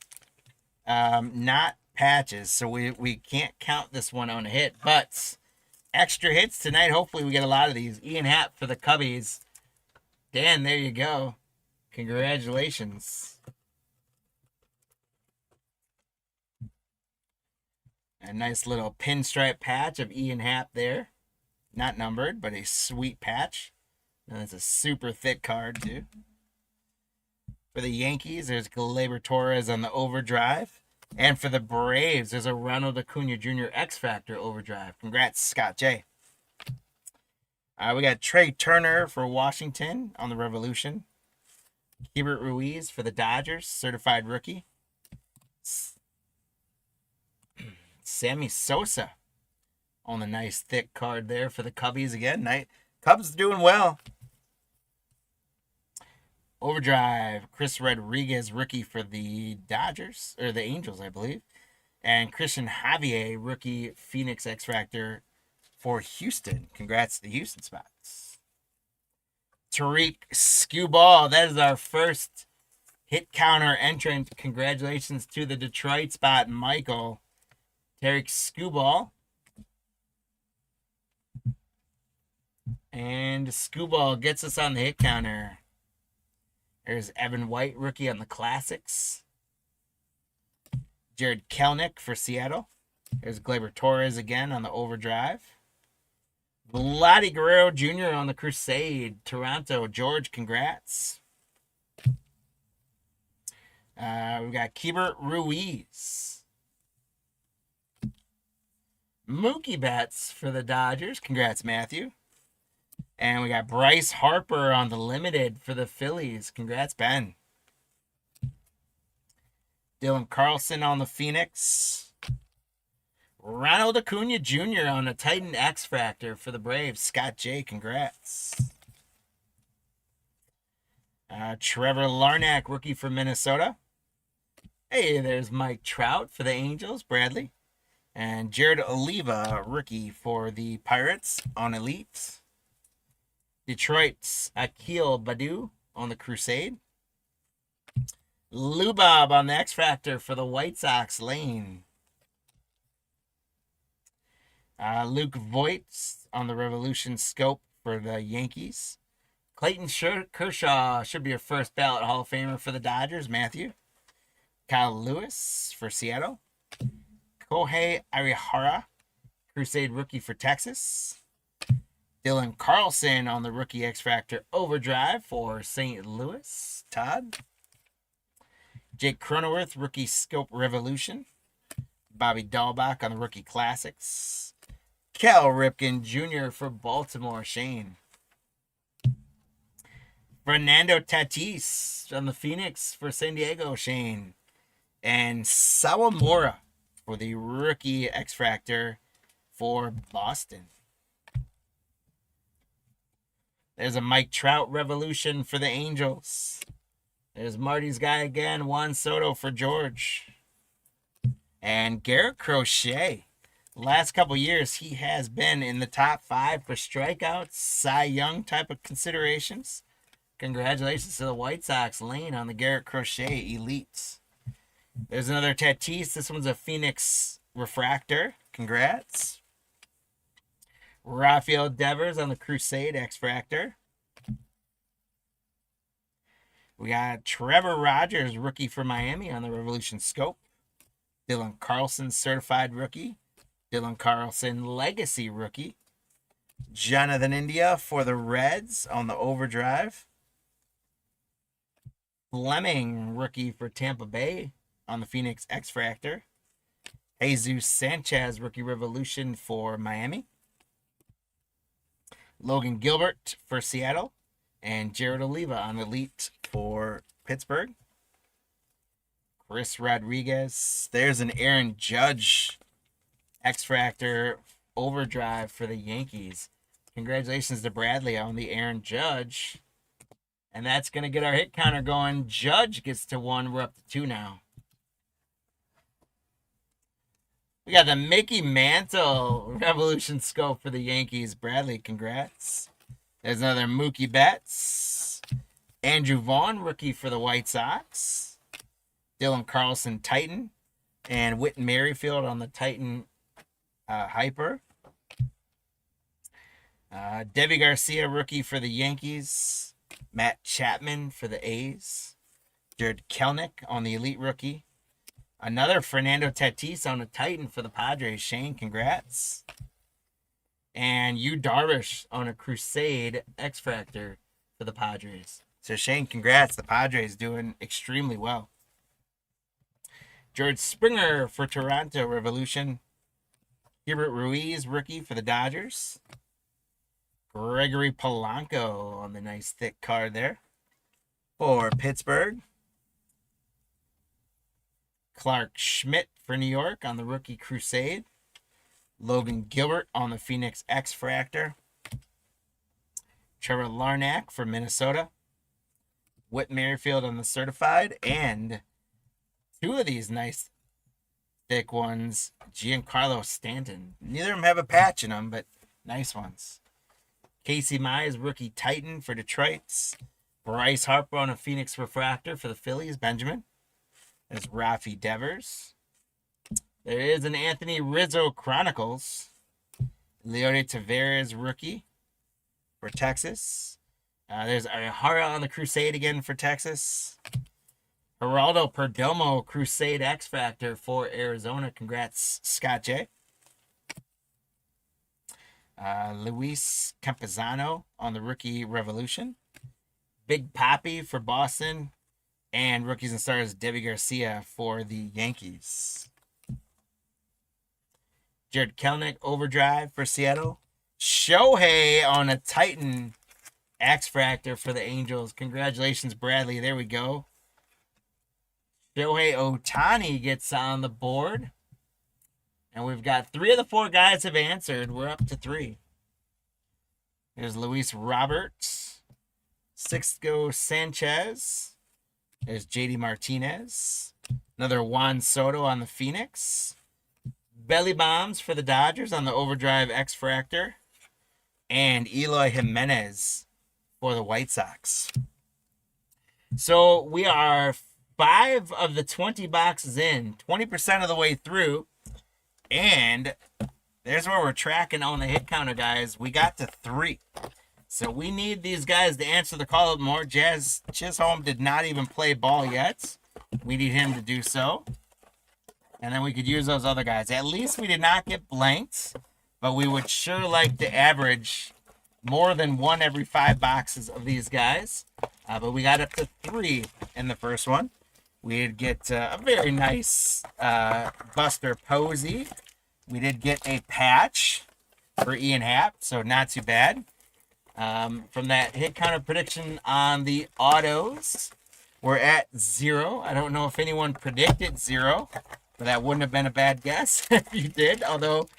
Speaker 1: not patches. So we can't count this one on a hit. But extra hits tonight. Hopefully we get a lot of these. Ian Happ for the Cubbies. Dan, there you go. Congratulations. A nice little pinstripe patch of Ian Happ there. Not numbered, but a sweet patch. And that's a super thick card, too. For the Yankees, there's Gleyber Torres on the overdrive. And for the Braves, there's a Ronald Acuna Jr. X Factor overdrive. Congrats, Scott J. We got Trey Turner for Washington on the Revolution. Hubert Ruiz for the Dodgers, certified rookie. Sammy Sosa on the nice thick card there for the Cubbies again. Cubs doing well. Overdrive, Chris Rodriguez, rookie for the Dodgers, or the Angels, I believe. And Christian Javier, rookie Phoenix X Factor for Houston. Congrats to the Houston spots. Tariq Skubal, that is our first hit counter entrant. Congratulations to the Detroit spot, Michael. Tariq Skubal. And Skubal gets us on the hit counter. There's Evan White, rookie on the Classics. Jared Kelnick for Seattle. There's Gleyber Torres again on the Overdrive. Vladdy Guerrero Jr. on the Crusade. Toronto. George, congrats. We've got Keibert Ruiz. Mookie Betts for the Dodgers. Congrats, Matthew. And we got Bryce Harper on the Limited for the Phillies. Congrats, Ben. Dylan Carlson on the Phoenix. Ronald Acuna Jr. on the Titan X Factor for the Braves. Scott J. Congrats. Trevor Larnach, rookie for Minnesota. Hey, there's Mike Trout for the Angels. Bradley. And Jared Oliva, rookie for the Pirates on Elite. Detroit's Akil Baddoo on the Crusade. Lou Bob on the X Factor for the White Sox. Lane. Luke Voigt on the Revolution Scope for the Yankees. Clayton Kershaw should be a first ballot Hall of Famer for the Dodgers. Matthew. Kyle Lewis for Seattle. Kohei Arihara, Crusade rookie for Texas. Dylan Carlson on the rookie X Factor Overdrive for St. Louis. Todd. Jake Cronenworth, rookie Scope Revolution. Bobby Dahlbach on the rookie Classics. Cal Ripken Jr. for Baltimore. Shane. Fernando Tatis on the Phoenix for San Diego. Shane. And Sawamura for the rookie X Factor for Boston. There's a Mike Trout Revolution for the Angels. There's Marty's guy again, Juan Soto for George. And Garrett Crochet. Last couple years, he has been in the top 5 for strikeouts, Cy Young type of considerations. Congratulations to the White Sox. Lane on the Garrett Crochet Elites. There's another Tatis. This one's a Phoenix Refractor. Congrats. Rafael Devers on the Crusade X Factor. We got Trevor Rogers, rookie for Miami on the Revolution Scope. Dylan Carlson, certified rookie. Dylan Carlson, legacy rookie. Jonathan India for the Reds on the Overdrive. Fleming, rookie for Tampa Bay on the Phoenix X Factor. Jesus Sanchez, rookie Revolution for Miami. Logan Gilbert for Seattle. And Jared Oliva on Elite for Pittsburgh. Chris Rodriguez. There's an Aaron Judge X Factor Overdrive for the Yankees. Congratulations to Bradley on the Aaron Judge. And that's going to get our hit counter going. Judge gets to 1. We're up to 2 now. We got the Mickey Mantle Revolution Scope for the Yankees. Bradley, congrats. There's another Mookie Betts. Andrew Vaughn, rookie for the White Sox. Dylan Carlson, Titan. And Whit Merrifield on the Titan Hyper. Debbie Garcia, rookie for the Yankees. Matt Chapman for the A's. Jared Kelnick on the Elite rookie. Another Fernando Tatis on a Titan for the Padres. Shane, congrats. And Yu Darvish on a Crusade X Factor for the Padres. So Shane, congrats. The Padres doing extremely well. George Springer for Toronto Revolution. Hubert Ruiz, rookie for the Dodgers. Gregory Polanco on the nice thick card there for Pittsburgh. Clark Schmidt for New York on the rookie Crusade. Logan Gilbert on the Phoenix X Factor. Trevor Larnach for Minnesota. Whit Merrifield on the certified. And 2 of these nice Thick ones. Giancarlo Stanton. Neither of them have a patch in them, but nice ones. Casey Mize, rookie Titan for Detroit. Bryce Harper on a Phoenix Refractor for the Phillies. Benjamin. There's Rafi Devers. There is an Anthony Rizzo Chronicles. Leody Taveras, rookie for Texas. There's Hara on the Crusade again for Texas. Geraldo Perdomo, Crusade X Factor for Arizona. Congrats, Scott J. Luis Campuzano on the Rookie Revolution. Big Papi for Boston. And Rookies and Stars, Debbie Garcia for the Yankees. Jared Kelenic, Overdrive for Seattle. Shohei on a Titan X Factor for the Angels. Congratulations, Bradley. There we go. Shohei Ohtani gets on the board. And we've got 3 of the 4 guys have answered. We're up to 3. There's Luis Roberts. Sixto Sanchez. There's JD Martinez. Another Juan Soto on the Phoenix. Belly Bombs for the Dodgers on the Overdrive X Fractor. And Eloy Jimenez for the White Sox. So we are 5 of the 20 boxes in. 20% of the way through. And there's where we're tracking on the hit counter, guys. We got to 3. So we need these guys to answer the call up more. Jazz Chisholm did not even play ball yet. We need him to do so. And then we could use those other guys. At least we did not get blanked. But we would sure like to average more than 1 every 5 boxes of these guys. But we got up to 3 in the first one. We did get a very nice Buster Posey. We did get a patch for Ian Happ, so not too bad. From that hit counter prediction on the autos, we're at 0. I don't know if anyone predicted 0, but that wouldn't have been a bad guess if you did. Although,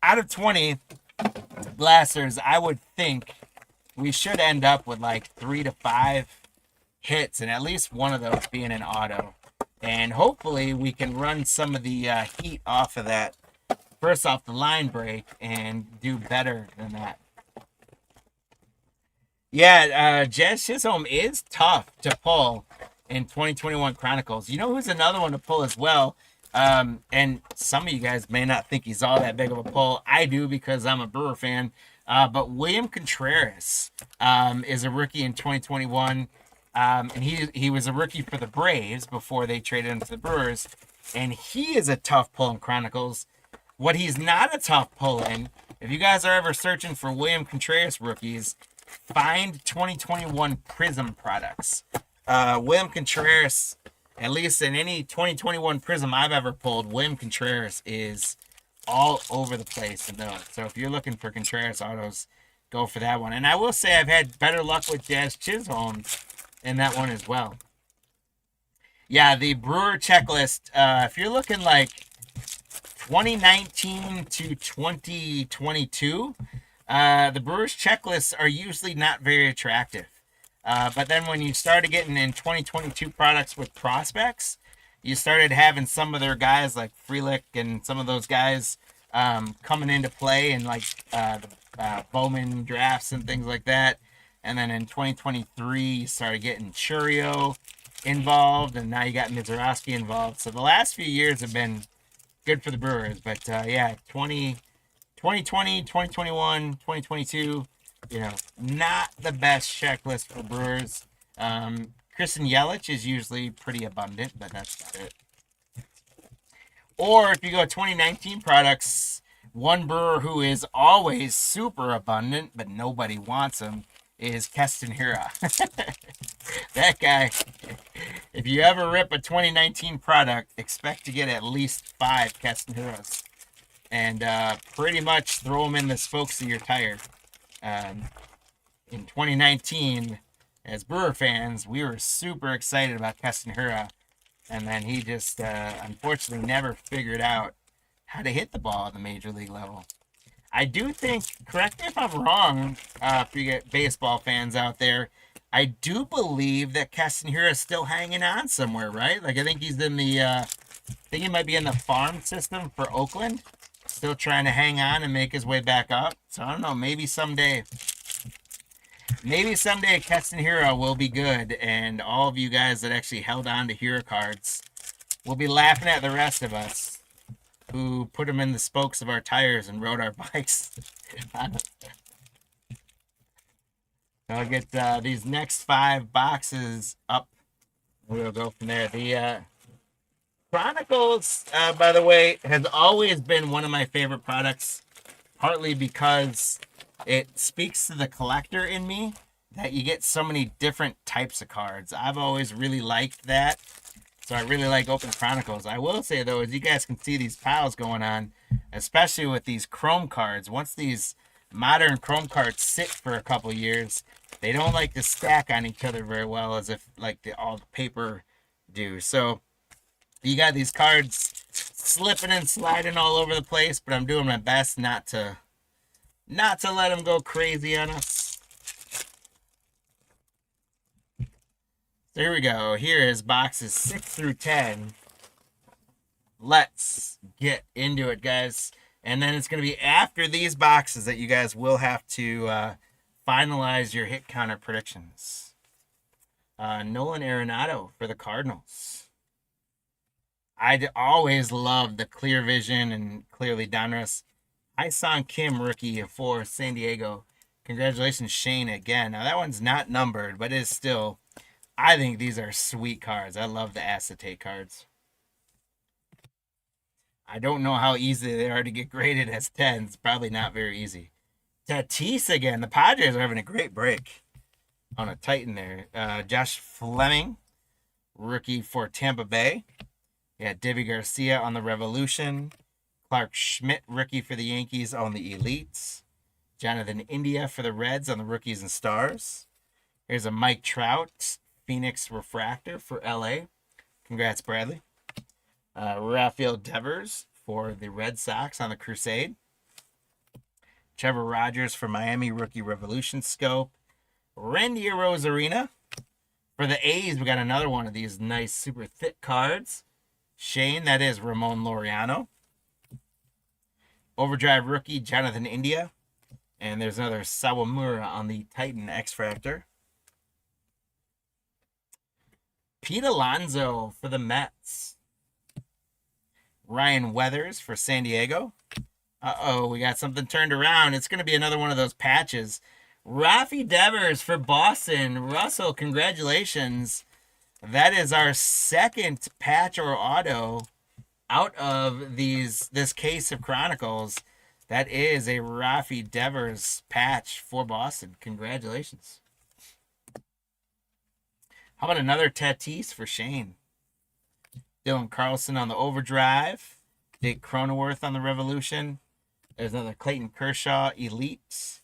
Speaker 1: out of 20 blasters, I would think we should end up with like 3 to 5 hits, and at least one of those being an auto. And hopefully we can run some of the heat off of that first off the line break and do better than that. Yeah, Jazz Chisholm is tough to pull in 2021 Chronicles. You know who's another one to pull as well? And some of you guys may not think he's all that big of a pull. I do because I'm a Brewer fan. But William Contreras is a rookie in 2021. And he was a rookie for the Braves before they traded him to the Brewers. And he is a tough pull in Chronicles. What he's not a tough pull in, if you guys are ever searching for William Contreras rookies, find 2021 Prism products. William Contreras, at least in any 2021 Prism I've ever pulled, William Contreras is all over the place in those. So if you're looking for Contreras autos, go for that one. And I will say I've had better luck with Jazz Chisholm in that one as well. Yeah, the Brewer checklist, if you're looking like 2019 to 2022, the Brewers checklists are usually not very attractive. But then when you started getting in 2022 products with prospects, you started having some of their guys like Frelick and some of those guys coming into play in like the Bowman drafts and things like that. And then in 2023, you started getting Churio involved, and now you got Mizorowski involved. So the last few years have been good for the Brewers. But yeah, 2020, 2021, 2022, you know, not the best checklist for Brewers. Kristen Yelich is usually pretty abundant, but that's about it. Or if you go 2019 products, one Brewer who is always super abundant, but nobody wants him, is Keston Hiura. That guy, if you ever rip a 2019 product, expect to get at least 5 Keston Hiuras. And pretty much throw them in the spokes of your tire. In 2019, as Brewer fans, we were super excited about Keston Hiura. And then he just, unfortunately, never figured out how to hit the ball at the major league level. I do think, correct me if I'm wrong, if you get baseball fans out there, I do believe that Keston Hiura is still hanging on somewhere, right? Like, I think he's in the think he might be in the farm system for Oakland. Still trying to hang on and make his way back up. So I don't know, maybe someday Keston Hero will be good, and all of you guys that actually held on to Hero cards will be laughing at the rest of us who put them in the spokes of our tires and rode our bikes. I'll get these next 5 boxes up. We'll go from there. The Chronicles, by the way, has always been one of my favorite products, partly because it speaks to the collector in me that you get so many different types of cards. I've always really liked that, so I really like open Chronicles. I will say, though, as you guys can see these piles going on, especially with these Chrome cards, once these modern Chrome cards sit for a couple years, they don't like to stack on each other very well as if like all the paper do. So you got these cards slipping and sliding all over the place, but I'm doing my best not to let them go crazy on us. So here we go. Here is boxes 6 through 10. Let's get into it, guys. And then it's going to be after these boxes that you guys will have to finalize your hit counter predictions. Nolan Arenado for the Cardinals. I always loved the Clear Vision and Clearly Donruss. Hyun Kim rookie for San Diego. Congratulations, Shane, again. Now, that one's not numbered, but it is still, I think these are sweet cards. I love the acetate cards. I don't know how easy they are to get graded as 10s. Probably not very easy. Tatis again. The Padres are having a great break on a Titan there. Josh Fleming, rookie for Tampa Bay. Yeah, Divy Garcia on the Revolution. Clark Schmidt, rookie for the Yankees on the Elites. Jonathan India for the Reds on the Rookies and Stars. Here's a Mike Trout, Phoenix Refractor for LA. Congrats, Bradley. Rafael Devers for the Red Sox on the Crusade. Trevor Rogers for Miami, rookie Revolution Scope. Randy Arozarena for the A's. We got another one of these nice, super thick cards. Shane, that is Ramon Laureano. Overdrive rookie, Jonathan India. And there's another Sawamura on the Titan X-Fractor. Pete Alonso for the Mets. Ryan Weathers for San Diego. Uh-oh, we got something turned around. It's going to be another one of those patches. Rafi Devers for Boston. Russell, congratulations. That is our second patch or auto out of this case of Chronicles. That is a Rafi Devers patch for Boston. Congratulations. How about another Tatis for Shane? Dylan Carlson on the Overdrive. Dick Cronenworth on the Revolution. There's another Clayton Kershaw Elite.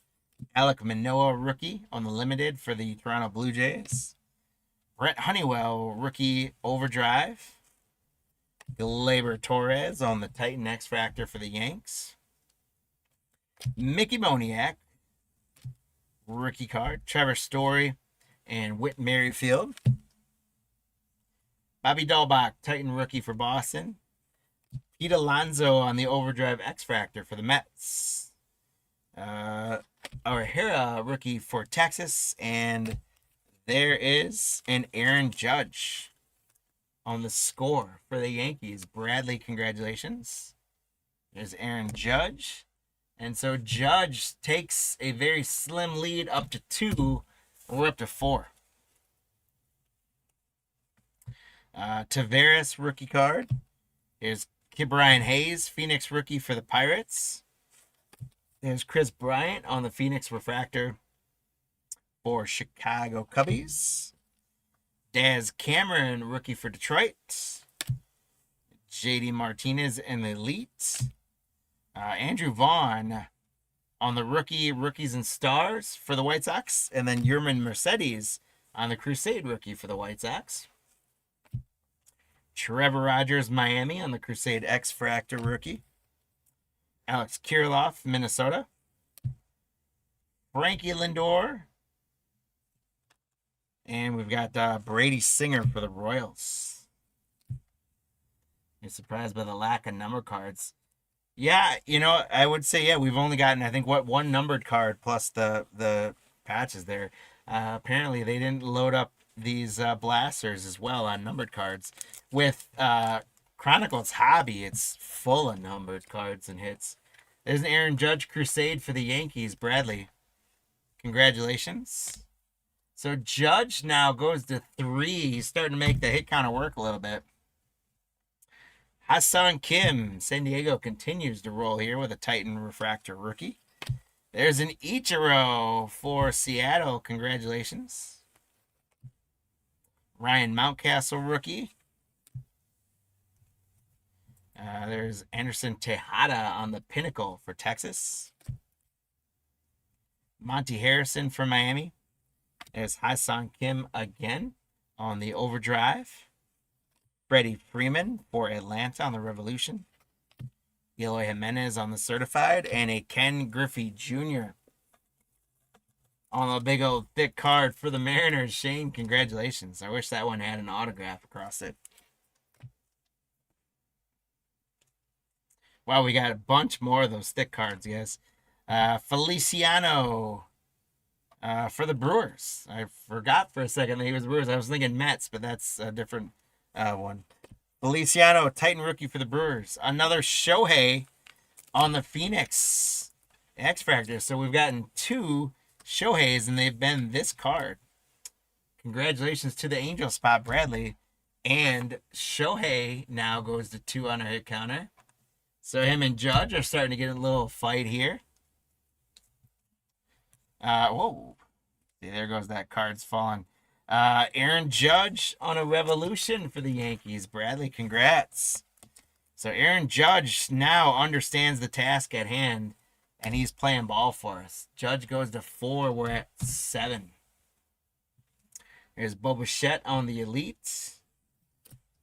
Speaker 1: Alek Manoah rookie on the Limited for the Toronto Blue Jays. Brett Honeywell rookie Overdrive. Gleyber Torres on the Titan X-Fractor for the Yanks. Mickey Moniak rookie card. Trevor Story and Whit Merrifield. Bobby Dahlbach, Titan rookie for Boston. Pete Alonso on the Overdrive X-Fractor for the Mets. O'Hara rookie for Texas. And there is an Aaron Judge on the score for the Yankees. Bradley, congratulations. There's Aaron Judge. And so Judge takes a very slim lead up to 2. We're up to 4. Tavares rookie card. Here's Brian Hayes, Phoenix rookie for the Pirates. There's Chris Bryant on the Phoenix Refractor for Chicago Cubbies. Daz Cameron, rookie for Detroit. JD Martinez in the Elite. Andrew Vaughn on the Rookies and Stars for the White Sox. And then Yerman Mercedes on the Crusade rookie for the White Sox. Trevor Rogers, Miami on the Crusade X-Fractor rookie. Alex Kirilloff, Minnesota. Frankie Lindor. And we've got Brady Singer for the Royals. You're surprised by the lack of number cards. Yeah, I would say yeah. We've only gotten I think one numbered card plus the patches there. Apparently they didn't load up these blasters as well on numbered cards. With Chronicles Hobby, it's full of numbered cards and hits. There's an Aaron Judge Crusade for the Yankees, Bradley. Congratulations. So Judge now goes to 3. He's starting to make the hit counter work a little bit. Hassan Kim, San Diego continues to roll here with a Titan Refractor rookie. There's an Ichiro for Seattle. Congratulations. Ryan Mountcastle rookie. There's Anderson Tejada on the Pinnacle for Texas. Monty Harrison for Miami. There's Hassan Kim again on the Overdrive. Freddie Freeman for Atlanta on the Revolution. Eloy Jimenez on the Certified. And a Ken Griffey Jr. on the big old thick card for the Mariners. Shane, congratulations. I wish that one had an autograph across it. Wow, we got a bunch more of those thick cards, guys. Feliciano for the Brewers. I forgot for a second that he was the Brewers. I was thinking Mets, but that's a different one. Feliciano, Titan rookie for the Brewers. Another Shohei on the Phoenix X Factor. So we've gotten 2 Shoheis, and they've been this card. Congratulations to the Angel spot, Bradley. And Shohei now goes to 2 on our hit counter. So him and Judge are starting to get a little fight here. Whoa. See, there goes that card's falling. Aaron Judge on a Revolution for the Yankees. Bradley, congrats. So Aaron Judge now understands the task at hand, and he's playing ball for us. Judge goes to 4. We're at 7. There's Bo Bichette on the Elite.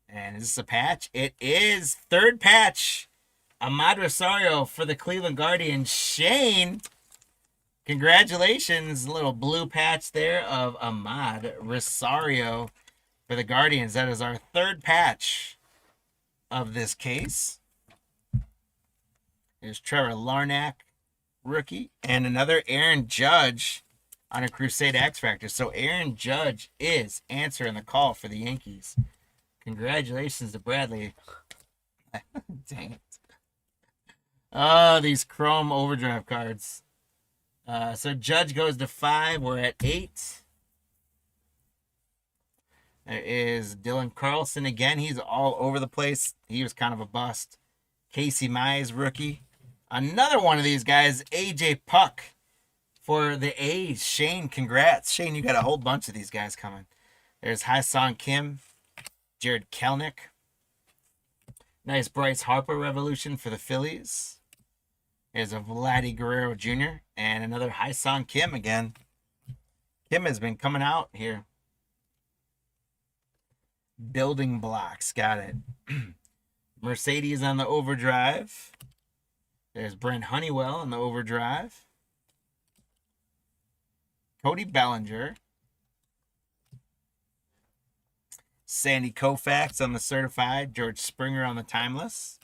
Speaker 1: And is this a patch? It is. 3rd patch. Ahmad Rosario for the Cleveland Guardians. Shane, congratulations. Little blue patch there of Ahmad Rosario for the Guardians. That is our 3rd patch of this case. There's Trevor Larnach, rookie, and another Aaron Judge on a Crusade X Factor. So Aaron Judge is answering the call for the Yankees. Congratulations to Bradley. Dang it. Oh, these Chrome Overdrive cards. So Judge goes to 5. We're at 8. There is Dylan Carlson again. He's all over the place. He was kind of a bust. Casey Mize, rookie. Another one of these guys, AJ Puck for the A's. Shane, congrats. Shane, you got a whole bunch of these guys coming. There's Hassan Kim, Jared Kelnick. Nice Bryce Harper Revolution for the Phillies. There's a Vladdy Guerrero Jr. and another Hassan Kim again. Kim has been coming out here. Building blocks, got it. Mercedes on the Overdrive. There's Brent Honeywell on the Overdrive. Cody Bellinger. Sandy Koufax on the Certified. George Springer on the Timeless.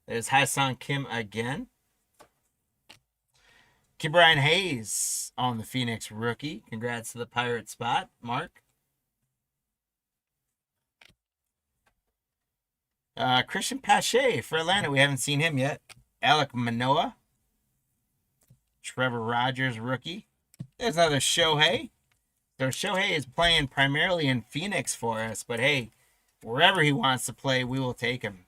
Speaker 1: There's Hassan Kim again. Ke'Bryan Hayes on the Phoenix rookie. Congrats to the Pirate spot, Mark. Christian Pache for Atlanta. We haven't seen him yet. Alek Manoah. Trevor Rogers rookie. There's another Shohei. So Shohei is playing primarily in Phoenix for us, but hey, wherever he wants to play, we will take him.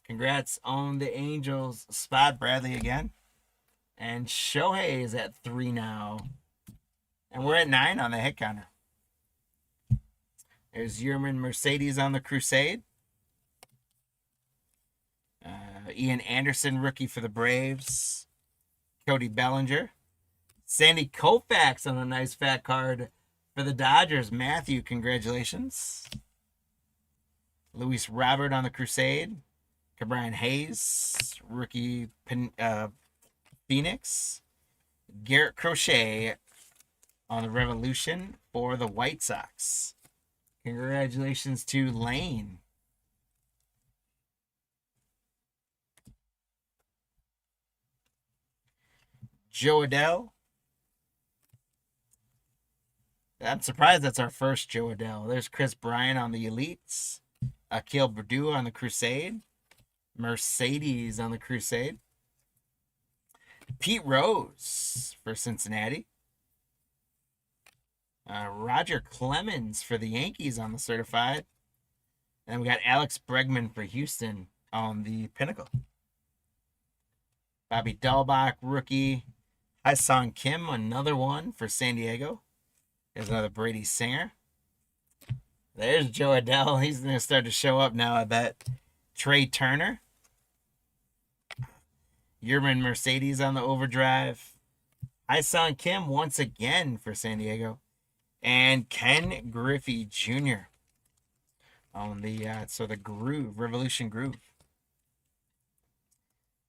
Speaker 1: Congrats on the Angels spot, Bradley again. And Shohei is at 3 now. And we're at 9 on the hit counter. There's Yerman Mercedes on the Crusade. Ian Anderson, rookie for the Braves. Cody Bellinger. Sandy Koufax on a nice fat card for the Dodgers. Matthew, congratulations. Luis Robert on the Crusade. Ke'Bryan Hayes, rookie Phoenix. Garrett Crochet on the Revolution for the White Sox. Congratulations to Lane. Joe Adele. I'm surprised that's our first Joe Adele. There's Chris Bryant on the Elites. Akil Purdue on the Crusade. Mercedes on the Crusade. Pete Rose for Cincinnati. Roger Clemens for the Yankees on the Certified. And we got Alex Bregman for Houston on the Pinnacle. Bobby Dahlbach, rookie. Hyun Kim, another one for San Diego. There's another Brady Singer. There's Joe Adele. He's going to start to show up now, I bet. Trey Turner. Yerman Mercedes on the overdrive. Hyun Kim once again for San Diego. And Ken Griffey Jr. on the the Groove, Revolution Groove.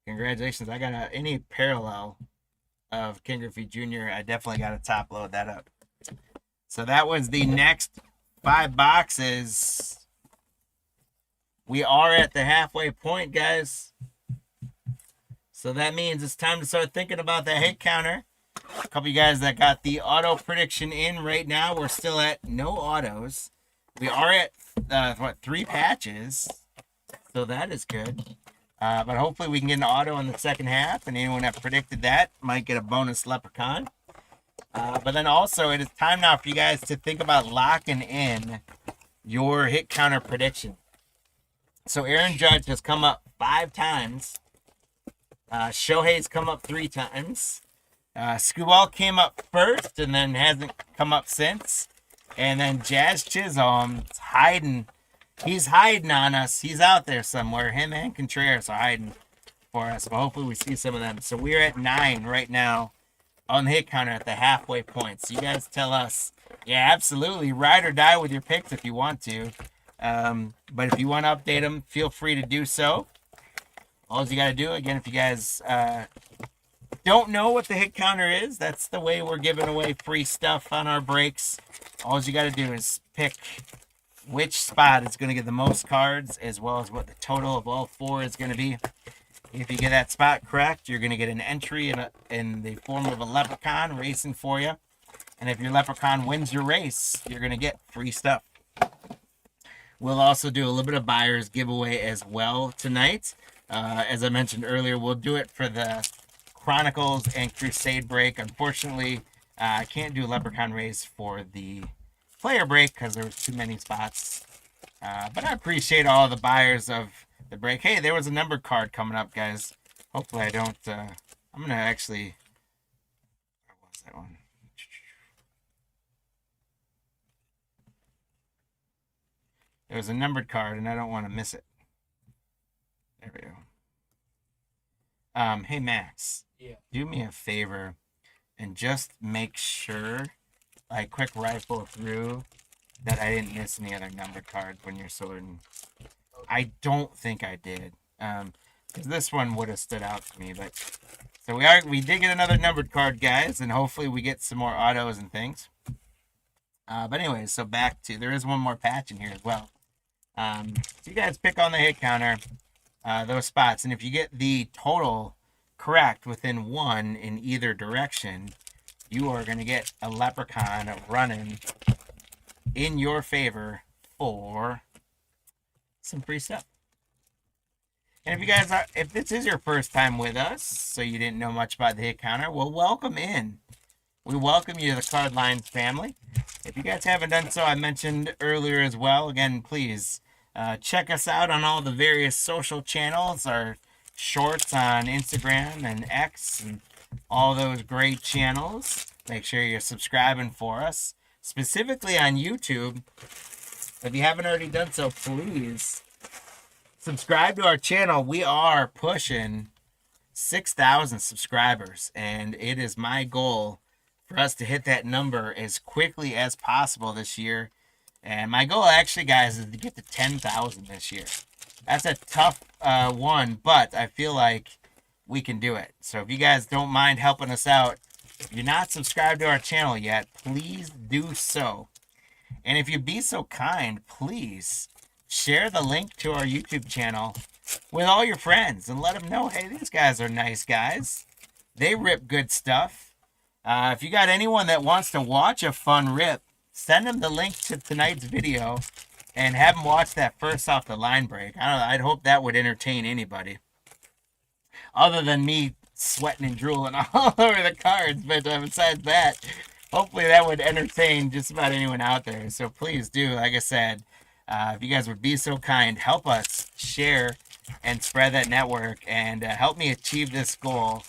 Speaker 1: Congratulations. I got any parallel of Ken Griffey Jr. I definitely got to top load that up. So that was the next 5 boxes. We are at the halfway point, guys. So that means it's time to start thinking about that hit counter. A couple of you guys that got the auto prediction in right now. We're still at no autos. We are at 3 patches. So that is good. But hopefully we can get an auto in the second half. And anyone that predicted that might get a bonus leprechaun. But then also, it is time now for you guys to think about locking in your hit counter prediction. So Aaron Judge has come up 5 times. Shohei's come up 3 times. Skubal came up first and then hasn't come up since. And then Jazz Chisholm's hiding. He's hiding on us. He's out there somewhere. Him and Contreras are hiding for us. But hopefully we see some of them. So we're at 9 right now on the hit counter at the halfway point. So you guys tell us, yeah, absolutely, ride or die with your picks if you want to. But if you want to update them, feel free to do so. All you got to do, again, if you guys don't know what the hit counter is, that's the way we're giving away free stuff on our breaks. All you got to do is pick which spot is going to get the most cards, as well as what the total of all 4 is going to be. If you get that spot correct, you're going to get an entry in the form of a leprechaun racing for you. And if your leprechaun wins your race, you're going to get free stuff. We'll also do a little bit of buyer's giveaway as well tonight. As I mentioned earlier, we'll do it for the Chronicles and Crusade break. Unfortunately, I can't do a leprechaun race for the player break because there was too many spots. But I appreciate all the buyers of the break. Hey, there was a numbered card coming up, guys. Hopefully I don't... I'm going to actually... What was that one? There was a numbered card, and I don't want to miss it. There we go. Hey, Max.
Speaker 2: Yeah.
Speaker 1: Do me a favor and just make sure I quick rifle through that I didn't miss any other numbered cards when you're sorting. I don't think I did. Because this one would have stood out to me. But so we did get another numbered card, guys, and hopefully we get some more autos and things. But anyways, so back to, there is one more patch in here as well. So you guys pick on the hit counter, those spots, and if you get the total correct within 1 in either direction, you are going to get a leprechaun running in your favor for some free stuff. And if you guys are, if this is your first time with us, so you didn't know much about the hit counter, well, welcome in. We welcome you to the Card Lines family. If you guys haven't done so, I mentioned earlier as well, again, please check us out on all the various social channels, our shorts on Instagram and X and all those great channels. Make sure you're subscribing for us, specifically on YouTube. If you haven't already done so, please subscribe to our channel. We are pushing 6,000 subscribers, and it is my goal for us to hit that number as quickly as possible this year. And my goal, actually, guys, is to get to 10,000 this year. That's a tough one, but I feel like we can do it. So if you guys don't mind helping us out, if you're not subscribed to our channel yet, please do so. And if you'd be so kind, please share the link to our YouTube channel with all your friends and let them know, hey, these guys are nice guys. They rip good stuff. If you got anyone that wants to watch a fun rip, send them the link to tonight's video and have them watch that first off the line break. I don't know, I'd hope that would entertain anybody other than me sweating and drooling all over the cards. But besides that, hopefully that would entertain just about anyone out there. So please do, like I said, if you guys would be so kind, help us share and spread that network and help me achieve this goal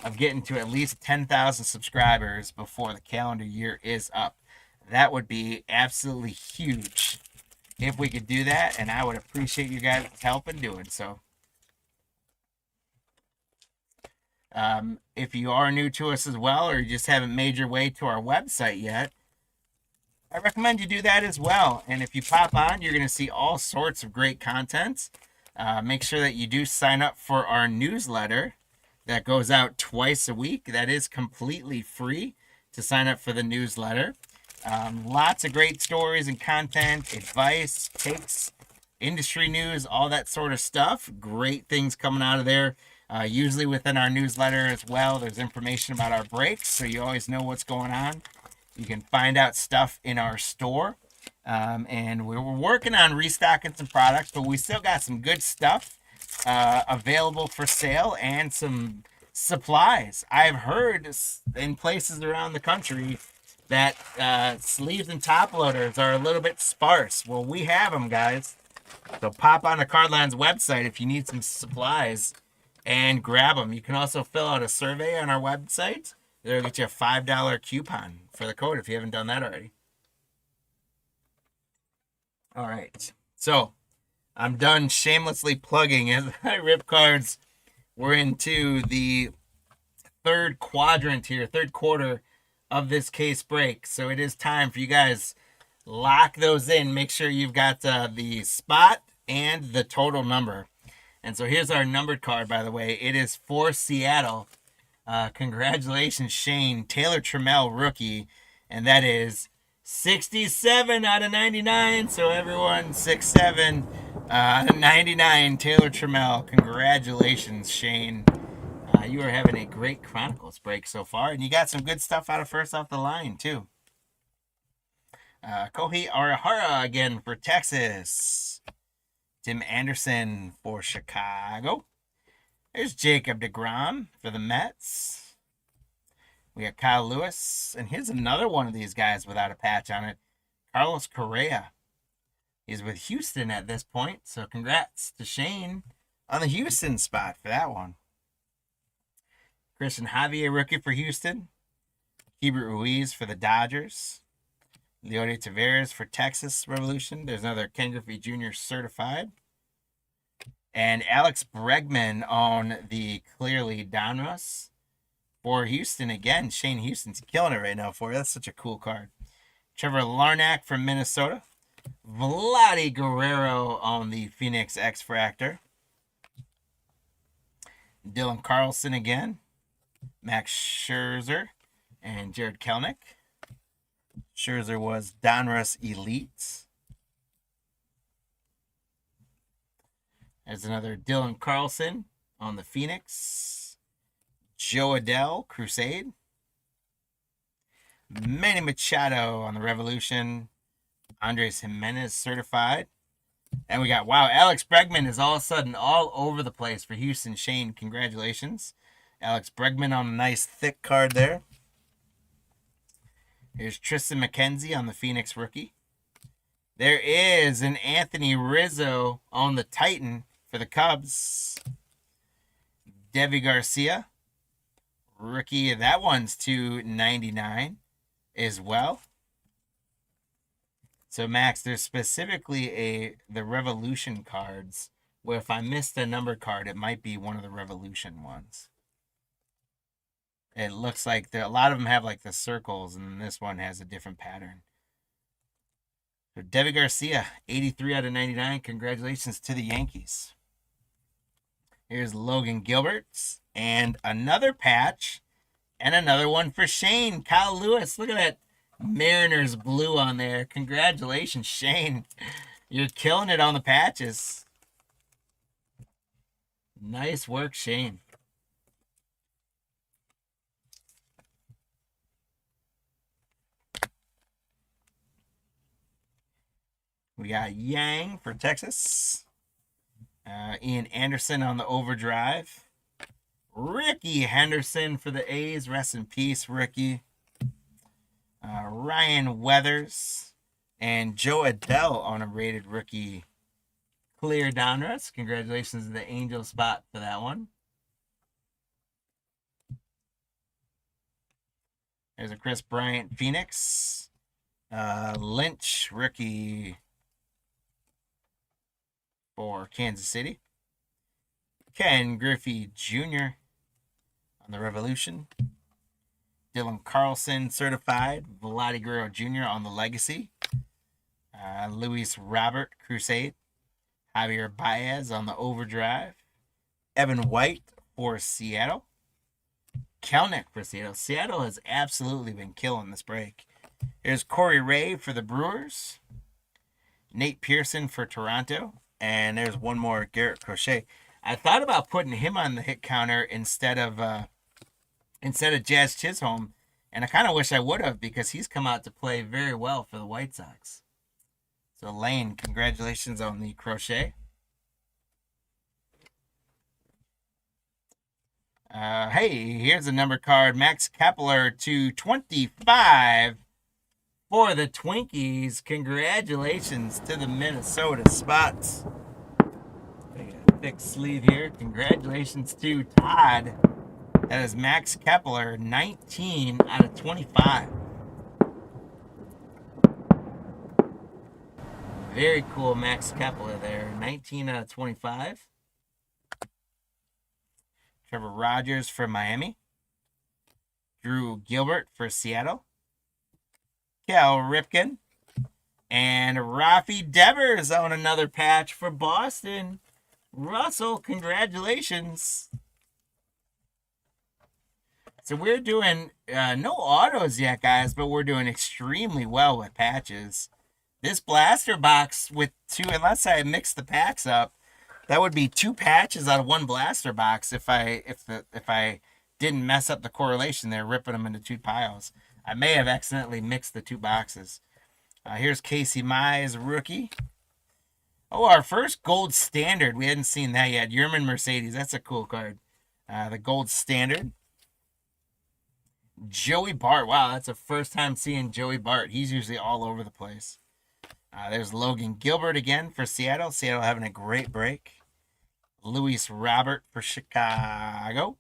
Speaker 1: of getting to at least 10,000 subscribers before the calendar year is up. That would be absolutely huge if we could do that, and I would appreciate you guys' help in doing so. If you are new to us as well, or you just haven't made your way to our website yet, I recommend you do that as well. And if you pop on, you're going to see all sorts of great content. Make sure that you do sign up for our newsletter that goes out twice a week. That is completely free to sign up for the newsletter. Lots of great stories and content, advice, takes, industry news, all that sort of stuff. Great things coming out of there. Usually within our newsletter as well, there's information about our breaks, so you always know what's going on. You can find out stuff in our store. And we're working on restocking some products, but we still got some good stuff available for sale and some supplies. I've heard in places around the country that sleeves and top loaders are a little bit sparse. Well, we have them, guys. So pop on the Cardlines website if you need some supplies and grab them. You can also fill out a survey on our website. It'll get you a $5 coupon for the code if you haven't done that already. All right. So I'm done shamelessly plugging as I rip cards. We're into the third quadrant here, third quarter of this case break. So it is time for you guys lock those in. Make sure you've got the spot and the total number. And so here's our numbered card, by the way. It is for Seattle. Congratulations, Shane. Taylor Trammell, rookie. And that is 67 out of 99. So everyone, 67 out of 99. Taylor Trammell. Congratulations, Shane. You are having a great Chronicles break so far. And you got some good stuff out of first off the line, too. Kohei Arihara again for Texas. Tim Anderson for Chicago. There's Jacob deGrom for the Mets. We got Kyle Lewis. And here's another one of these guys without a patch on it. Carlos Correa. He's with Houston at this point. So congrats to Shane on the Houston spot for that one. Christian Javier, rookie for Houston. Hubert Ruiz for the Dodgers. Leody Taveras for Texas Revolution. There's another Ken Griffey Jr. certified. And Alex Bregman on the clearly Donruss for Houston. Again, Shane Houston's killing it right now for you. That's such a cool card. Trevor Larnach from Minnesota. Vladdy Guerrero on the Phoenix X-Fractor. Dylan Carlson again. Max Scherzer and Jared Kelenic. Scherzer was Donruss Elites. There's another Dylan Carlson on the Phoenix. Joe Adell, Crusade. Manny Machado on the Revolution. Andres Jimenez certified. And we got, wow, Alex Bregman is all of a sudden all over the place for Houston. Shane, congratulations. Alex Bregman on a nice thick card there. Here's Tristan McKenzie on the Phoenix rookie. There is an Anthony Rizzo on the Titan for the Cubs. Devi Garcia, rookie. That one's $2.99 as well. So Max, there's specifically the Revolution cards where if I missed a number card, it might be one of the Revolution ones. It looks like a lot of them have like the circles, and this one has a different pattern. So Devi Garcia, 83 out of 99. Congratulations to the Yankees. Here's Logan Gilbert and another patch and another one for Shane. Kyle Lewis, look at that Mariners blue on there. Congratulations, Shane. You're killing it on the patches. Nice work, Shane. We got Yang for Texas. Ian Anderson on the overdrive. Ricky Henderson for the A's. Rest in peace, Ricky. Ryan Weathers and Joe Adele on a rated rookie clear Donruss. Congratulations to the Angel spot for that one. There's a Chris Bryant Phoenix. Lynch rookie for Kansas City. Ken Griffey Jr. on the Revolution. Dylan Carlson certified. Vladi Guerrero Jr. on the Legacy. Luis Robert Crusade. Javier Baez on the overdrive. Evan White for Seattle. Kelnick for Seattle. Seattle has absolutely been killing this break. Here's Corey Ray for the Brewers. Nate Pearson for Toronto. And there's one more, Garrett Crochet. I thought about putting him on the hit counter instead of Jazz Chisholm, and I kind of wish I would have because he's come out to play very well for the White Sox. So Lane, congratulations on the Crochet. Hey, here's a number card. Max Kepler to 25 for the Twinkies. Congratulations to the Minnesota Spots. Thick sleeve here. Congratulations to Todd. That is Max Kepler, 19 out of 25. Very cool Max Kepler there, 19 out of 25. Trevor Rogers for Miami. Drew Gilbert for Seattle. Cal Ripken. And Rafi Devers on another patch for Boston. Russell, congratulations. So we're doing no autos yet, guys, but we're doing extremely well with patches. This blaster box with two, unless I mix the packs up, that would be two patches out of one blaster box if I didn't mess up the correlation there, ripping them into two piles. I may have accidentally mixed the two boxes. Here's Casey Mize, rookie. Oh, our first gold standard. We hadn't seen that yet. Yerman Mercedes. That's a cool card. The gold standard. Joey Bart. Wow, that's the first time seeing Joey Bart. He's usually all over the place. There's Logan Gilbert again for Seattle. Seattle having a great break. Luis Robert for Chicago.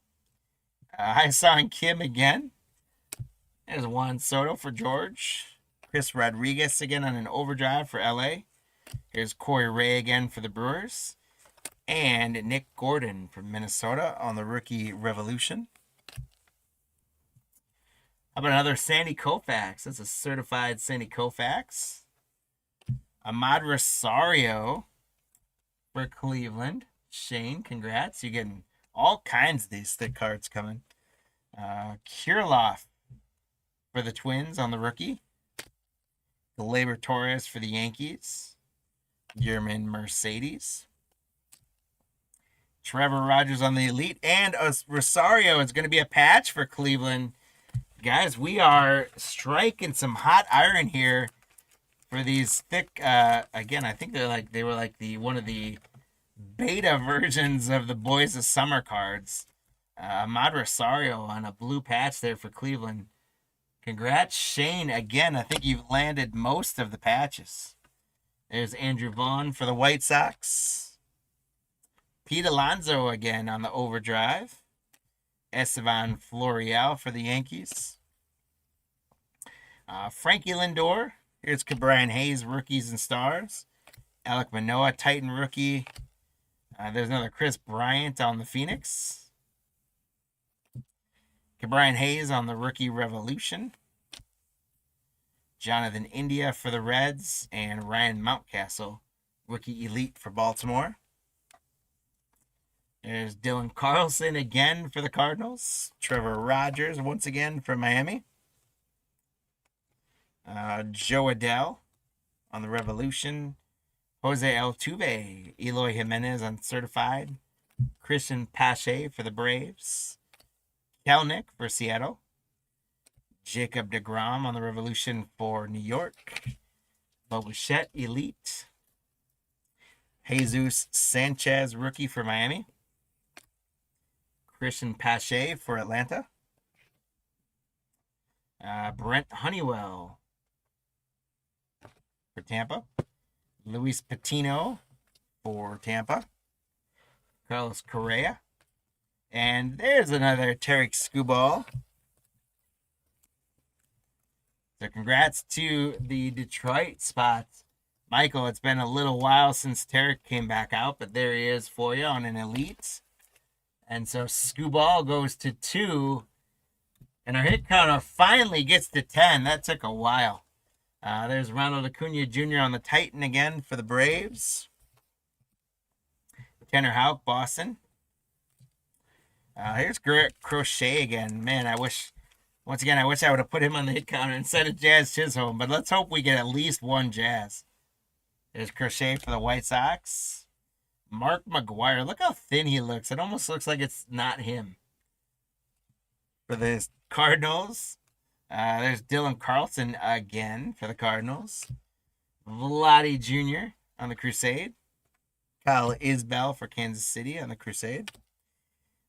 Speaker 1: Hi-Song Kim again. There's Juan Soto for George. Chris Rodriguez again on an overdrive for LA. Here's Corey Ray again for the Brewers. And Nick Gordon from Minnesota on the rookie Revolution. How about another Sandy Koufax? That's a certified Sandy Koufax. Ahmad Rosario for Cleveland. Shane, congrats. You're getting all kinds of these thick cards coming. Kirilloff for the Twins on the rookie. Gleyber Torres for the Yankees. Yerman Mercedes. Trevor Rogers on the Elite. And Rosario is going to be a patch for Cleveland. Guys, we are striking some hot iron here for these thick, again, I think they were like one of the beta versions of the Boys of Summer cards. Ahmad Rosario on a blue patch there for Cleveland. Congrats, Shane. Again, I think you've landed most of the patches. There's Andrew Vaughn for the White Sox. Pete Alonso again on the overdrive. Estevan Florial for the Yankees. Frankie Lindor. Here's Brian Hayes, rookies and stars. Alek Manoah, Titan rookie. There's another Chris Bryant on the Phoenix. Brian Hayes on the rookie Revolution. Jonathan India for the Reds. And Ryan Mountcastle, rookie elite for Baltimore. There's Dylan Carlson again for the Cardinals. Trevor Rogers once again for Miami. Joe Adele on the Revolution. Jose Altuve, Eloy Jimenez uncertified. Christian Pache for the Braves. Kelnick for Seattle. Jacob deGrom on the Revolution for New York. Bo Bichette Elite. Jesus Sanchez, rookie for Miami. Christian Pache for Atlanta. Brent Honeywell for Tampa. Luis Patino for Tampa. Carlos Correa. And there's another Tarek Skubal. So congrats to the Detroit spots. Michael, it's been a little while since Tarek came back out, but there he is for you on an Elite. And so Skubal goes to 2. And our hit counter finally gets to 10. That took a while. There's Ronald Acuna Jr. on the Titan again for the Braves. Tanner Houck, Boston. Here's Crochet again. Man, I wish I would have put him on the hit counter instead of Jazz Chisholm. But let's hope we get at least one Jazz. There's Crochet for the White Sox. Mark McGuire. Look how thin he looks. It almost looks like it's not him. For the Cardinals, there's Dylan Carlson again for the Cardinals. Vladdy Jr. on the Crusade. Kyle Isbell for Kansas City on the Crusade.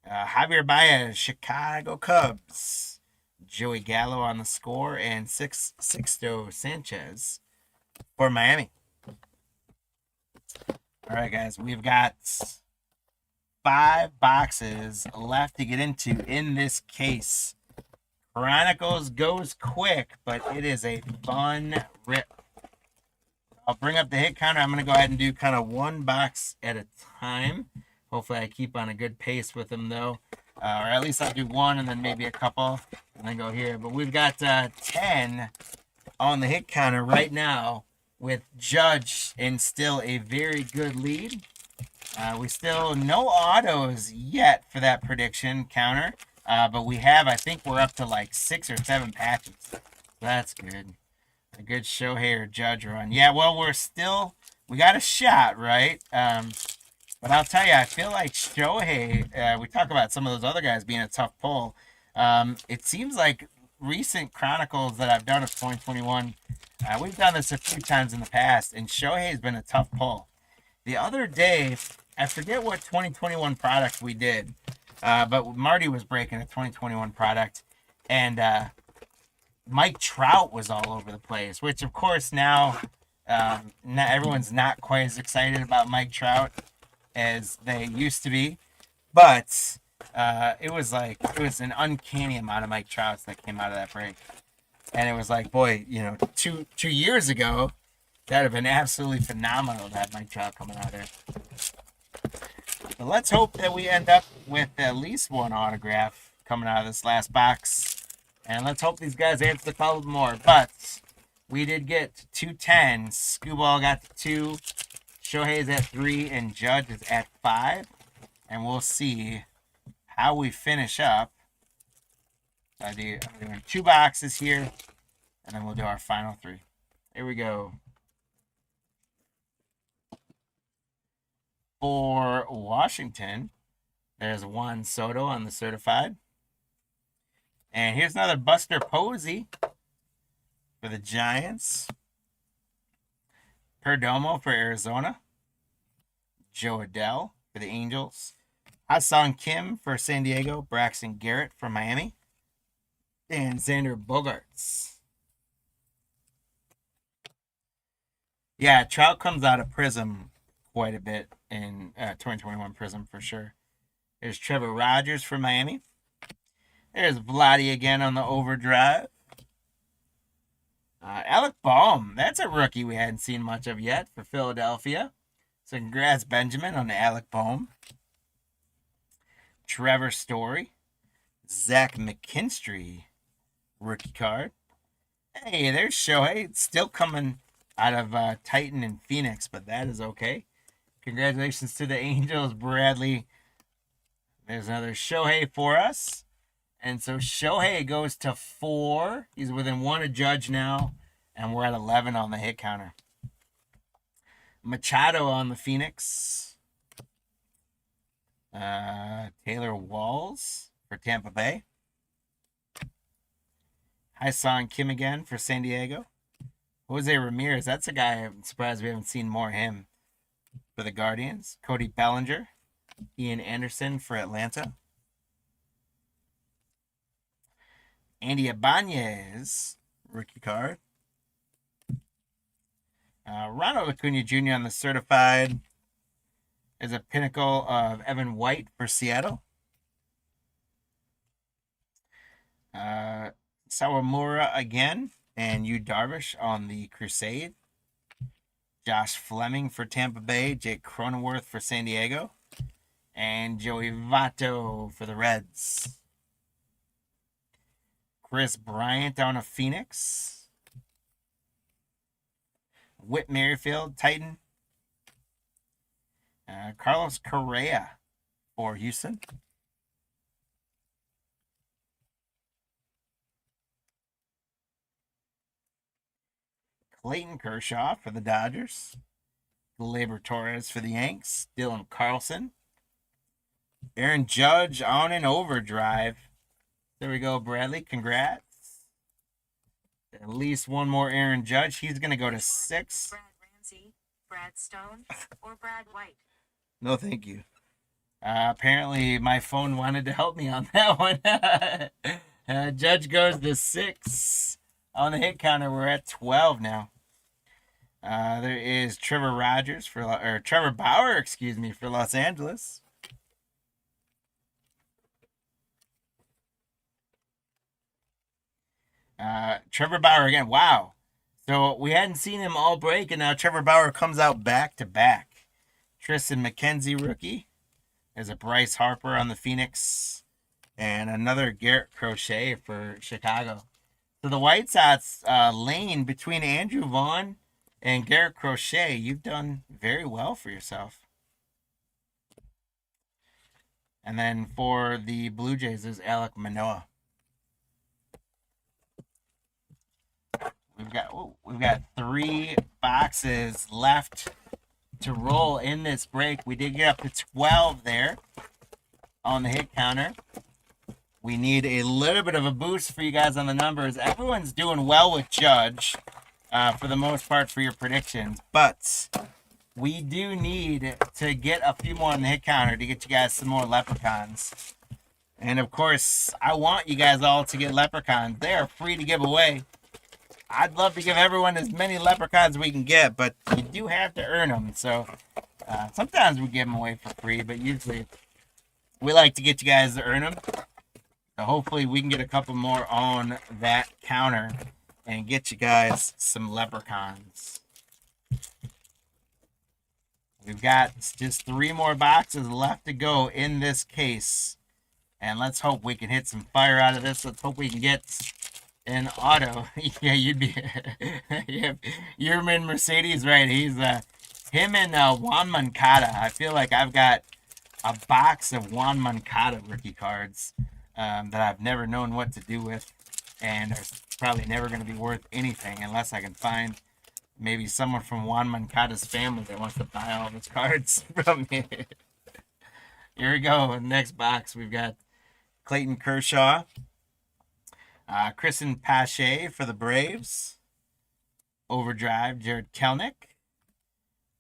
Speaker 1: Javier Baez, Chicago Cubs. Joey Gallo on the score. And Sixto Sanchez for Miami. All right, guys. We've got 5 boxes left to get into in this case. Chronicles goes quick, but it is a fun rip. I'll bring up the hit counter. I'm going to go ahead and do kind of one box at a time. Hopefully I keep on a good pace with them, though. Or at least I'll do one and then maybe a couple and then go here. But we've got 10 on the hit counter right now with Judge in still a very good lead. We still no autos yet for that prediction counter. But we have, I think we're up to like 6 or 7 patches. That's good. A good Shohei or Judge run. Yeah, well, we got a shot, right? But I'll tell you, I feel like Shohei, we talk about some of those other guys being a tough pull. It seems like recent Chronicles that I've done of 2021, we've done this a few times in the past, and Shohei has been a tough pull. The other day, I forget what 2021 product we did, but Marty was breaking a 2021 product, and Mike Trout was all over the place, which of course now everyone's not quite as excited about Mike Trout as they used to be, but it was an uncanny amount of Mike Trouts that came out of that break, and it was like, boy, 2 years ago that'd have been absolutely phenomenal to have Mike Trout coming out there. But let's hope that we end up with at least one autograph coming out of this last box. And let's hope these guys answer the call more. But we did get 210. Skubal got to 2. Shohei's at 3. And Judge is at 5. And we'll see how we finish up. I'm doing 2 boxes here. And then we'll do our final 3. Here we go. For Washington, there's Juan Soto on the certified. And here's another Buster Posey for the Giants. Perdomo for Arizona. Joe Adell for the Angels. Ha-Seong Kim for San Diego. Braxton Garrett for Miami. And Xander Bogaerts. Yeah, Trout comes out of Prism quite a bit in 2021 Prism for sure. There's Trevor Rogers for Miami. There's Vladdy again on the overdrive. Alec Bohm, that's a rookie we hadn't seen much of yet for Philadelphia. So congrats, Benjamin, on the Alec Bohm. Trevor Story. Zach McKinstry rookie card. Hey, there's Shohei. It's still coming out of Titan and Phoenix, but that is okay. Congratulations to the Angels, Bradley. There's another Shohei for us. And so Shohei goes to 4. He's within 1 of Judge now. And we're at 11 on the hit counter. Machado on the Phoenix. Taylor Walls for Tampa Bay. Ha-Seong Kim again for San Diego. Jose Ramirez, that's a guy I'm surprised we haven't seen more of him for the Guardians. Cody Bellinger. Ian Anderson for Atlanta. Andy Ibanez, rookie card. Ronald Acuna Jr. on the certified is a pinnacle of Evan White for Seattle. Sawamura again, and Yu Darvish on the Crusade. Josh Fleming for Tampa Bay. Jake Cronenworth for San Diego. And Joey Votto for the Reds. Chris Bryant down to Phoenix. Whit Merrifield, Titan. Carlos Correa for Houston. Clayton Kershaw for the Dodgers. Gleyber Torres for the Yanks. Dylan Carlson. Aaron Judge on an overdrive. There we go, Bradley. Congrats. At least one more Aaron Judge. He's going to go to 6.
Speaker 2: Brad Ramsey, Brad Stone, or Brad White?
Speaker 1: No, thank you. Apparently, my phone wanted to help me on that one. Judge goes to 6. On the hit counter, we're at 12 now. There is Trevor Bauer, excuse me, for Los Angeles. Trevor Bauer again. Wow. So we hadn't seen him all break, and now Trevor Bauer comes out back to back. Tristan McKenzie rookie. There's a Bryce Harper on the Phoenix, and another Garrett Crochet for Chicago. So the White Sox lane between Andrew Vaughn and Garrett Crochet, you've done very well for yourself. And then for the Blue Jays, there's Alek Manoah. We've got 3 boxes left to roll in this break. We did get up to 12 there on the hit counter. We need a little bit of a boost for you guys on the numbers. Everyone's doing well with Judge for the most part for your predictions, but we do need to get a few more on the hit counter to get you guys some more leprechauns. And of course, I want you guys all to get leprechauns. They are free to give away. I'd love to give everyone as many leprechauns we can get, but you do have to earn them. So sometimes we give them away for free, but usually we like to get you guys to earn them. So hopefully we can get a couple more on that counter and get you guys some leprechauns. We've got just 3 more boxes left to go in this case. And let's hope we can hit some fire out of this. Let's hope we can get an auto. Yeah, you'd be. Yeah, Yerman Mercedes, right? He's him and Juan Moncada. I feel like I've got a box of Juan Moncada rookie cards that I've never known what to do with, and are probably never going to be worth anything unless I can find maybe someone from Juan Moncada's family that wants to buy all of his cards from me. Here we go. In the next box, we've got Clayton Kershaw. Kristen Pache for the Braves. Overdrive, Jared Kelnick.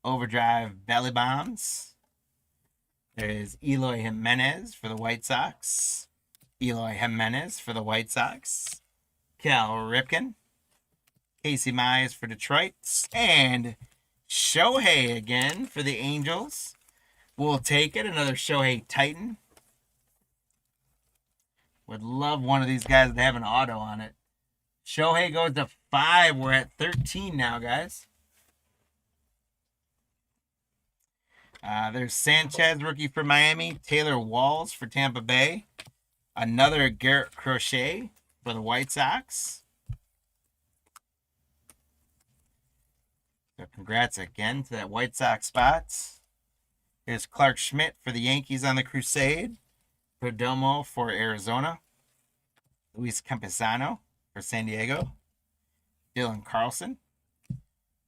Speaker 1: Overdrive, Belly Bombs. There's Eloy Jimenez for the White Sox. Eloy Jimenez for the White Sox. Cal Ripken. Casey Mize for Detroit. And Shohei again for the Angels. We'll take it. Another Shohei Titan. Would love one of these guys to have an auto on it. Shohei goes to 5. We're at 13 now, guys. There's Sanchez, rookie for Miami. Taylor Walls for Tampa Bay. Another Garrett Crochet for the White Sox. So congrats again to that White Sox spot. Here's Clark Schmidt for the Yankees on the Crusade. Perdomo for Arizona. Luis Campesano for San Diego. Dylan Carlson.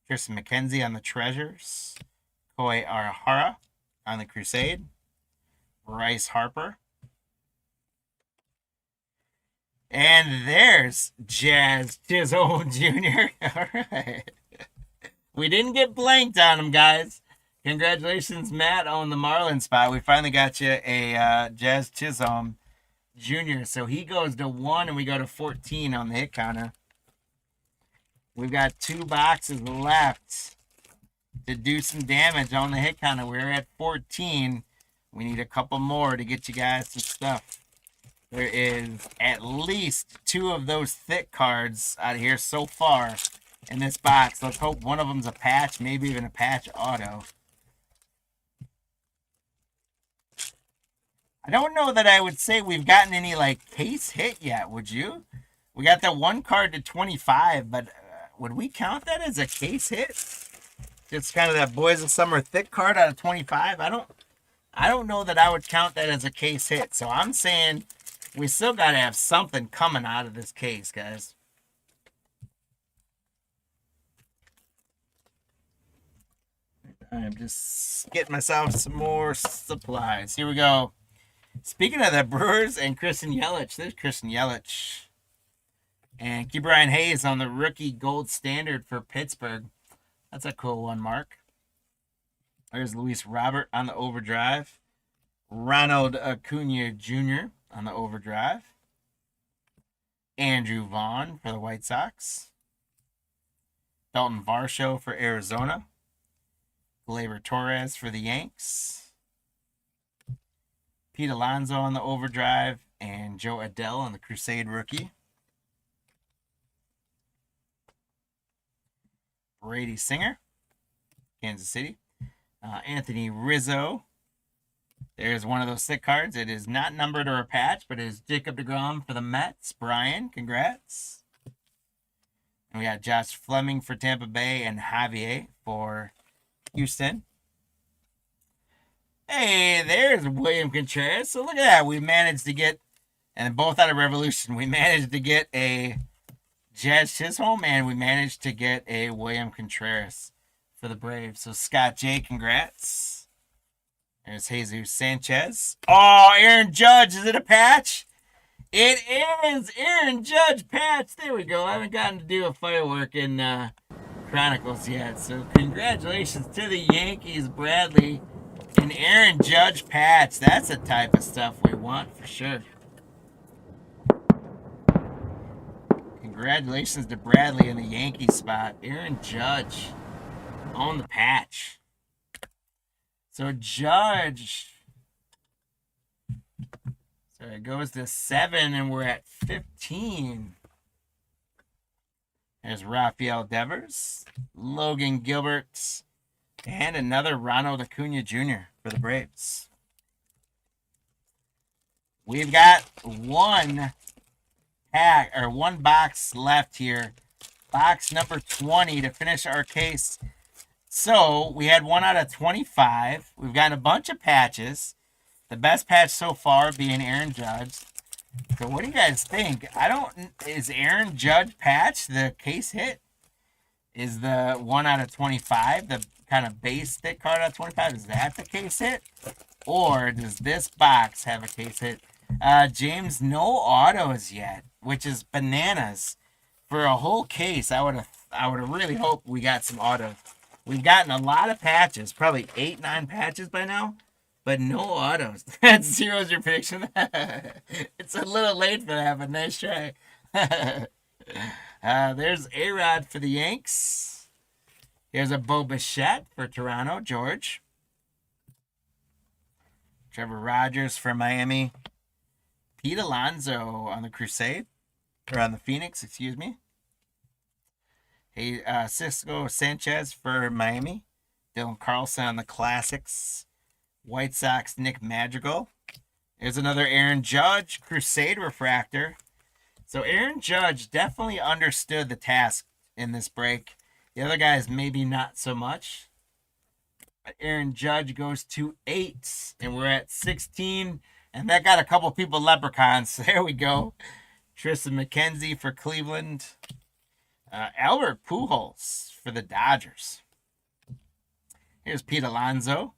Speaker 1: Tristan McKenzie on the Treasures. Koi Arahara on the Crusade. Bryce Harper. And there's Jazz Chisholm Jr. All right. We didn't get blanked on him, guys. Congratulations, Matt, on the Marlin spot. We finally got you a Jazz Chisholm Jr. So he goes to 1 and we go to 14 on the hit counter. We've got 2 boxes left to do some damage on the hit counter. We're at 14. We need a couple more to get you guys some stuff. There is at least 2 of those thick cards out here so far in this box. Let's hope one of them's a patch, maybe even a patch auto. I don't know that I would say we've gotten any like case hit yet, would you? We got that 1 card to 25, but would we count that as a case hit? It's kind of that Boys of Summer thick card out of 25. I don't know that I would count that as a case hit. So I'm saying we still got to have something coming out of this case, guys. I'm just getting myself some more supplies. Here we go. Speaking of the Brewers and Christian Yelich, there's Christian Yelich. And Key Brian Hayes on the rookie gold standard for Pittsburgh. That's a cool one, Mark. There's Luis Robert on the overdrive. Ronald Acuna Jr. on the overdrive. Andrew Vaughn for the White Sox. Dalton Varsho for Arizona. Gleyber Torres for the Yanks. Pete Alonso on the overdrive. And Joe Adell on the Crusade rookie. Brady Singer, Kansas City. Anthony Rizzo. There's one of those thick cards. It is not numbered or a patch, but it is Jacob deGrom for the Mets. Brian, congrats. And we got Josh Fleming for Tampa Bay and Javier for Houston. Hey, there's William Contreras. So look at that. We managed to get, and both out of Revolution, we managed to get a Jazz Chisholm, and we managed to get a William Contreras for the Braves. So Scott J, congrats. There's Jesus Sanchez. Oh, Aaron Judge. Is it a patch? It is Aaron Judge patch. There we go. I haven't gotten to do a firework in Chronicles yet. So congratulations to the Yankees, Bradley. An Aaron Judge patch. That's the type of stuff we want for sure. Congratulations to Bradley in the Yankee spot. Aaron Judge on the patch. So Judge. So it goes to 7 and we're at 15. There's Rafael Devers, Logan Gilbert, and another Ronald Acuna Jr. for the Braves. We've got one box left here. Box number 20 to finish our case. So we had 1 out of 25. We've got a bunch of patches. The best patch so far being Aaron Judge. So what do you guys think? Is Aaron Judge patch the case hit? Is the 1 out of 25 the kind of base thick card out of 25? Is that the case hit? Or does this box have a case hit? James, no autos yet, which is bananas. For a whole case, I would have really hoped we got some autos. We've gotten a lot of patches, probably 8, 9 patches by now, but no autos. That's 0's your prediction. It's a little late for that, but nice try. There's A-Rod for the Yanks. Here's a Bo Bichette for Toronto, George. Trevor Rogers for Miami. Pete Alonso on the Crusade. Or on the Phoenix, excuse me. Hey, Cisco Sanchez for Miami. Dylan Carlson on the Classics. White Sox, Nick Madrigal. There's another Aaron Judge, Crusade Refractor. So Aaron Judge definitely understood the task in this break. The other guys maybe not so much. But Aaron Judge goes to 8. And we're at 16. And that got a couple people leprechauns. There we go. Tristan McKenzie for Cleveland. Albert Pujols for the Dodgers. Here's Pete Alonso.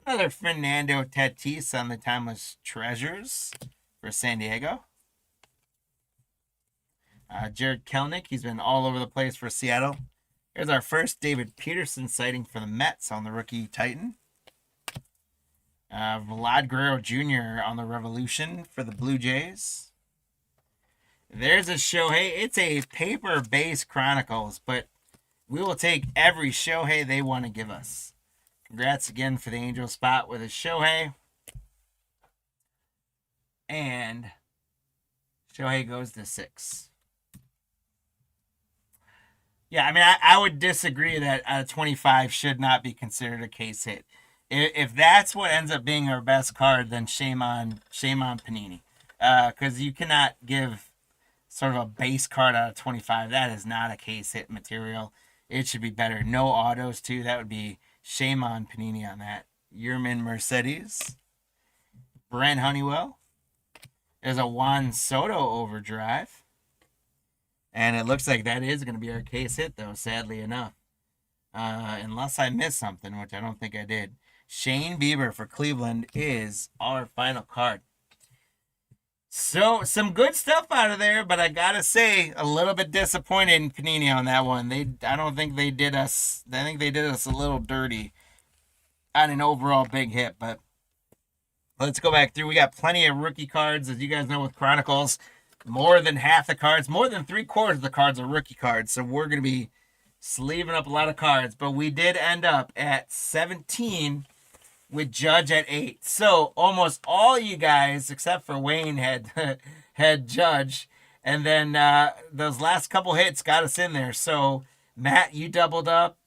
Speaker 1: Another Fernando Tatis on the Timeless Treasures for San Diego. Jared Kelenic, he's been all over the place for Seattle. Here's our first David Peterson sighting for the Mets on the rookie Titan. Vlad Guerrero Jr. on the Revolution for the Blue Jays. There's a Shohei. It's a paper-based Chronicles, but we will take every Shohei they want to give us. Congrats again for the Angel spot with a Shohei. And Shohei goes to 6. Yeah, I mean, I would disagree that 25 should not be considered a case hit. If that's what ends up being our best card, then shame on Panini. Because you cannot give sort of a base card out of 25. That is not a case hit material. It should be better. No autos, too. That would be shame on Panini on that. Yerman Mercedes. Brent Honeywell. There's a Juan Soto overdrive. And it looks like that is going to be our case hit, though, sadly enough. Unless I missed something, which I don't think I did. Shane Bieber for Cleveland is our final card. So, some good stuff out of there, but I gotta say, a little bit disappointed in Panini on that one. I don't think they did us. I think they did us a little dirty on an overall big hit. But let's go back through. We got plenty of rookie cards, as you guys know with Chronicles. More than half the cards, more than 3/4 of the cards are rookie cards. So we're gonna be sleeving up a lot of cards. But we did end up at 17. With Judge at 8. So almost all you guys, except for Wayne, had Judge. And then those last couple hits got us in there. So Matt, you doubled up.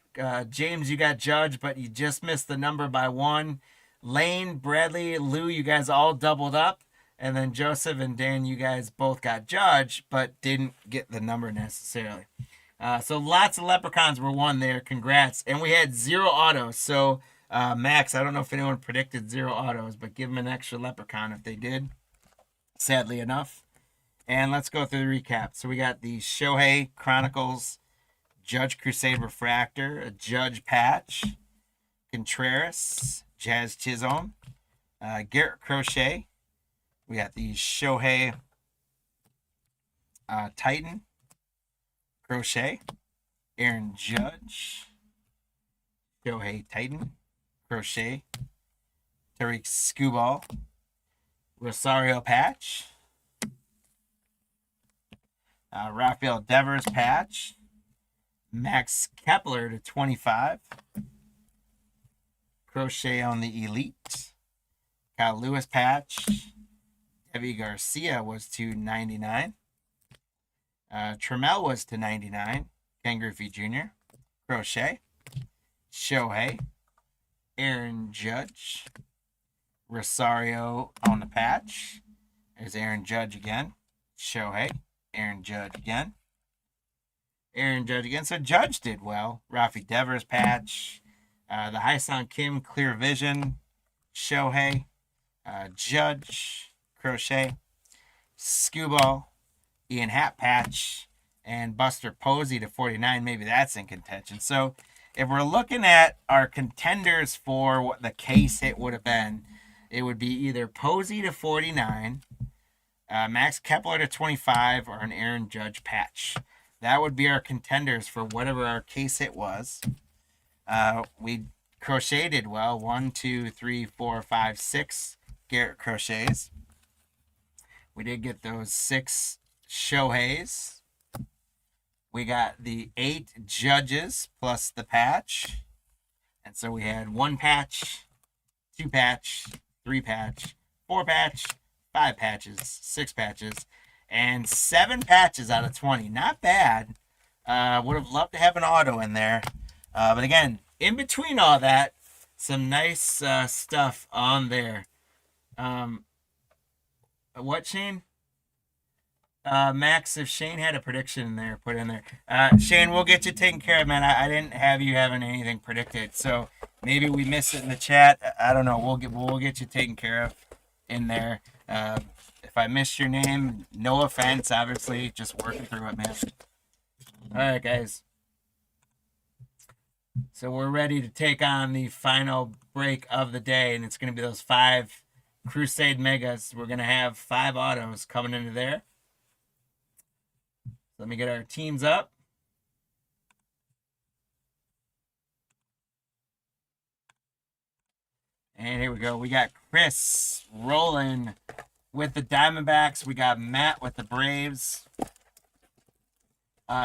Speaker 1: James, you got Judge, but you just missed the number by 1. Lane, Bradley, Lou, you guys all doubled up. And then Joseph and Dan, you guys both got Judge, but didn't get the number necessarily. So lots of leprechauns were won there. Congrats. And we had 0 autos. So Max, I don't know if anyone predicted 0 autos, but give them an extra leprechaun if they did, sadly enough. And let's go through the recap. So we got the Shohei Chronicles, Judge Crusade Refractor, a Judge Patch, Contreras, Jazz Chisholm, Garrett Crochet. We got the Shohei Titan, Crochet, Aaron Judge, Shohei Titan, Crochet, Tariq Skubal, Rosario Patch, Rafael Devers Patch, Max Kepler to 25, Crochet on the Elite, Kyle Lewis Patch, Debbie Garcia was to 99, Trammell was to 99, Ken Griffey Jr., Crochet, Shohei, Aaron Judge, Rosario on the patch. There's Aaron Judge again. Shohei, Aaron Judge again. Aaron Judge again. So Judge did well. Rafi Devers patch. The Hyson Kim Clear Vision. Shohei, Judge, Crochet, Skubal, Ian Happ patch, and Buster Posey to 49. Maybe that's in contention. So if we're looking at our contenders for what the case hit would have been, it would be either Posey to 49, Max Kepler to 25, or an Aaron Judge patch. That would be our contenders for whatever our case hit was. We crocheted well. 1, 2, 3, 4, 5, 6 Garrett Crochets. We did get those 6 Shoheis. We got the 8 Judges plus the patch. And so we had 1 patch, 2 patch, 3 patch, 4 patch, 5 patches, 6 patches, and 7 patches out of 20. Not bad. Would have loved to have an auto in there. But again, in between all that, some nice stuff on there. What, Shane? Max, if Shane had a prediction in there, put it in there. Shane, we'll get you taken care of, man. I didn't have you having anything predicted, so maybe we missed it in the chat. I don't know. We'll get you taken care of in there. If I missed your name, no offense, obviously. Just working through it, man. All right, guys. So we're ready to take on the final break of the day, and it's going to be those 5 Crusade Megas. We're going to have 5 autos coming into there. Let me get our teams up. And here we go. We got Chris rolling with the Diamondbacks. We got Matt with the Braves.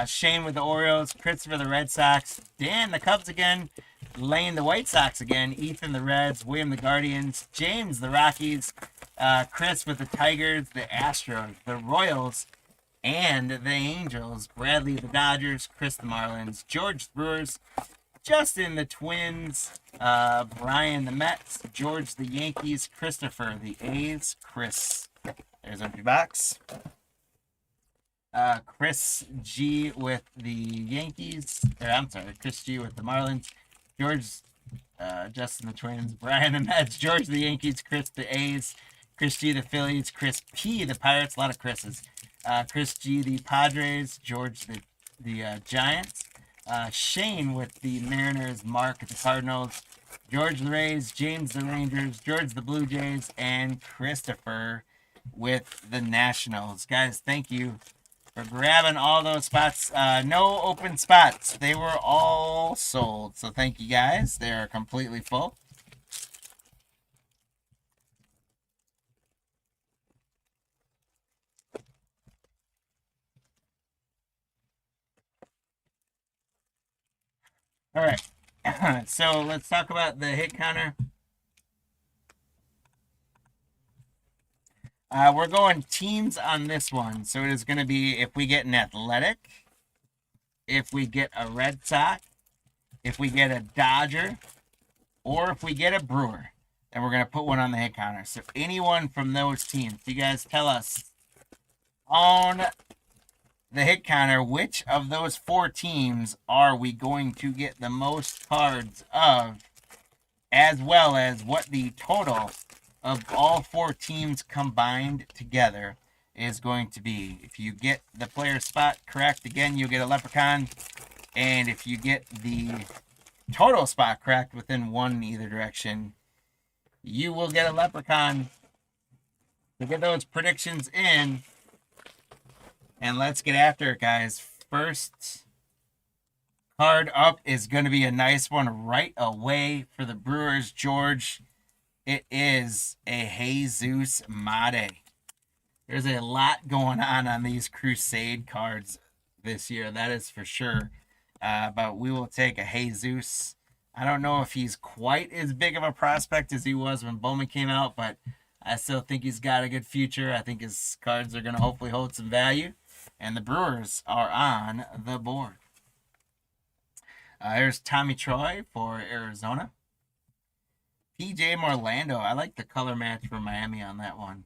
Speaker 1: Shane with the Orioles. Christopher the Red Sox. Dan the Cubs again. Lane the White Sox again. Ethan the Reds. William the Guardians. James the Rockies. Chris with the Tigers. The Astros. The Royals. And the Angels. Bradley the Dodgers. Chris the Marlins. George the Brewers. Justin the Twins, Brian the Mets, George the Yankees, Christopher the A's, Chris. There's empty box. Chris G with the Yankees. Chris G with the Marlins. George, Justin the Twins, Brian the Mets, George the Yankees, Chris the A's, Chris G the Phillies, Chris P the Pirates. A lot of Chris's. Chris G the Padres, George the Giants. Shane with the Mariners, Mark with the Cardinals, George the Rays, James the Rangers, George the Blue Jays, and Christopher with the Nationals. Guys, thank you for grabbing all those spots. No open spots. They were all sold. So thank you guys. They are completely full. All right, so let's talk about the hit counter. We're going teams on this one. So it is going to be if we get an Athletic, if we get a Red Sox, if we get a Dodger, or if we get a Brewer, then we're going to put one on the hit counter. So anyone from those teams, you guys tell us on the hit counter, which of those 4 teams are we going to get the most cards of, as well as what the total of all 4 teams combined together is going to be. If you get the player spot correct, again, you'll get a Leprechaun. And if you get the total spot correct within one in either direction, you will get a Leprechaun. So get those predictions in. And let's get after it, guys. First card up is going to be a nice one right away for the Brewers. George, it is a Jesus Mate. There's a lot going on these Crusade cards this year. That is for sure. But we will take a Jesus. I don't know if he's quite as big of a prospect as he was when Bowman came out, but I still think he's got a good future. I think his cards are going to hopefully hold some value. And the Brewers are on the board. Here's Tommy Troy for Arizona. PJ Morlando. I like the color match for Miami on that one.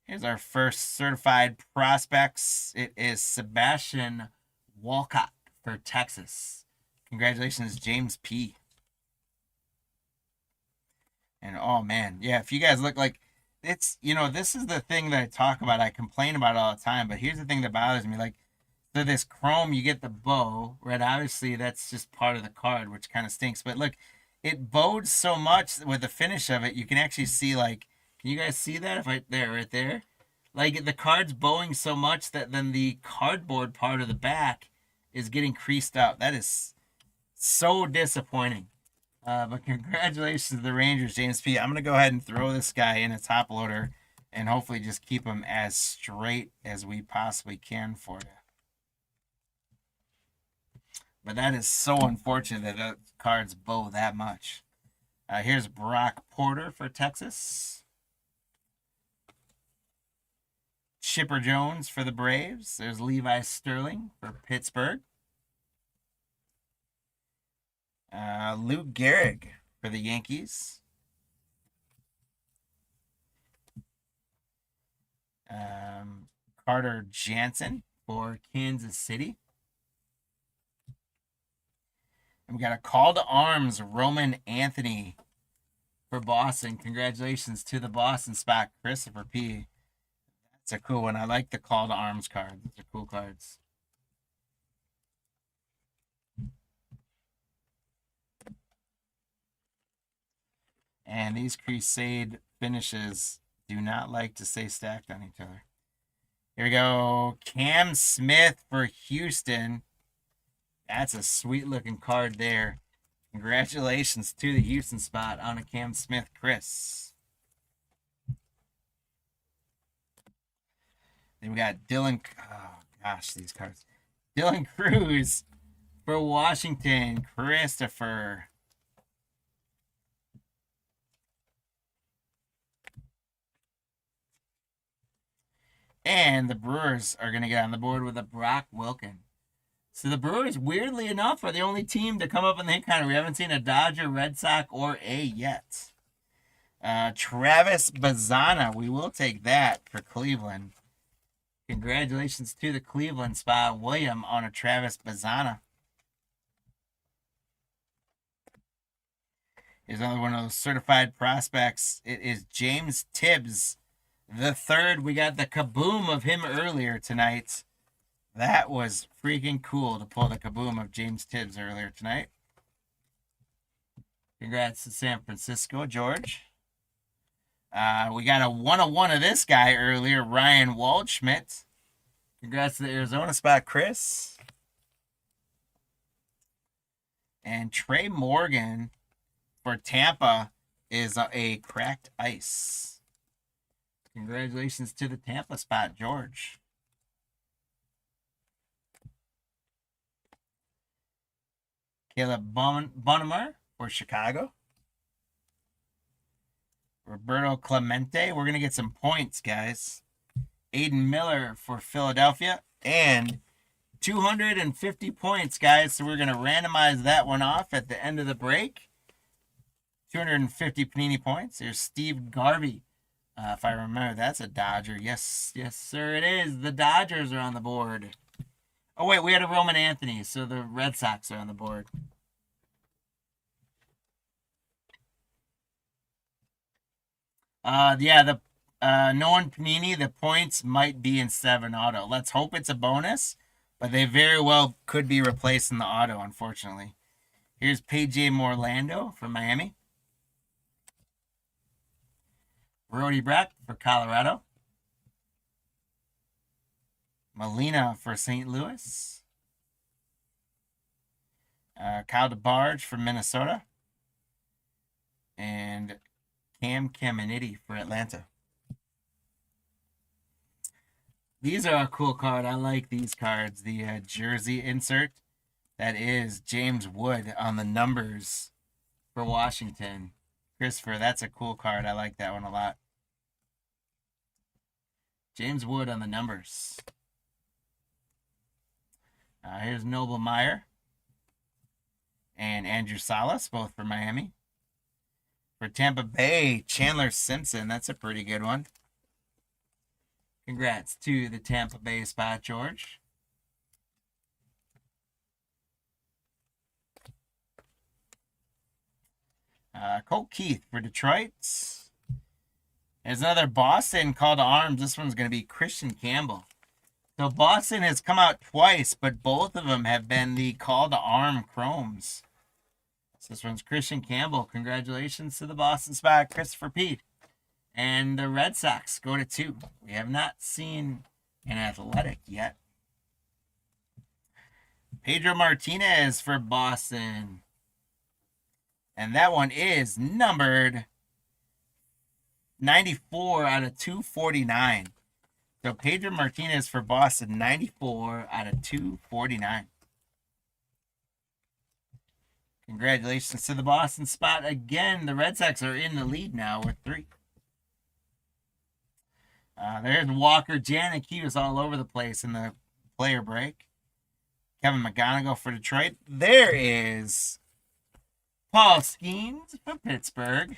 Speaker 1: Here's our first certified prospects. It is Sebastian Walcott for Texas. Congratulations, James P. And oh man, yeah, if you guys look like, it's, this is the thing that I talk about. I complain about all the time, but here's the thing that bothers me. Like, so this chrome, you get the bow, right? Obviously, that's just part of the card, which kind of stinks. But look, it bowed so much with the finish of it. You can actually see, like, can you guys see that? Right there. Like, the card's bowing so much that then the cardboard part of the back is getting creased out. That is so disappointing. But congratulations to the Rangers, James P. I'm going to go ahead and throw this guy in a top loader and hopefully just keep him as straight as we possibly can for you. But that is so unfortunate that the cards bow that much. Here's Brock Porter for Texas. Chipper Jones for the Braves. There's Levi Sterling for Pittsburgh. Luke Gehrig for the Yankees. Carter Jansen for Kansas City. And we got a call to arms, Roman Anthony for Boston. Congratulations to the Boston spot, Christopher P. That's a cool one. I like the call to arms cards. Those are cool cards. And these Crusade finishes do not like to stay stacked on each other. Here we go. Cam Smith for Houston. That's a sweet looking card there. Congratulations to the Houston spot on a Cam Smith, Chris. Then we got Dylan. Oh, gosh, these cards. Dylan Cruz for Washington, Christopher. And the Brewers are going to get on the board with a Brock Wilken. So the Brewers, weirdly enough, are the only team to come up in the hit counter. We haven't seen a Dodger, Red Sox, or A yet. Travis Bazzana, we will take that for Cleveland. Congratulations to the Cleveland spot, William, on a Travis Bazzana. Here's another one of those certified prospects. It is James Tibbs the third. We got the kaboom of him earlier tonight. That was freaking cool to pull the kaboom of James Tibbs earlier tonight. Congrats to San Francisco, George. We got a 101 of this guy earlier, Ryan Waldschmidt. Congrats to the Arizona spot, Chris. And Trey Morgan for Tampa is a cracked ice. Congratulations to the Tampa spot, George. Caleb Bonnemer for Chicago. Roberto Clemente. We're going to get some points, guys. Aiden Miller for Philadelphia. And 250 points, guys. So we're going to randomize that one off at the end of the break. 250 Panini points. There's Steve Garvey. If I remember, that's a Dodger. Yes, sir, it is. The Dodgers are on the board. Oh, wait, we had a Roman Anthony, so the Red Sox are on the board. The Nolan Panini, the points might be in 7 auto. Let's hope it's a bonus, but they very well could be replaced in the auto, unfortunately. Here's P.J. Morlando from Miami. Brody Breck for Colorado. Molina for St. Louis. Kyle DeBarge for Minnesota. And Cam Caminiti for Atlanta. These are a cool card. I like these cards. The jersey insert. That is James Wood on the numbers for Washington. Christopher, that's a cool card. I like that one a lot. James Wood on the numbers. Here's Noble Meyer and Andrew Salas, both for Miami. For Tampa Bay, Chandler Simpson. That's a pretty good one. Congrats to the Tampa Bay spot, George. Colt Keith for Detroit. There's another Boston call to arms. This one's going to be Christian Campbell. So Boston has come out twice, but both of them have been the call to arm chromes. So this one's Christian Campbell. Congratulations to the Boston spot, Christopher Pete. And the Red Sox go to 2. We have not seen an Athletic yet. Pedro Martinez for Boston. And that one is numbered 94 out of 249. So Pedro Martinez for Boston, 94 out of 249. Congratulations to the Boston spot. Again, the Red Sox are in the lead now with 3. There's Walker Janik. He was all over the place in the player break. Kevin McGonigal for Detroit. There is Paul Skeens for Pittsburgh.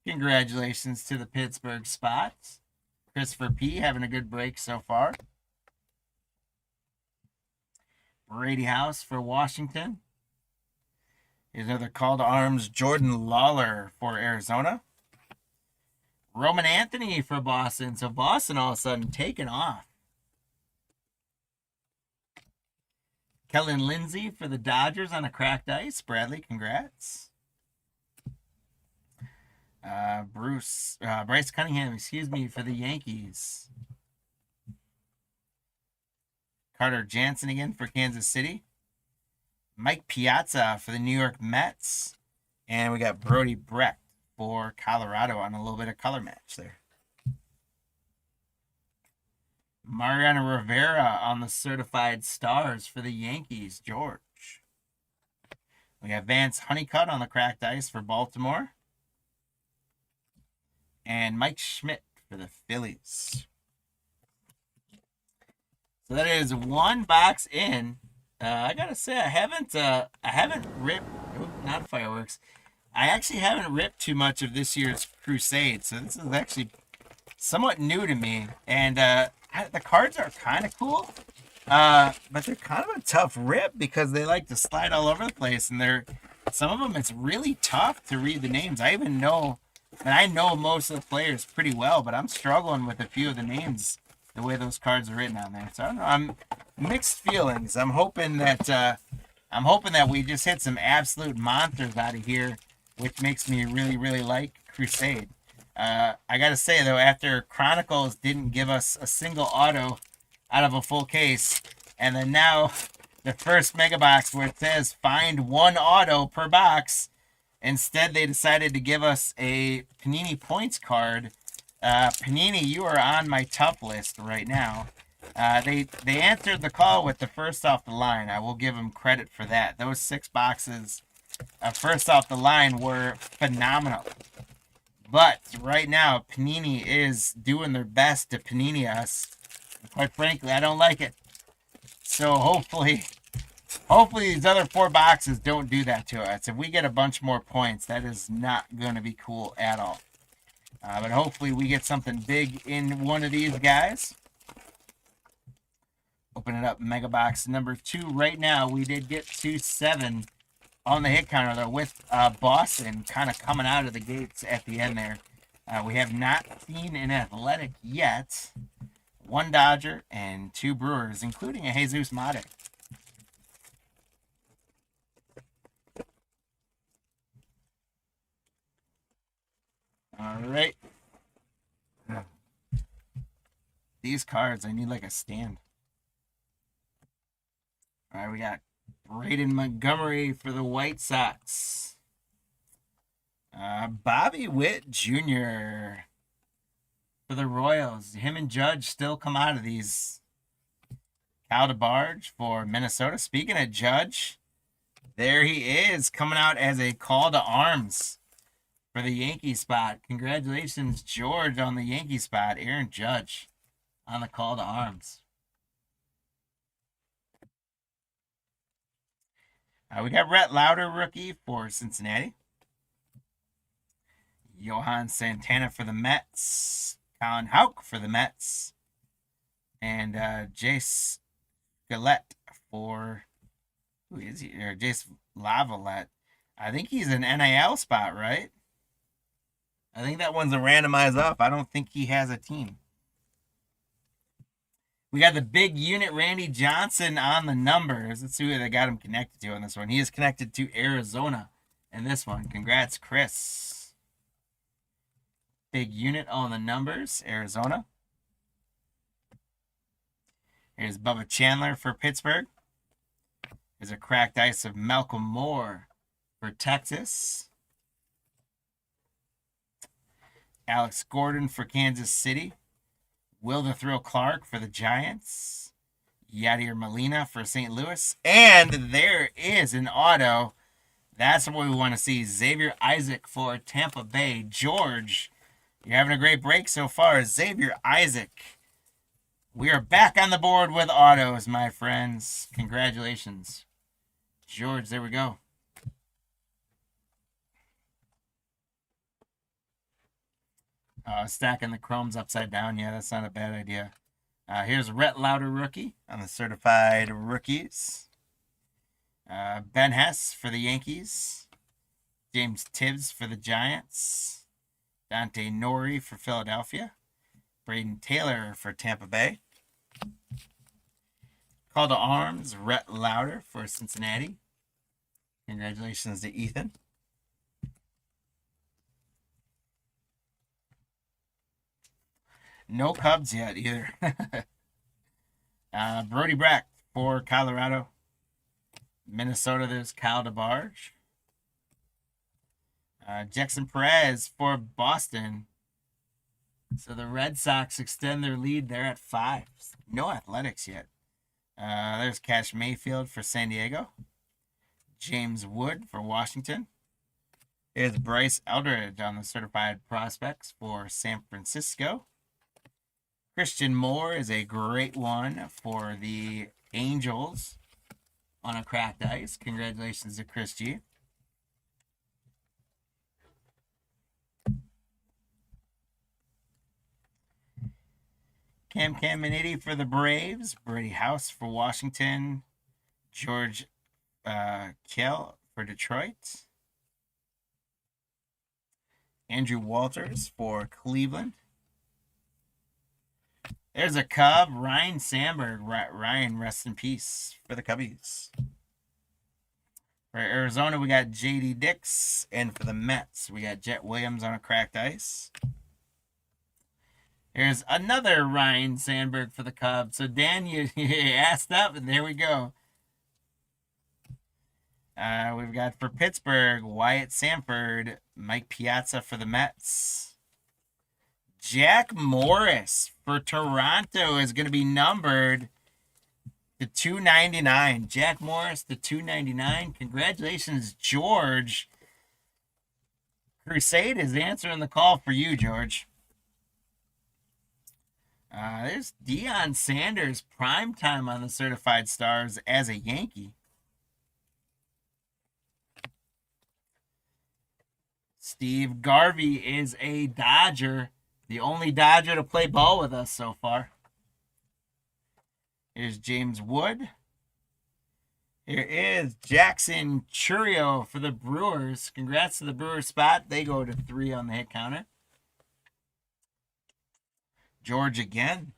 Speaker 1: Congratulations to the Pittsburgh spot. Christopher P. having a good break so far. Brady House for Washington. Here's another call to arms, Jordan Lawler for Arizona. Roman Anthony for Boston. So Boston all of a sudden taking off. Kellen Lindsey for the Dodgers on a cracked ice. Bradley, congrats. Bryce Cunningham, for the Yankees. Carter Jansen again for Kansas City. Mike Piazza for the New York Mets. And we got Brody Brecht for Colorado on a little bit of color match there. Mariano Rivera on the Certified Stars for the Yankees, George. We got Vance Honeycutt on the cracked ice for Baltimore. And Mike Schmidt for the Phillies. So that is one box in. I gotta say, I haven't ripped. Oh, not fireworks. I actually haven't ripped too much of this year's Crusade, so this is actually somewhat new to me. And the cards are kind of cool, but they're kind of a tough rip because they like to slide all over the place, and some of them it's really tough to read the names. I know most of the players pretty well, but I'm struggling with a few of the names the way those cards are written on there. So I don't know. I'm mixed feelings. I'm hoping that we just hit some absolute monsters out of here, which makes me really, really like Crusade. I gotta say though, after Chronicles didn't give us a single auto out of a full case, and then now the first mega box where it says find one auto per box, instead they decided to give us a Panini points card. Panini, you are on my tough list right now. They answered the call with the first off the line. I will give them credit for that. Those 6 boxes first off the line were phenomenal. But right now, Panini is doing their best to Panini us. Quite frankly, I don't like it. So hopefully these other 4 boxes don't do that to us. If we get a bunch more points, that is not going to be cool at all. But hopefully we get something big in one of these guys. Open it up, mega box number 2. Right now, we did get 2-7 on the hit counter, though, with Boston kind of coming out of the gates at the end there. We have not seen an Athletic yet. 1 Dodger and 2 Brewers, including a Jesus Mate. All right. These cards, I need like a stand. All right, we got Braden Montgomery for the White Sox. Bobby Witt Jr. for the Royals. Him and Judge still come out of these. Cal DeBarge for Minnesota. Speaking of Judge, there he is coming out as a call to arms for the Yankee spot. Congratulations, George, on the Yankee spot. Aaron Judge on the call to arms. We got Rhett Lauder, rookie for Cincinnati. Johan Santana for the Mets. Colin Houck for the Mets. And Jace Galette for... Who is he? Or Jace Lavalette. I think he's an NIL spot, right? I think that one's a randomized up. I don't think he has a team. We got the big unit Randy Johnson on the numbers. Let's see who they got him connected to on this one. He is connected to Arizona in this one. Congrats, Chris. Big unit on the numbers, Arizona. Here's Bubba Chandler for Pittsburgh. There's a cracked ice of Malcolm Moore for Texas. Alex Gordon for Kansas City. Will the Thrill Clark for the Giants. Yadier Molina for St. Louis. And there is an auto. That's what we want to see. Xavier Isaac for Tampa Bay. George, you're having a great break so far. Xavier Isaac. We are back on the board with autos, my friends. Congratulations. George, there we go. Stacking the chromes upside down. Yeah, that's not a bad idea. Here's Rhett Lauder, rookie on the certified rookies. Ben Hess for the Yankees. James Tibbs for the Giants. Dante Nori for Philadelphia. Braden Taylor for Tampa Bay. Call to arms, Rhett Lauder for Cincinnati. Congratulations to Ethan. No Cubs yet either. Brody Brecht for Colorado. Minnesota, there's Kyle DeBarge. Jackson Perez for Boston. So the Red Sox extend their lead. They're at 5. No Athletics yet. There's Cash Mayfield for San Diego. James Wood for Washington. There's Bryce Eldridge on the certified prospects for San Francisco. Christian Moore is a great one for the Angels on a cracked ice. Congratulations to Chris G. Cam Caminiti for the Braves. Brady House for Washington. George Kell for Detroit. Andrew Walters for Cleveland. There's a Cub, Ryan Sandberg. Ryan, rest in peace for the Cubbies. For Arizona, we got J.D. Dix. And for the Mets, we got Jet Williams on a cracked ice. There's another Ryan Sandberg for the Cubs. So, Dan, you asked up, and there we go. We've got for Pittsburgh, Wyatt Sanford, Mike Piazza for the Mets. Jack Morris for Toronto is going to be numbered to 299. Jack Morris to 299. Congratulations, George. Crusade is answering the call for you, George. There's Deion Sanders, prime time on the Certified Stars as a Yankee. Steve Garvey is a Dodger. The only Dodger to play ball with us so far. Here's James Wood. Here is Jackson Churio for the Brewers. Congrats to the Brewers spot. They go to 3 on the hit counter. George again.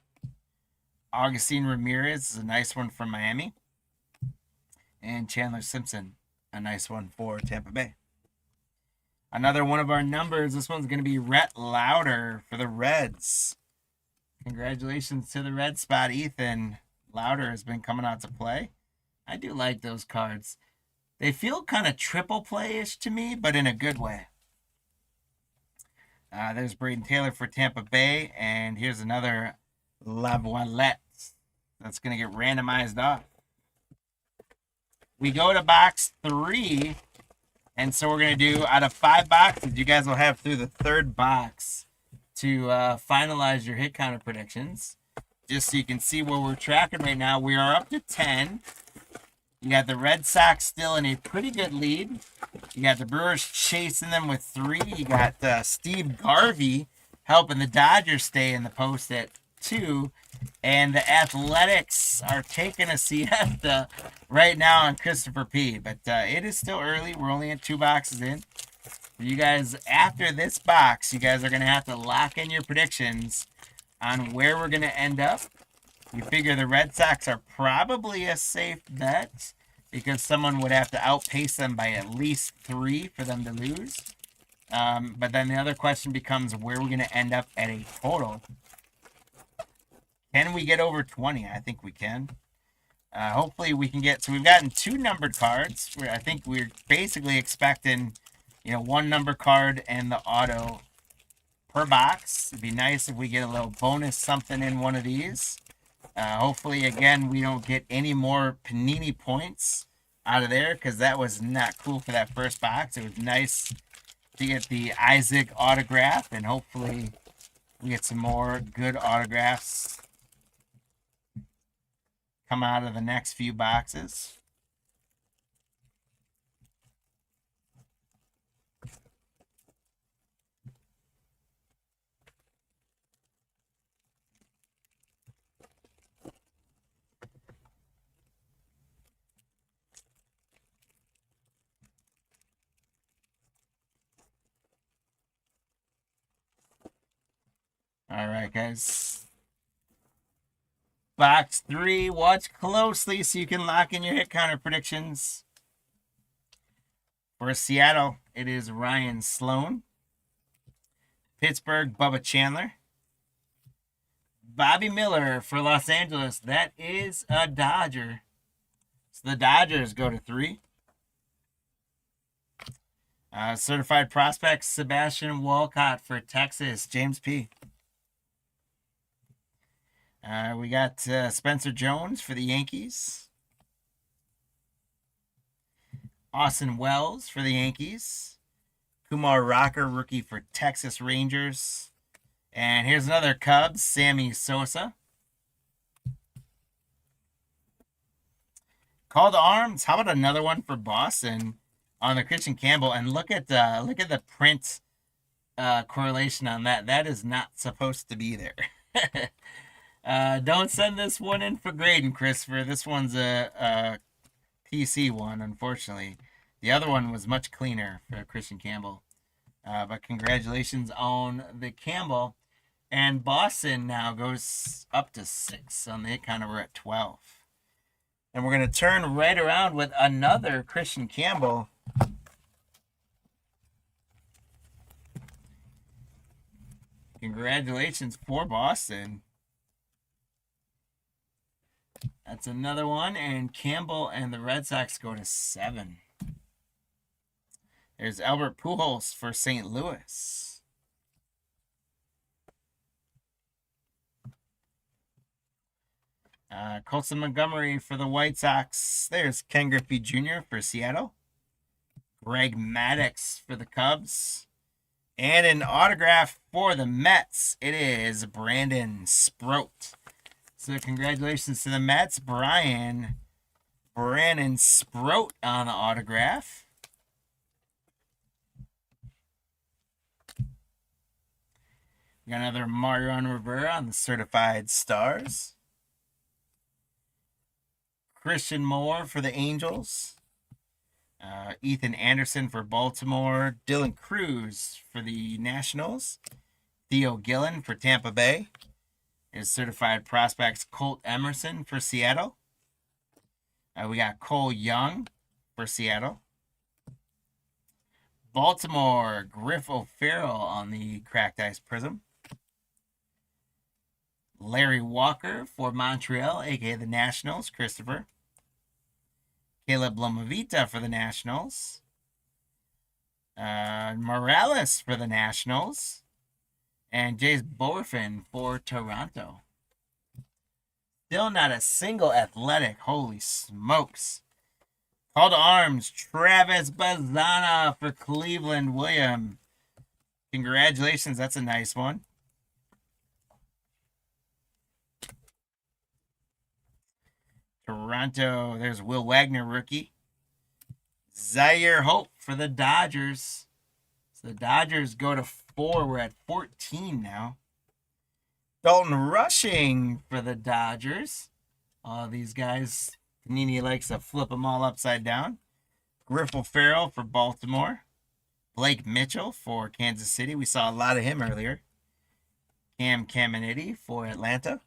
Speaker 1: Augustine Ramirez is a nice one from Miami. And Chandler Simpson, a nice one for Tampa Bay. Another one of our numbers. This one's going to be Rhett Lauder for the Reds. Congratulations to the Red spot, Ethan. Lauder has been coming out to play. I do like those cards. They feel kind of triple play-ish to me, but in a good way. There's Braden Taylor for Tampa Bay. And here's another Laviolette that's going to get randomized off. We go to box 3. And so we're going to do, out of 5 boxes, you guys will have through the 3rd box to finalize your hit counter predictions. Just so you can see where we're tracking right now. We are up to 10. You got the Red Sox still in a pretty good lead. You got the Brewers chasing them with 3. You got Steve Garvey helping the Dodgers stay in the post at 2. And the Athletics are taking a siesta right now on Christopher P. But it is still early. We're only at 2 boxes in. You guys, after this box, you guys are going to have to lock in your predictions on where we're going to end up. You figure the Red Sox are probably a safe bet because someone would have to outpace them by at least 3 for them to lose. But then the other question becomes where we're going to end up at a total. Can we get over 20? I think we can. Hopefully we can get... So we've gotten 2 numbered cards. I think we're basically expecting, 1 number card and the auto per box. It'd be nice if we get a little bonus something in one of these. Hopefully, again, we don't get any more Panini points out of there because that was not cool for that first box. It was nice to get the Isaac autograph, and hopefully we get some more good autographs come out of the next few boxes. All right, guys. Box 3, watch closely so you can lock in your hit counter predictions. For Seattle, it is Ryan Sloan. Pittsburgh, Bubba Chandler. Bobby Miller for Los Angeles. That is a Dodger. So the Dodgers go to 3. Certified prospects, Sebastian Walcott for Texas, James P. We got Spencer Jones for the Yankees. Austin Wells for the Yankees. Kumar Rocker, rookie for Texas Rangers. And here's another Cubs, Sammy Sosa. Call to arms. How about another one for Boston on the Christian Campbell? And look at the print correlation on that. That is not supposed to be there. Don't send this one in for grading, Christopher. This one's a PC one, unfortunately. The other one was much cleaner for Christian Campbell. But congratulations on the Campbell. And Boston now goes up to 6. On the hit counter, we're at 12. And we're going to turn right around with another Christian Campbell. Congratulations for Boston. That's another one. And Campbell and the Red Sox go to 7. There's Albert Pujols for St. Louis. Colson Montgomery for the White Sox. There's Ken Griffey Jr. for Seattle. Greg Maddux for the Cubs. And an autograph for the Mets. It is Brandon Sproat. So congratulations to the Mets. Brandon Sproat on the autograph. We got another Mariano Rivera on the Certified Stars. Christian Moore for the Angels. Ethan Anderson for Baltimore. Dylan Cruz for the Nationals. Theo Gillen for Tampa Bay. His certified prospects, Colt Emerson for Seattle. We got Cole Young for Seattle. Baltimore, Griff O'Farrell on the Cracked Ice Prism. Larry Walker for Montreal, aka the Nationals, Christopher. Caleb Lomavita for the Nationals. Morales for the Nationals. And Jace Borfin for Toronto. Still not a single athletic. Holy smokes. Call to arms, Travis Bazzana for Cleveland, William. Congratulations, that's a nice one. Toronto, there's Will Wagner, rookie. Zaire Hope for the Dodgers. So the Dodgers go to 4. We're at 14 now. Dalton Rushing for the Dodgers. All these guys, Panini likes to flip them all upside down. Griff O'Farrell for Baltimore. Blake Mitchell for Kansas City. We saw a lot of him earlier. Cam Caminiti for Atlanta.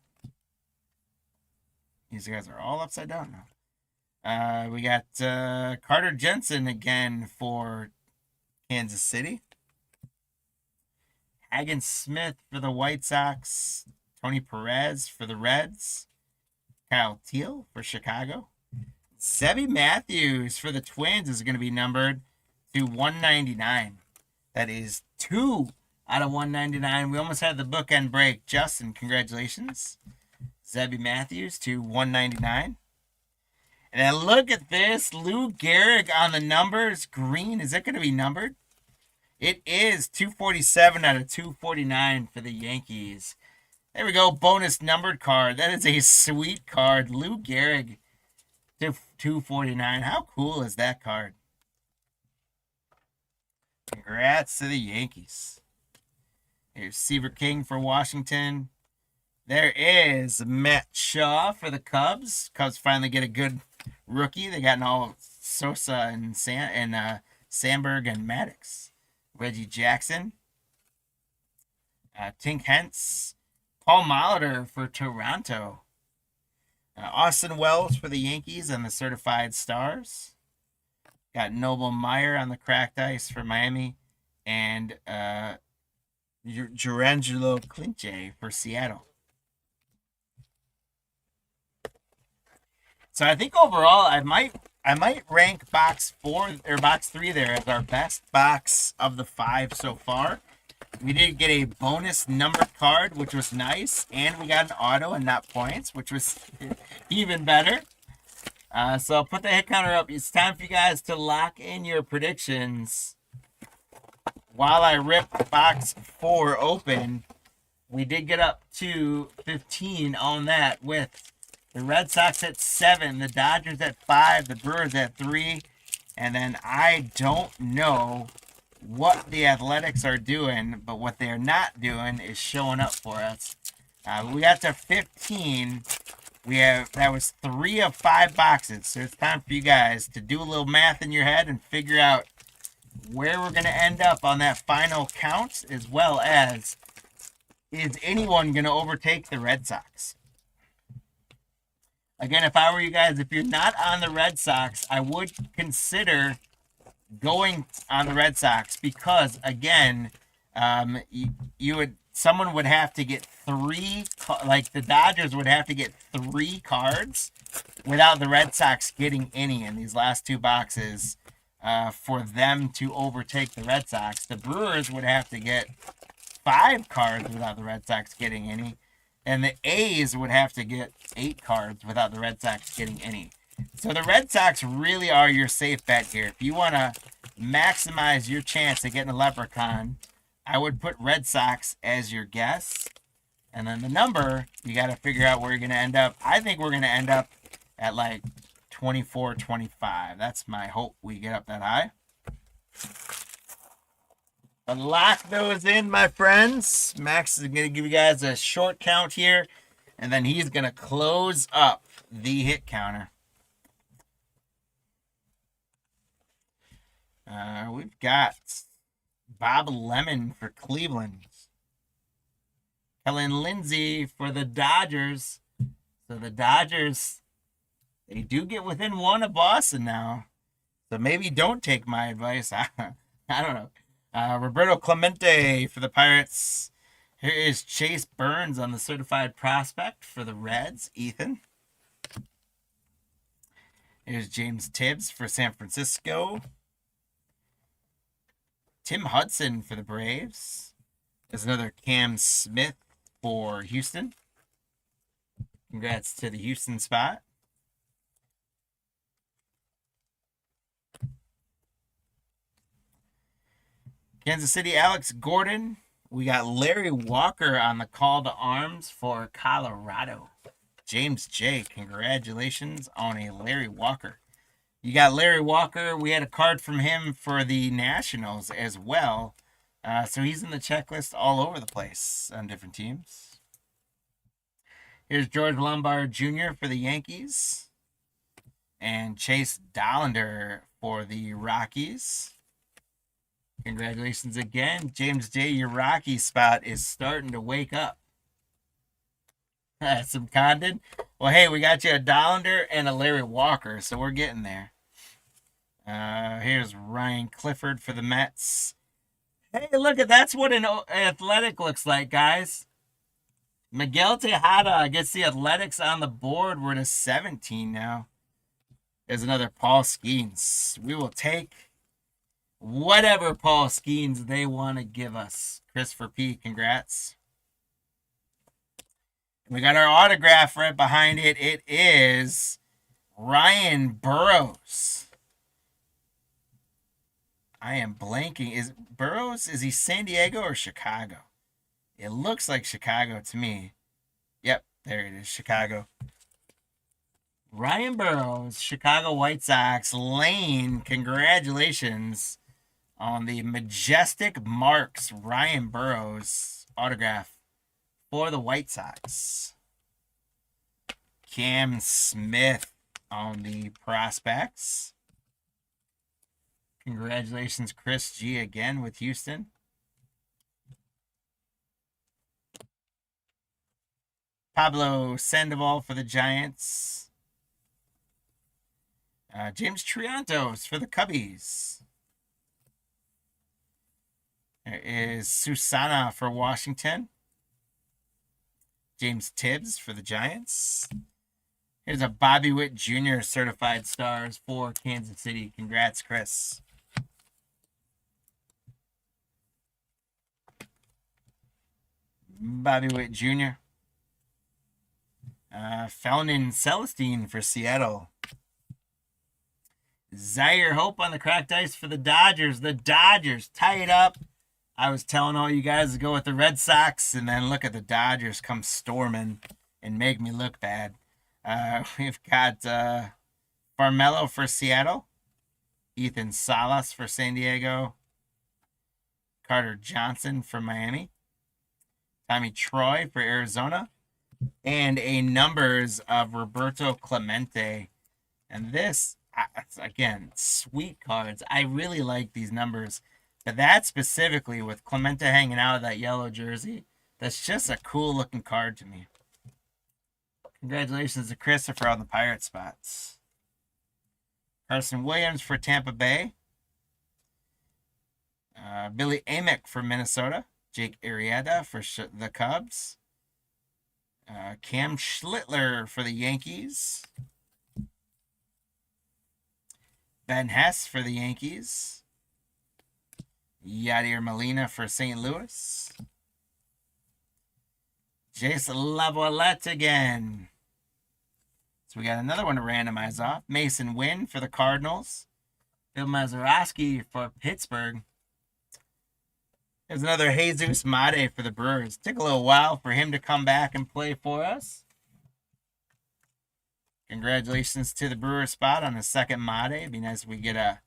Speaker 1: These guys are all upside down now. We got Carter Jensen again for Kansas City. Hagen Smith for the White Sox. Tony Perez for the Reds. Kyle Teal for Chicago. Zebby Matthews for the Twins is going to be numbered to 199. That is 2 out of 199. We almost had the bookend break. Justin, congratulations. Zebby Matthews to 199. And then look at this. Lou Gehrig on the numbers. Green. Is it going to be numbered? It is 247 out of 249 for the Yankees. There we go. Bonus numbered card. That is a sweet card. Lou Gehrig to 249. How cool is that card? Congrats to the Yankees. Here's Seaver King for Washington. There is Matt Shaw for the Cubs. Cubs finally get a good rookie. They got all Sosa and Sandberg and Maddox. Reggie Jackson. Tink Hence. Paul Molitor for Toronto. Austin Wells for the Yankees and the Certified Stars. Got Noble Meyer on the Cracked Ice for Miami. And Jurangelo Clinche for Seattle. So I think overall, I might rank box 4 or box 3 there as our best box of the 5 so far. We did get a bonus numbered card, which was nice, and we got an auto and not points, which was even better. So I'll put the hit counter up. It's time for you guys to lock in your predictions. While I rip box 4 open, we did get up to 15 on that with the Red Sox at 7, the Dodgers at 5, the Brewers at 3, and then I don't know what the Athletics are doing, but what they're not doing is showing up for us. We got to 15. That was 3 of 5 boxes, so it's time for you guys to do a little math in your head and figure out where we're going to end up on that final count, as well as is anyone going to overtake the Red Sox? Again, if I were you guys, if you're not on the Red Sox, I would consider going on the Red Sox because, again, someone would have to get 3, like the Dodgers would have to get 3 cards without the Red Sox getting any in these last 2 boxes for them to overtake the Red Sox. The Brewers would have to get 5 cards without the Red Sox getting any. And the A's would have to get 8 cards without the Red Sox getting any. So the Red Sox really are your safe bet here. If you want to maximize your chance of getting a Leprechaun, I would put Red Sox as your guess. And then the number, you got to figure out where you're going to end up. I think we're going to end up at like 24, 25. That's my hope we get up that high. But lock those in, my friends. Max is going to give you guys a short count here, and then he's going to close up the hit counter. We've got Bob Lemon for Cleveland. Kellen Lindsay for the Dodgers. So the Dodgers, they do get within 1 of Boston now. So maybe don't take my advice. I don't know. Roberto Clemente for the Pirates. Here is Chase Burns on the certified prospect for the Reds. Ethan. Here's James Tibbs for San Francisco. Tim Hudson for the Braves. There's another Cam Smith for Houston. Congrats to the Houston spot. Kansas City, Alex Gordon. We got Larry Walker on the call to arms for Colorado. James J., congratulations on a Larry Walker. You got Larry Walker. We had a card from him for the Nationals as well. So he's in the checklist all over the place on different teams. Here's George Lombard Jr. for the Yankees. And Chase Dollander for the Rockies. Congratulations again. James J., your Rocky spot is starting to wake up. Some Condon. Well, hey, we got you a Dollander and a Larry Walker, so we're getting there. Here's Ryan Clifford for the Mets. Hey, look, that's what an Athletic looks like, guys. Miguel Tejada gets the Athletics on the board. We're to 17 now. There's another Paul Skeens. We will take whatever Paul Skeens they want to give us. Christopher P., congrats. We got our autograph right behind it. It is Ryan Burroughs. I am blanking. Is Burroughs, is he San Diego or Chicago? It looks like Chicago to me. Yep, there it is, Chicago. Ryan Burroughs, Chicago White Sox. Lane, congratulations on the Majestic Marks Ryan Burroughs autograph for the White Sox. Cam Smith on the prospects. Congratulations, Chris G. again with Houston. Pablo Sandoval for the Giants. James Triantos for the Cubbies. There is Susana for Washington. James Tibbs for the Giants. Here's a Bobby Witt Jr. certified stars for Kansas City. Congrats, Chris. Bobby Witt Jr. Felnin Celestine for Seattle. Zaire Hope on the cracked ice for the Dodgers. The Dodgers tie it up. I was telling all you guys to go with the Red Sox, and then look at the Dodgers come storming and make me look bad. We've got Farmello for Seattle. Ethan Salas for San Diego. Carter Johnson for Miami. Tommy Troy for Arizona. And a numbers of Roberto Clemente. And this, again, sweet cards. I really like these numbers. But that specifically with Clemente hanging out of that yellow jersey, that's just a cool looking card to me. Congratulations to Christopher on the Pirate spots. Carson Williams for Tampa Bay. Billy Amick for Minnesota. Jake Arrieta for the Cubs. Cam Schlittler for the Yankees. Ben Hess for the Yankees. Yadier Molina for St. Louis. Jason Laviolette again. So we got another one to randomize off. Mason Wynn for the Cardinals. Bill Mazeroski for Pittsburgh. There's another Jesus Mate for the Brewers. Took a little while for him to come back and play for us. Congratulations to the Brewer spot on the second Mate. It'd be nice if we get a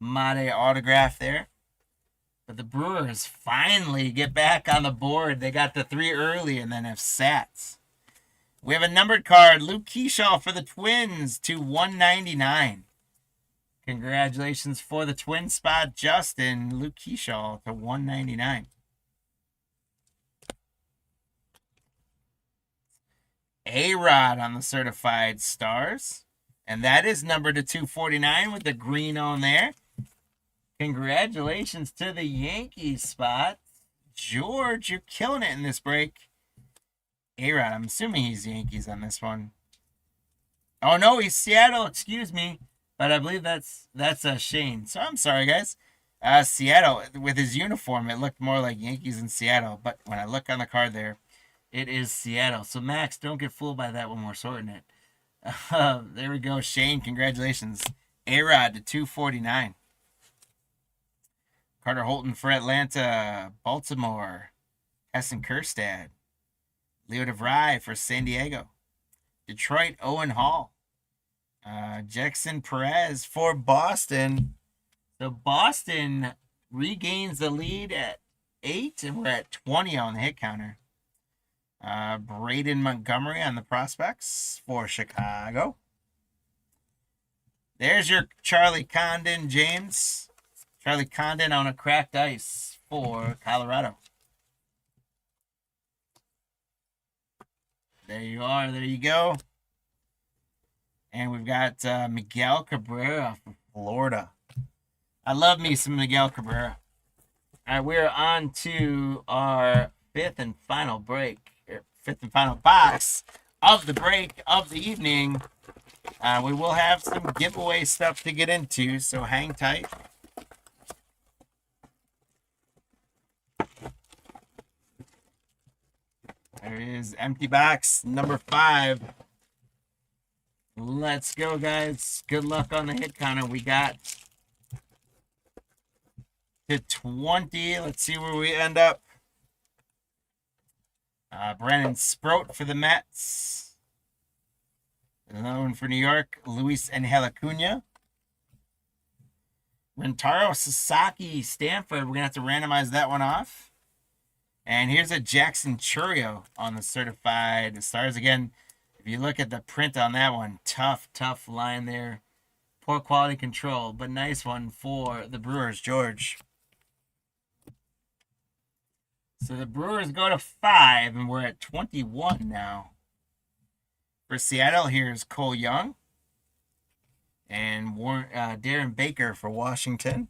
Speaker 1: Mate autograph there. But the Brewers finally get back on the board. They got the 3 early and then have sat. We have a numbered card. Luke Keyshaw for the Twins to 199. Congratulations for the Twin spot, Justin. Luke Keyshaw to 199. A-Rod on the certified stars. And that is numbered to 249 with the green on there. Congratulations to the Yankees spot. George, you're killing it in this break. A-Rod, I'm assuming he's Yankees on this one. Oh, no, he's Seattle. Excuse me. But I believe that's Shane. So I'm sorry, guys. Seattle, with his uniform, it looked more like Yankees in Seattle. But when I look on the card there, it is Seattle. So, Max, don't get fooled by that when we're sorting it. There we go. Shane, congratulations. A-Rod to 249. Carter Holton for Atlanta. Baltimore. Hessen Kjerstad. Leo DeVry for San Diego. Detroit, Owen Hall. Jackson Perez for Boston. So Boston regains the lead at 8, and we're at 20 on the hit counter. Braden Montgomery on the prospects for Chicago. There's your Charlie Condon, James. Charlie Condon on a cracked ice for Colorado. There you are. There you go. And we've got Miguel Cabrera from Florida. I love me some Miguel Cabrera. All right, we're on to our fifth and final box of the break of the evening. We will have some giveaway stuff to get into, so hang tight. There is empty box number 5. Let's go, guys. Good luck on the hit counter. We got to 20. Let's see where we end up. Brandon Sproat for the Mets. Another one for New York. Luis Angel Acuna. Rentaro Sasaki, Stanford. We're going to have to randomize that one off. And here's a Jackson Chourio on the certified stars. Again, if you look at the print on that one, tough line there. Poor quality control, but nice one for the Brewers, George. So the Brewers go to 5, and we're at 21 now. For Seattle, here's Cole Young. And Darren Baker for Washington.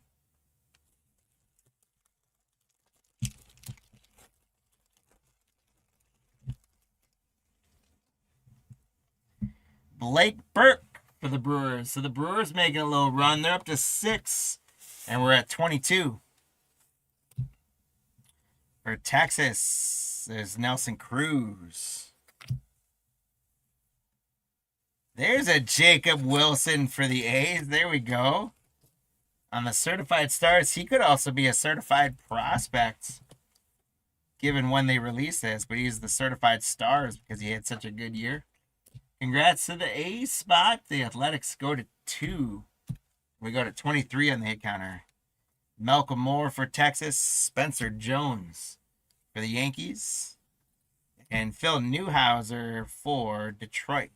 Speaker 1: Blake Burke for the Brewers. So the Brewers making a little run. They're up to 6, and we're at 22. For Texas, there's Nelson Cruz. There's a Jacob Wilson for the A's. There we go. On the certified stars, he could also be a certified prospect, given when they release this, but he's the certified stars because he had such a good year. Congrats to the A's spot. The Athletics go to 2. We go to 23 on the hit counter. Malcolm Moore for Texas. Spencer Jones for the Yankees. And Phil Newhouser for Detroit.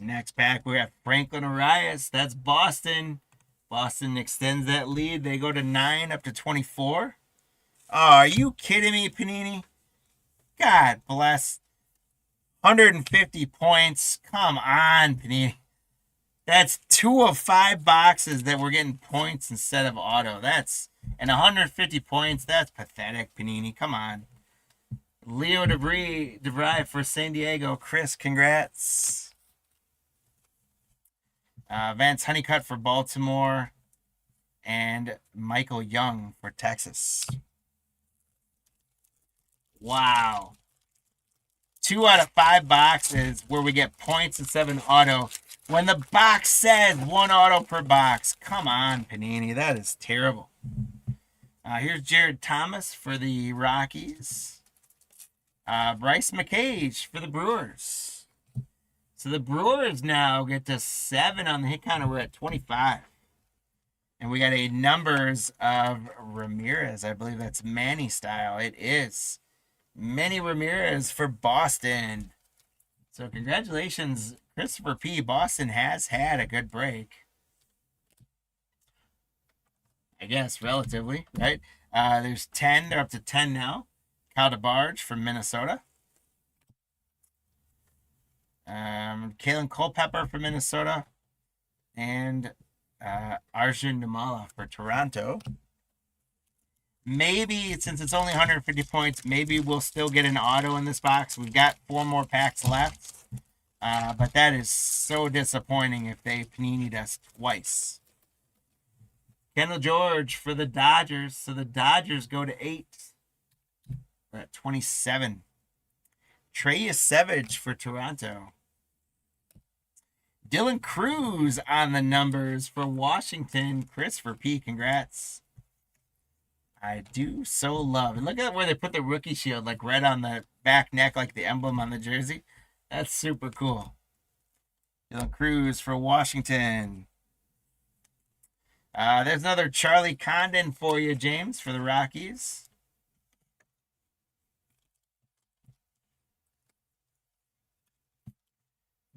Speaker 1: Next pack, we have Franklin Arias. That's Boston. Boston extends that lead. They go to 9 up to 24. Oh, are you kidding me, Panini? God bless. 150 points. Come on, Panini. That's 2 of 5 boxes that we're getting points instead of auto. And 150 points. That's pathetic, Panini. Come on. Leo DeVry for San Diego. Chris, congrats. Vance Honeycutt for Baltimore, and Michael Young for Texas. Wow. 2 out of 5 boxes where we get points instead of an auto. When the box says 1 auto per box. Come on, Panini. That is terrible. Here's Jared Thomas for the Rockies. Bryce McCage for the Brewers. So the Brewers now get to 7 on the hit counter. We're at 25. And we got a numbers of Ramirez. I believe that's Manny style. It is. Manny Ramirez for Boston. So congratulations, Christopher P. Boston has had a good break. I guess, relatively, right? There's 10. They're up to 10 now. Kyle DeBarge from Minnesota. Kalen Culpepper for Minnesota, and Arjun Nimala for Toronto. Maybe, since it's only 150 points, maybe we'll still get an auto in this box. We've got 4 more packs left, but that is so disappointing if they Panini'd us twice. Kendall George for the Dodgers, so the Dodgers go to 8. We're at 27. Trey Savage for Toronto. Dylan Cruz on the numbers for Washington. Christopher P. Congrats. I do so love. And look at where they put the rookie shield, like right on the back neck, like the emblem on the jersey. That's super cool. Dylan Cruz for Washington. There's another Charlie Condon for you, James, for the Rockies.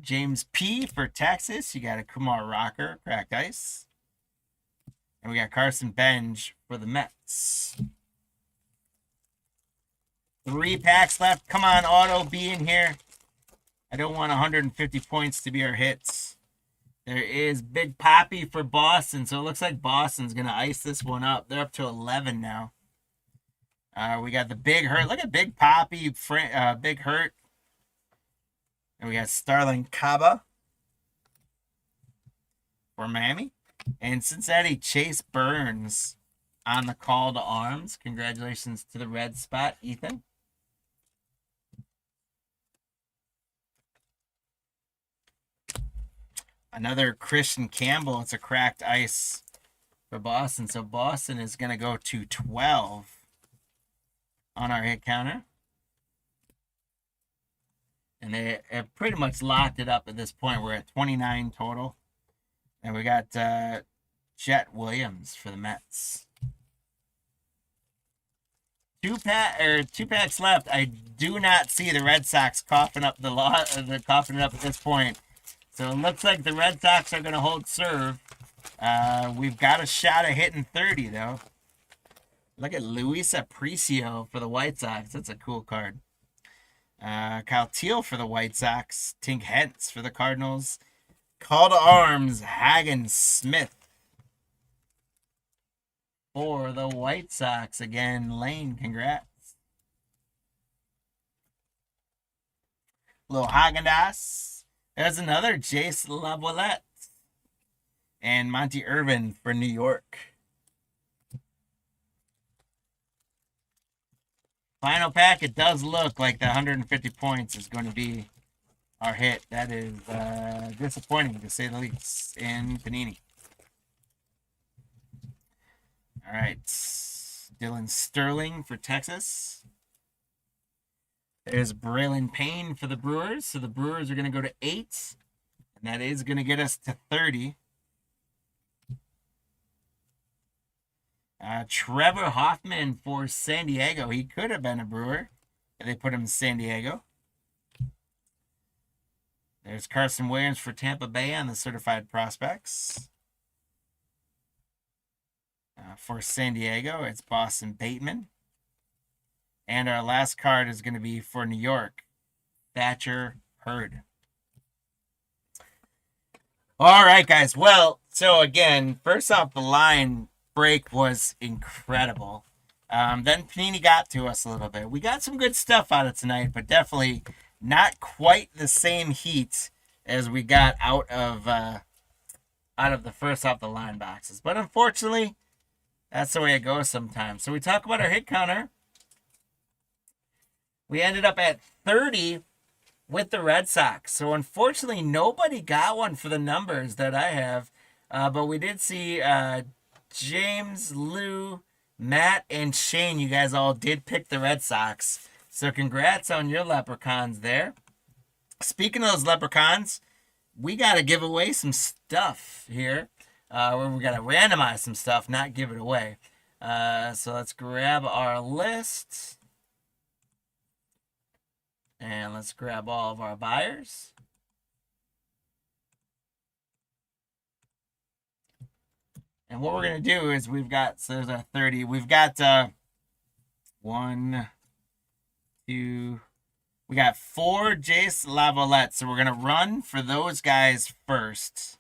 Speaker 1: James P. for Texas. You got a Kumar Rocker, cracked ice. And we got Carson Bench for the Mets. 3 packs left. Come on, auto, be in here. I don't want 150 points to be our hits. There is Big Poppy for Boston. So it looks like Boston's going to ice this one up. They're up to 11 now. We got the Big Hurt. Look at Big Poppy, Big Hurt. And we got Starling Caba for Miami. And Cincinnati, Chase Burns on the call to arms. Congratulations to the red spot, Ethan. Another Christian Campbell. It's a cracked ice for Boston. So Boston is going to go to 12 on our hit counter. And they have pretty much locked it up at this point. We're at 29 total. And we got Jet Williams for the Mets. 2 packs left. I do not see the Red Sox coughing up coughing it up at this point. So it looks like the Red Sox are going to hold serve. We've got a shot at hitting 30, though. Look at Luis Aparicio for the White Sox. That's a cool card. Kyle Teal for the White Sox. Tink Hentz for the Cardinals. Call to arms, Hagen Smith. for the White Sox. Again, Lane, congrats. Little Haagen-Dazs. There's another Jace Laviolette. And Monty Irvin for New York. Final pack, it does look like the 150 points is going to be our hit. That is disappointing, to say the least, in Panini. All right. Dylan Sterling for Texas. There's Braylon Payne for the Brewers. So the Brewers are going to go to 8. And that is going to get us to 30. Trevor Hoffman for San Diego. He could have been a Brewer. They put him in San Diego. There's Carson Williams for Tampa Bay on the certified prospects. For San Diego, it's Boston Bateman. And our last card is going to be for New York, Thatcher Hurd. All right, guys. Well, so again, first off the line, break was incredible. Then Panini got to us a little bit. We got some good stuff out of tonight, but definitely not quite the same heat as we got out of the first off the line boxes. But unfortunately, that's the way it goes sometimes. So we talk about our hit counter. We ended up at 30 with the Red Sox. So unfortunately, nobody got one for the numbers that I have. But we did see James, Lou, Matt, and Shane. You guys all did pick the Red Sox. So congrats on your leprechauns there. Speaking of those leprechauns, we got to give away some stuff here. Where we got to randomize some stuff, not give it away. So let's grab our list. And let's grab all of our buyers. And what we're going to do is we've got, so there's our 30. We've got 1, 2, we got 4 Jace Laviolette. So we're going to run for those guys first.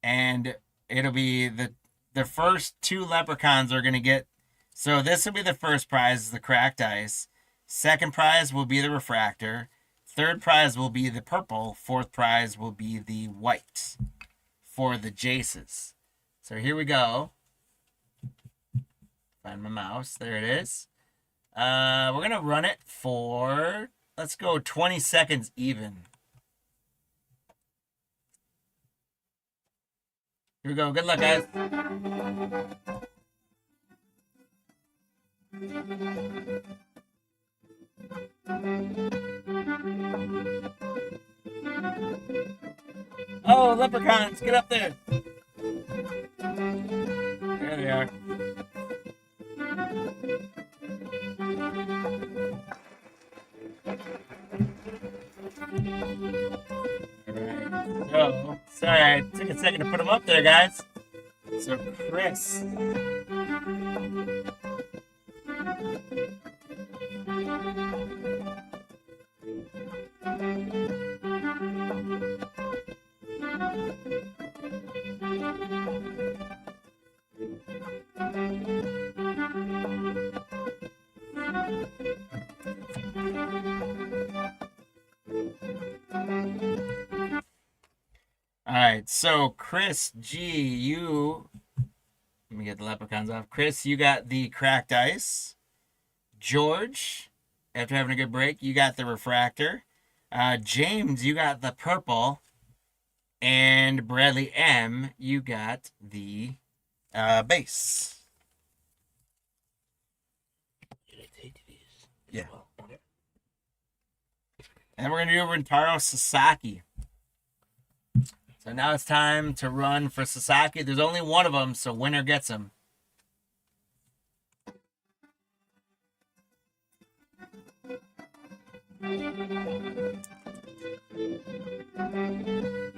Speaker 1: And it'll be the first 2 leprechauns are going to get, so this will be the first prize, the cracked ice. Second prize will be the refractor. Third prize will be the purple. Fourth prize will be the white for the Jaces. So here we go. Find my mouse. There it is. We're going to run it for, let's go 20 seconds even. Here we go. Good luck, guys. Oh, leprechauns, get up there. There they are. Alright, so, sorry, I took a second to put them up there, guys. So, Chris. Alright, so Chris G, you, let me get the leprechauns off. Chris, you got the cracked ice. George, after having a good break, you got the refractor. James, you got the purple. And Bradley M, you got the base.
Speaker 3: Did I take these?
Speaker 1: Yeah.
Speaker 3: Okay.
Speaker 1: And we're going to do Rentaro Sasaki. So now it's time to run for Sasaki. There's only one of them, so winner gets them.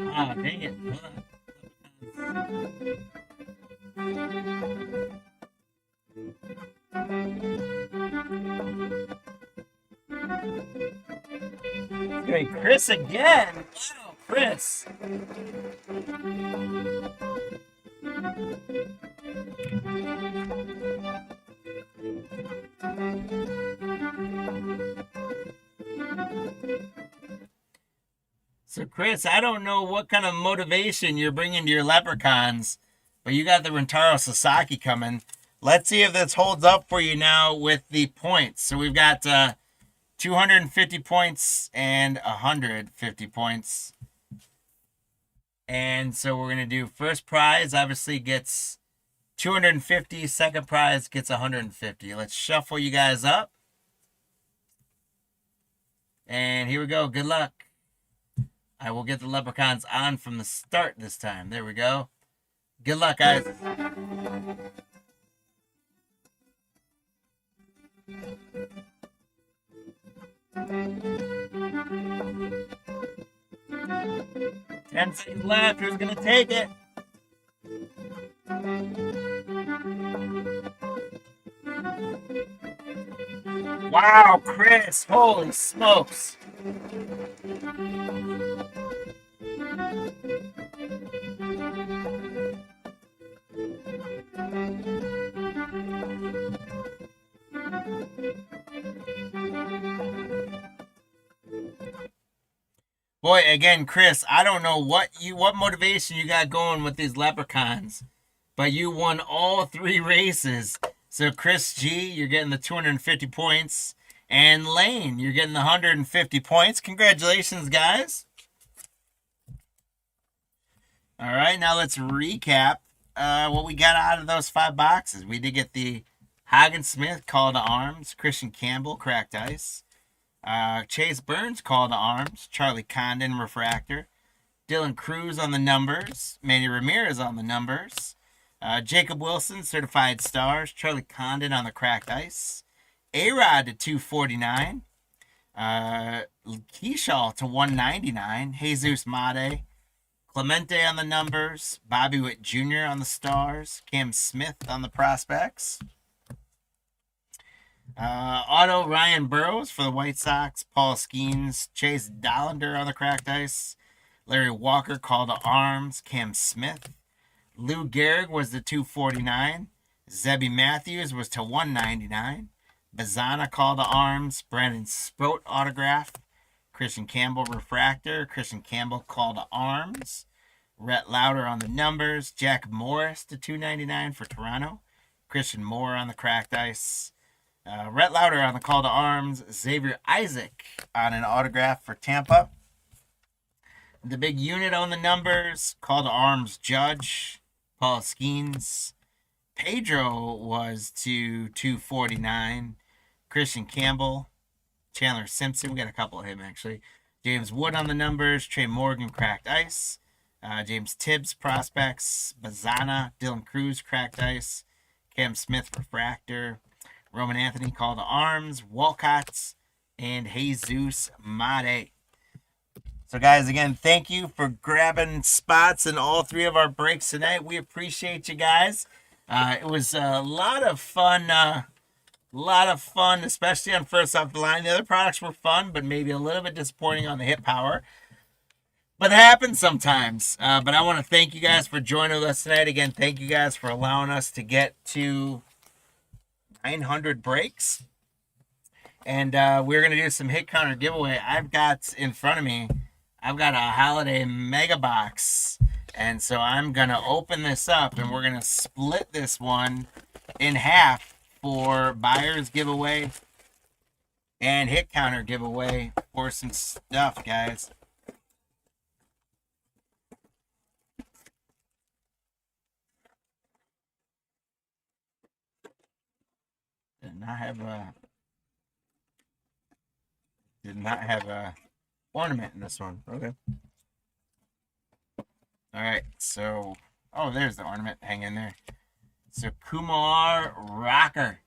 Speaker 1: Ah, dang it. Hold on. Okay, Chris again. Wow, Chris. So, Chris, I don't know what kind of motivation you're bringing to your leprechauns, but you got the Rentaro Sasaki coming. Let's see if this holds up for you now with the points. So we've got 250 points and 150 points. And so we're going to do first prize, obviously gets 250. Second prize gets 150. Let's shuffle you guys up. And here we go. Good luck. I will get the leprechauns on from the start this time. There we go. Good luck, guys. Ten seconds left. Who's gonna take it? Wow, Chris! Holy smokes! Boy, again, Chris, I don't know what motivation you got going with these leprechauns, but you won all 3 races. So Chris G, you're getting the 250 points, and Lane, you're getting the 150 points. Congratulations, guys. All right, now let's recap what we got out of those 5 boxes. We did get the Hagen Smith Call to Arms, Christian Campbell Cracked Ice, Chase Burns Call to Arms, Charlie Condon Refractor, Dylan Cruz on the numbers, Manny Ramirez on the numbers, Jacob Wilson Certified Stars, Charlie Condon on the Cracked Ice, A-Rod to 249, Keyshaw to 199, Jesus Mate, Clemente on the numbers, Bobby Witt Jr. on the stars, Cam Smith on the prospects. Auto Ryan Burrows for the White Sox, Paul Skeens, Chase Dollander on the Cracked Ice, Larry Walker Call to Arms, Cam Smith, Lou Gehrig was the 249, Zebby Matthews was to 199, Bazana Call to Arms, Brandon Sproat Autograph, Christian Campbell Refractor, Christian Campbell Call to Arms, Rhett Lauder on the numbers, Jack Morris to 299 for Toronto, Christian Moore on the Cracked Ice, Rhett Lauder on the Call to Arms, Xavier Isaac on an autograph for Tampa. The big unit on the numbers, Call to Arms Judge, Paul Skeens. Pedro was to 249. Christian Campbell, Chandler Simpson, we got a couple of him actually. James Wood on the numbers, Trey Morgan Cracked Ice, James Tibbs Prospects, Bazana, Dylan Cruz Cracked Ice, Cam Smith Refractor, Roman Anthony Call to Arms, Walcott's, and Jesus Mate. So guys, again, thank you for grabbing spots in all 3 of our breaks tonight. We appreciate you guys. It was a lot of fun, especially on First Off the Line. The other products were fun, but maybe a little bit disappointing on the hit power. But it happens sometimes. But I want to thank you guys for joining us tonight. Again, thank you guys for allowing us to get to 900 breaks. And we're going to do some hit counter giveaway. I've got in front of me, I've got a holiday mega box. And so I'm going to open this up and we're going to split this one in half for buyer's giveaway and hit counter giveaway for some stuff, guys. Did not have a ornament in this one. Okay. All right. So, oh, there's the ornament. Hang in there. So Kumar Rocker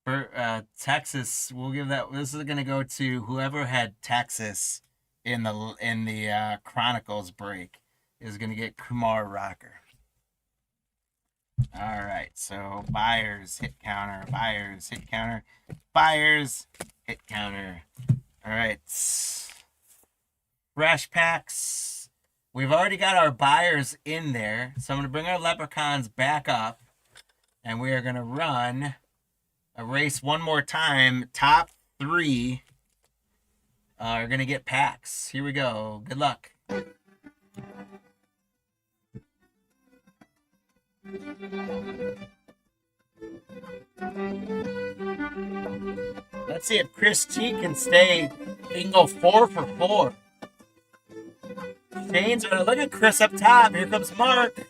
Speaker 1: for Texas. We'll give that. This is gonna go to whoever had Texas in the Chronicles break is gonna get Kumar Rocker. All right, so buyers, hit counter, buyers, hit counter, buyers, hit counter. All right. Fresh packs. We've already got our buyers in there. So I'm going to bring our leprechauns back up. And we are going to run a race one more time. Top 3 are going to get packs. Here we go. Good luck. Let's see if Chris G can stay. He can go 4 for 4. Shane's gonna look at Chris up top. Here comes Mark.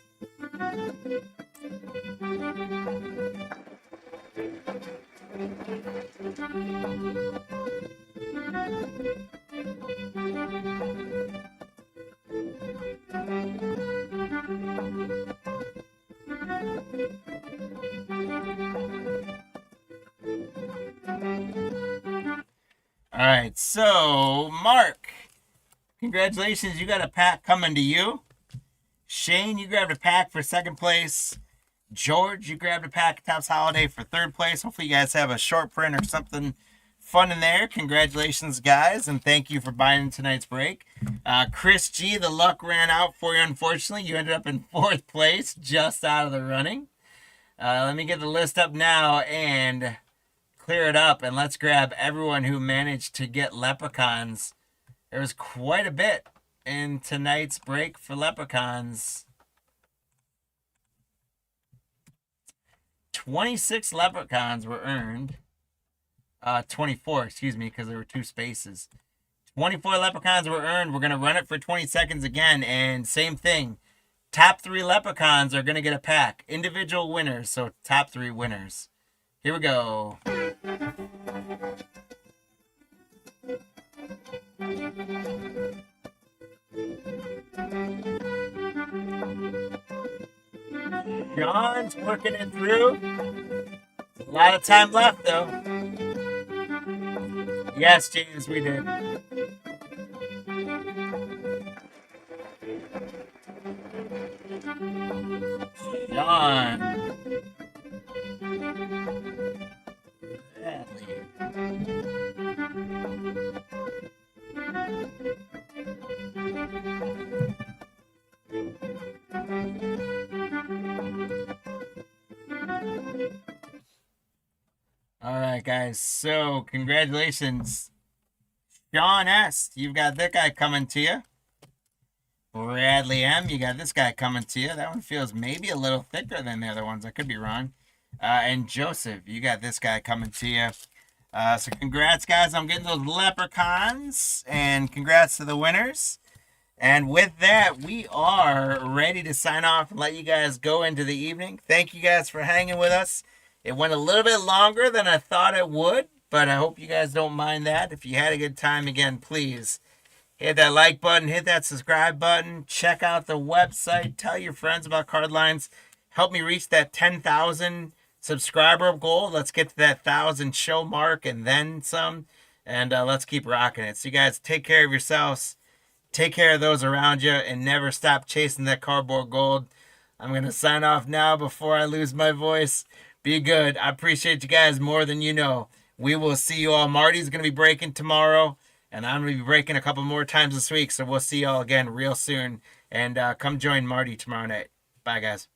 Speaker 1: All right, so Mark, congratulations, you got a pack coming to you. Shane, you grabbed a pack for 2nd place. George, you grabbed a pack at Topps Holiday for 3rd place. Hopefully you guys have a short print or something fun in there. Congratulations, guys, and thank you for buying tonight's break. Chris G, the luck ran out for you, unfortunately. You ended up in 4th place, just out of the running. Let me get the list up now and clear it up, and let's grab everyone who managed to get leprechauns. There was quite a bit in tonight's break for leprechauns. 26 leprechauns were earned. 24, excuse me, because there were 2 spaces. 24 leprechauns were earned. We're going to run it for 20 seconds again, and same thing. Top 3 leprechauns are going to get a pack. Individual winners, so top 3 winners. Here we go. John's working it through. A lot of time left, though. Yes, James, we did. John. Bradley. All right, guys. So, congratulations. Sean S., you've got that guy coming to you. Bradley M., you got this guy coming to you. That one feels maybe a little thicker than the other ones. I could be wrong. And Joseph, you got this guy coming to you. So congrats, guys. I'm getting those leprechauns. And congrats to the winners. And with that, we are ready to sign off and let you guys go into the evening. Thank you guys for hanging with us. It went a little bit longer than I thought it would, but I hope you guys don't mind that. If you had a good time, again, please hit that like button, hit that subscribe button, check out the website, tell your friends about Cardlines. Help me reach that 10,000 subscriber goal. Let's get to that 1,000 show mark and then some, and let's keep rocking it. So you guys take care of yourselves, take care of those around you, and never stop chasing that cardboard gold. I'm going to sign off now before I lose my voice. Be good. I appreciate you guys more than you know. We will see you all. Marty's going to be breaking tomorrow, and I'm going to be breaking a couple more times this week, so we'll see you all again real soon. And come join Marty tomorrow night. Bye, guys.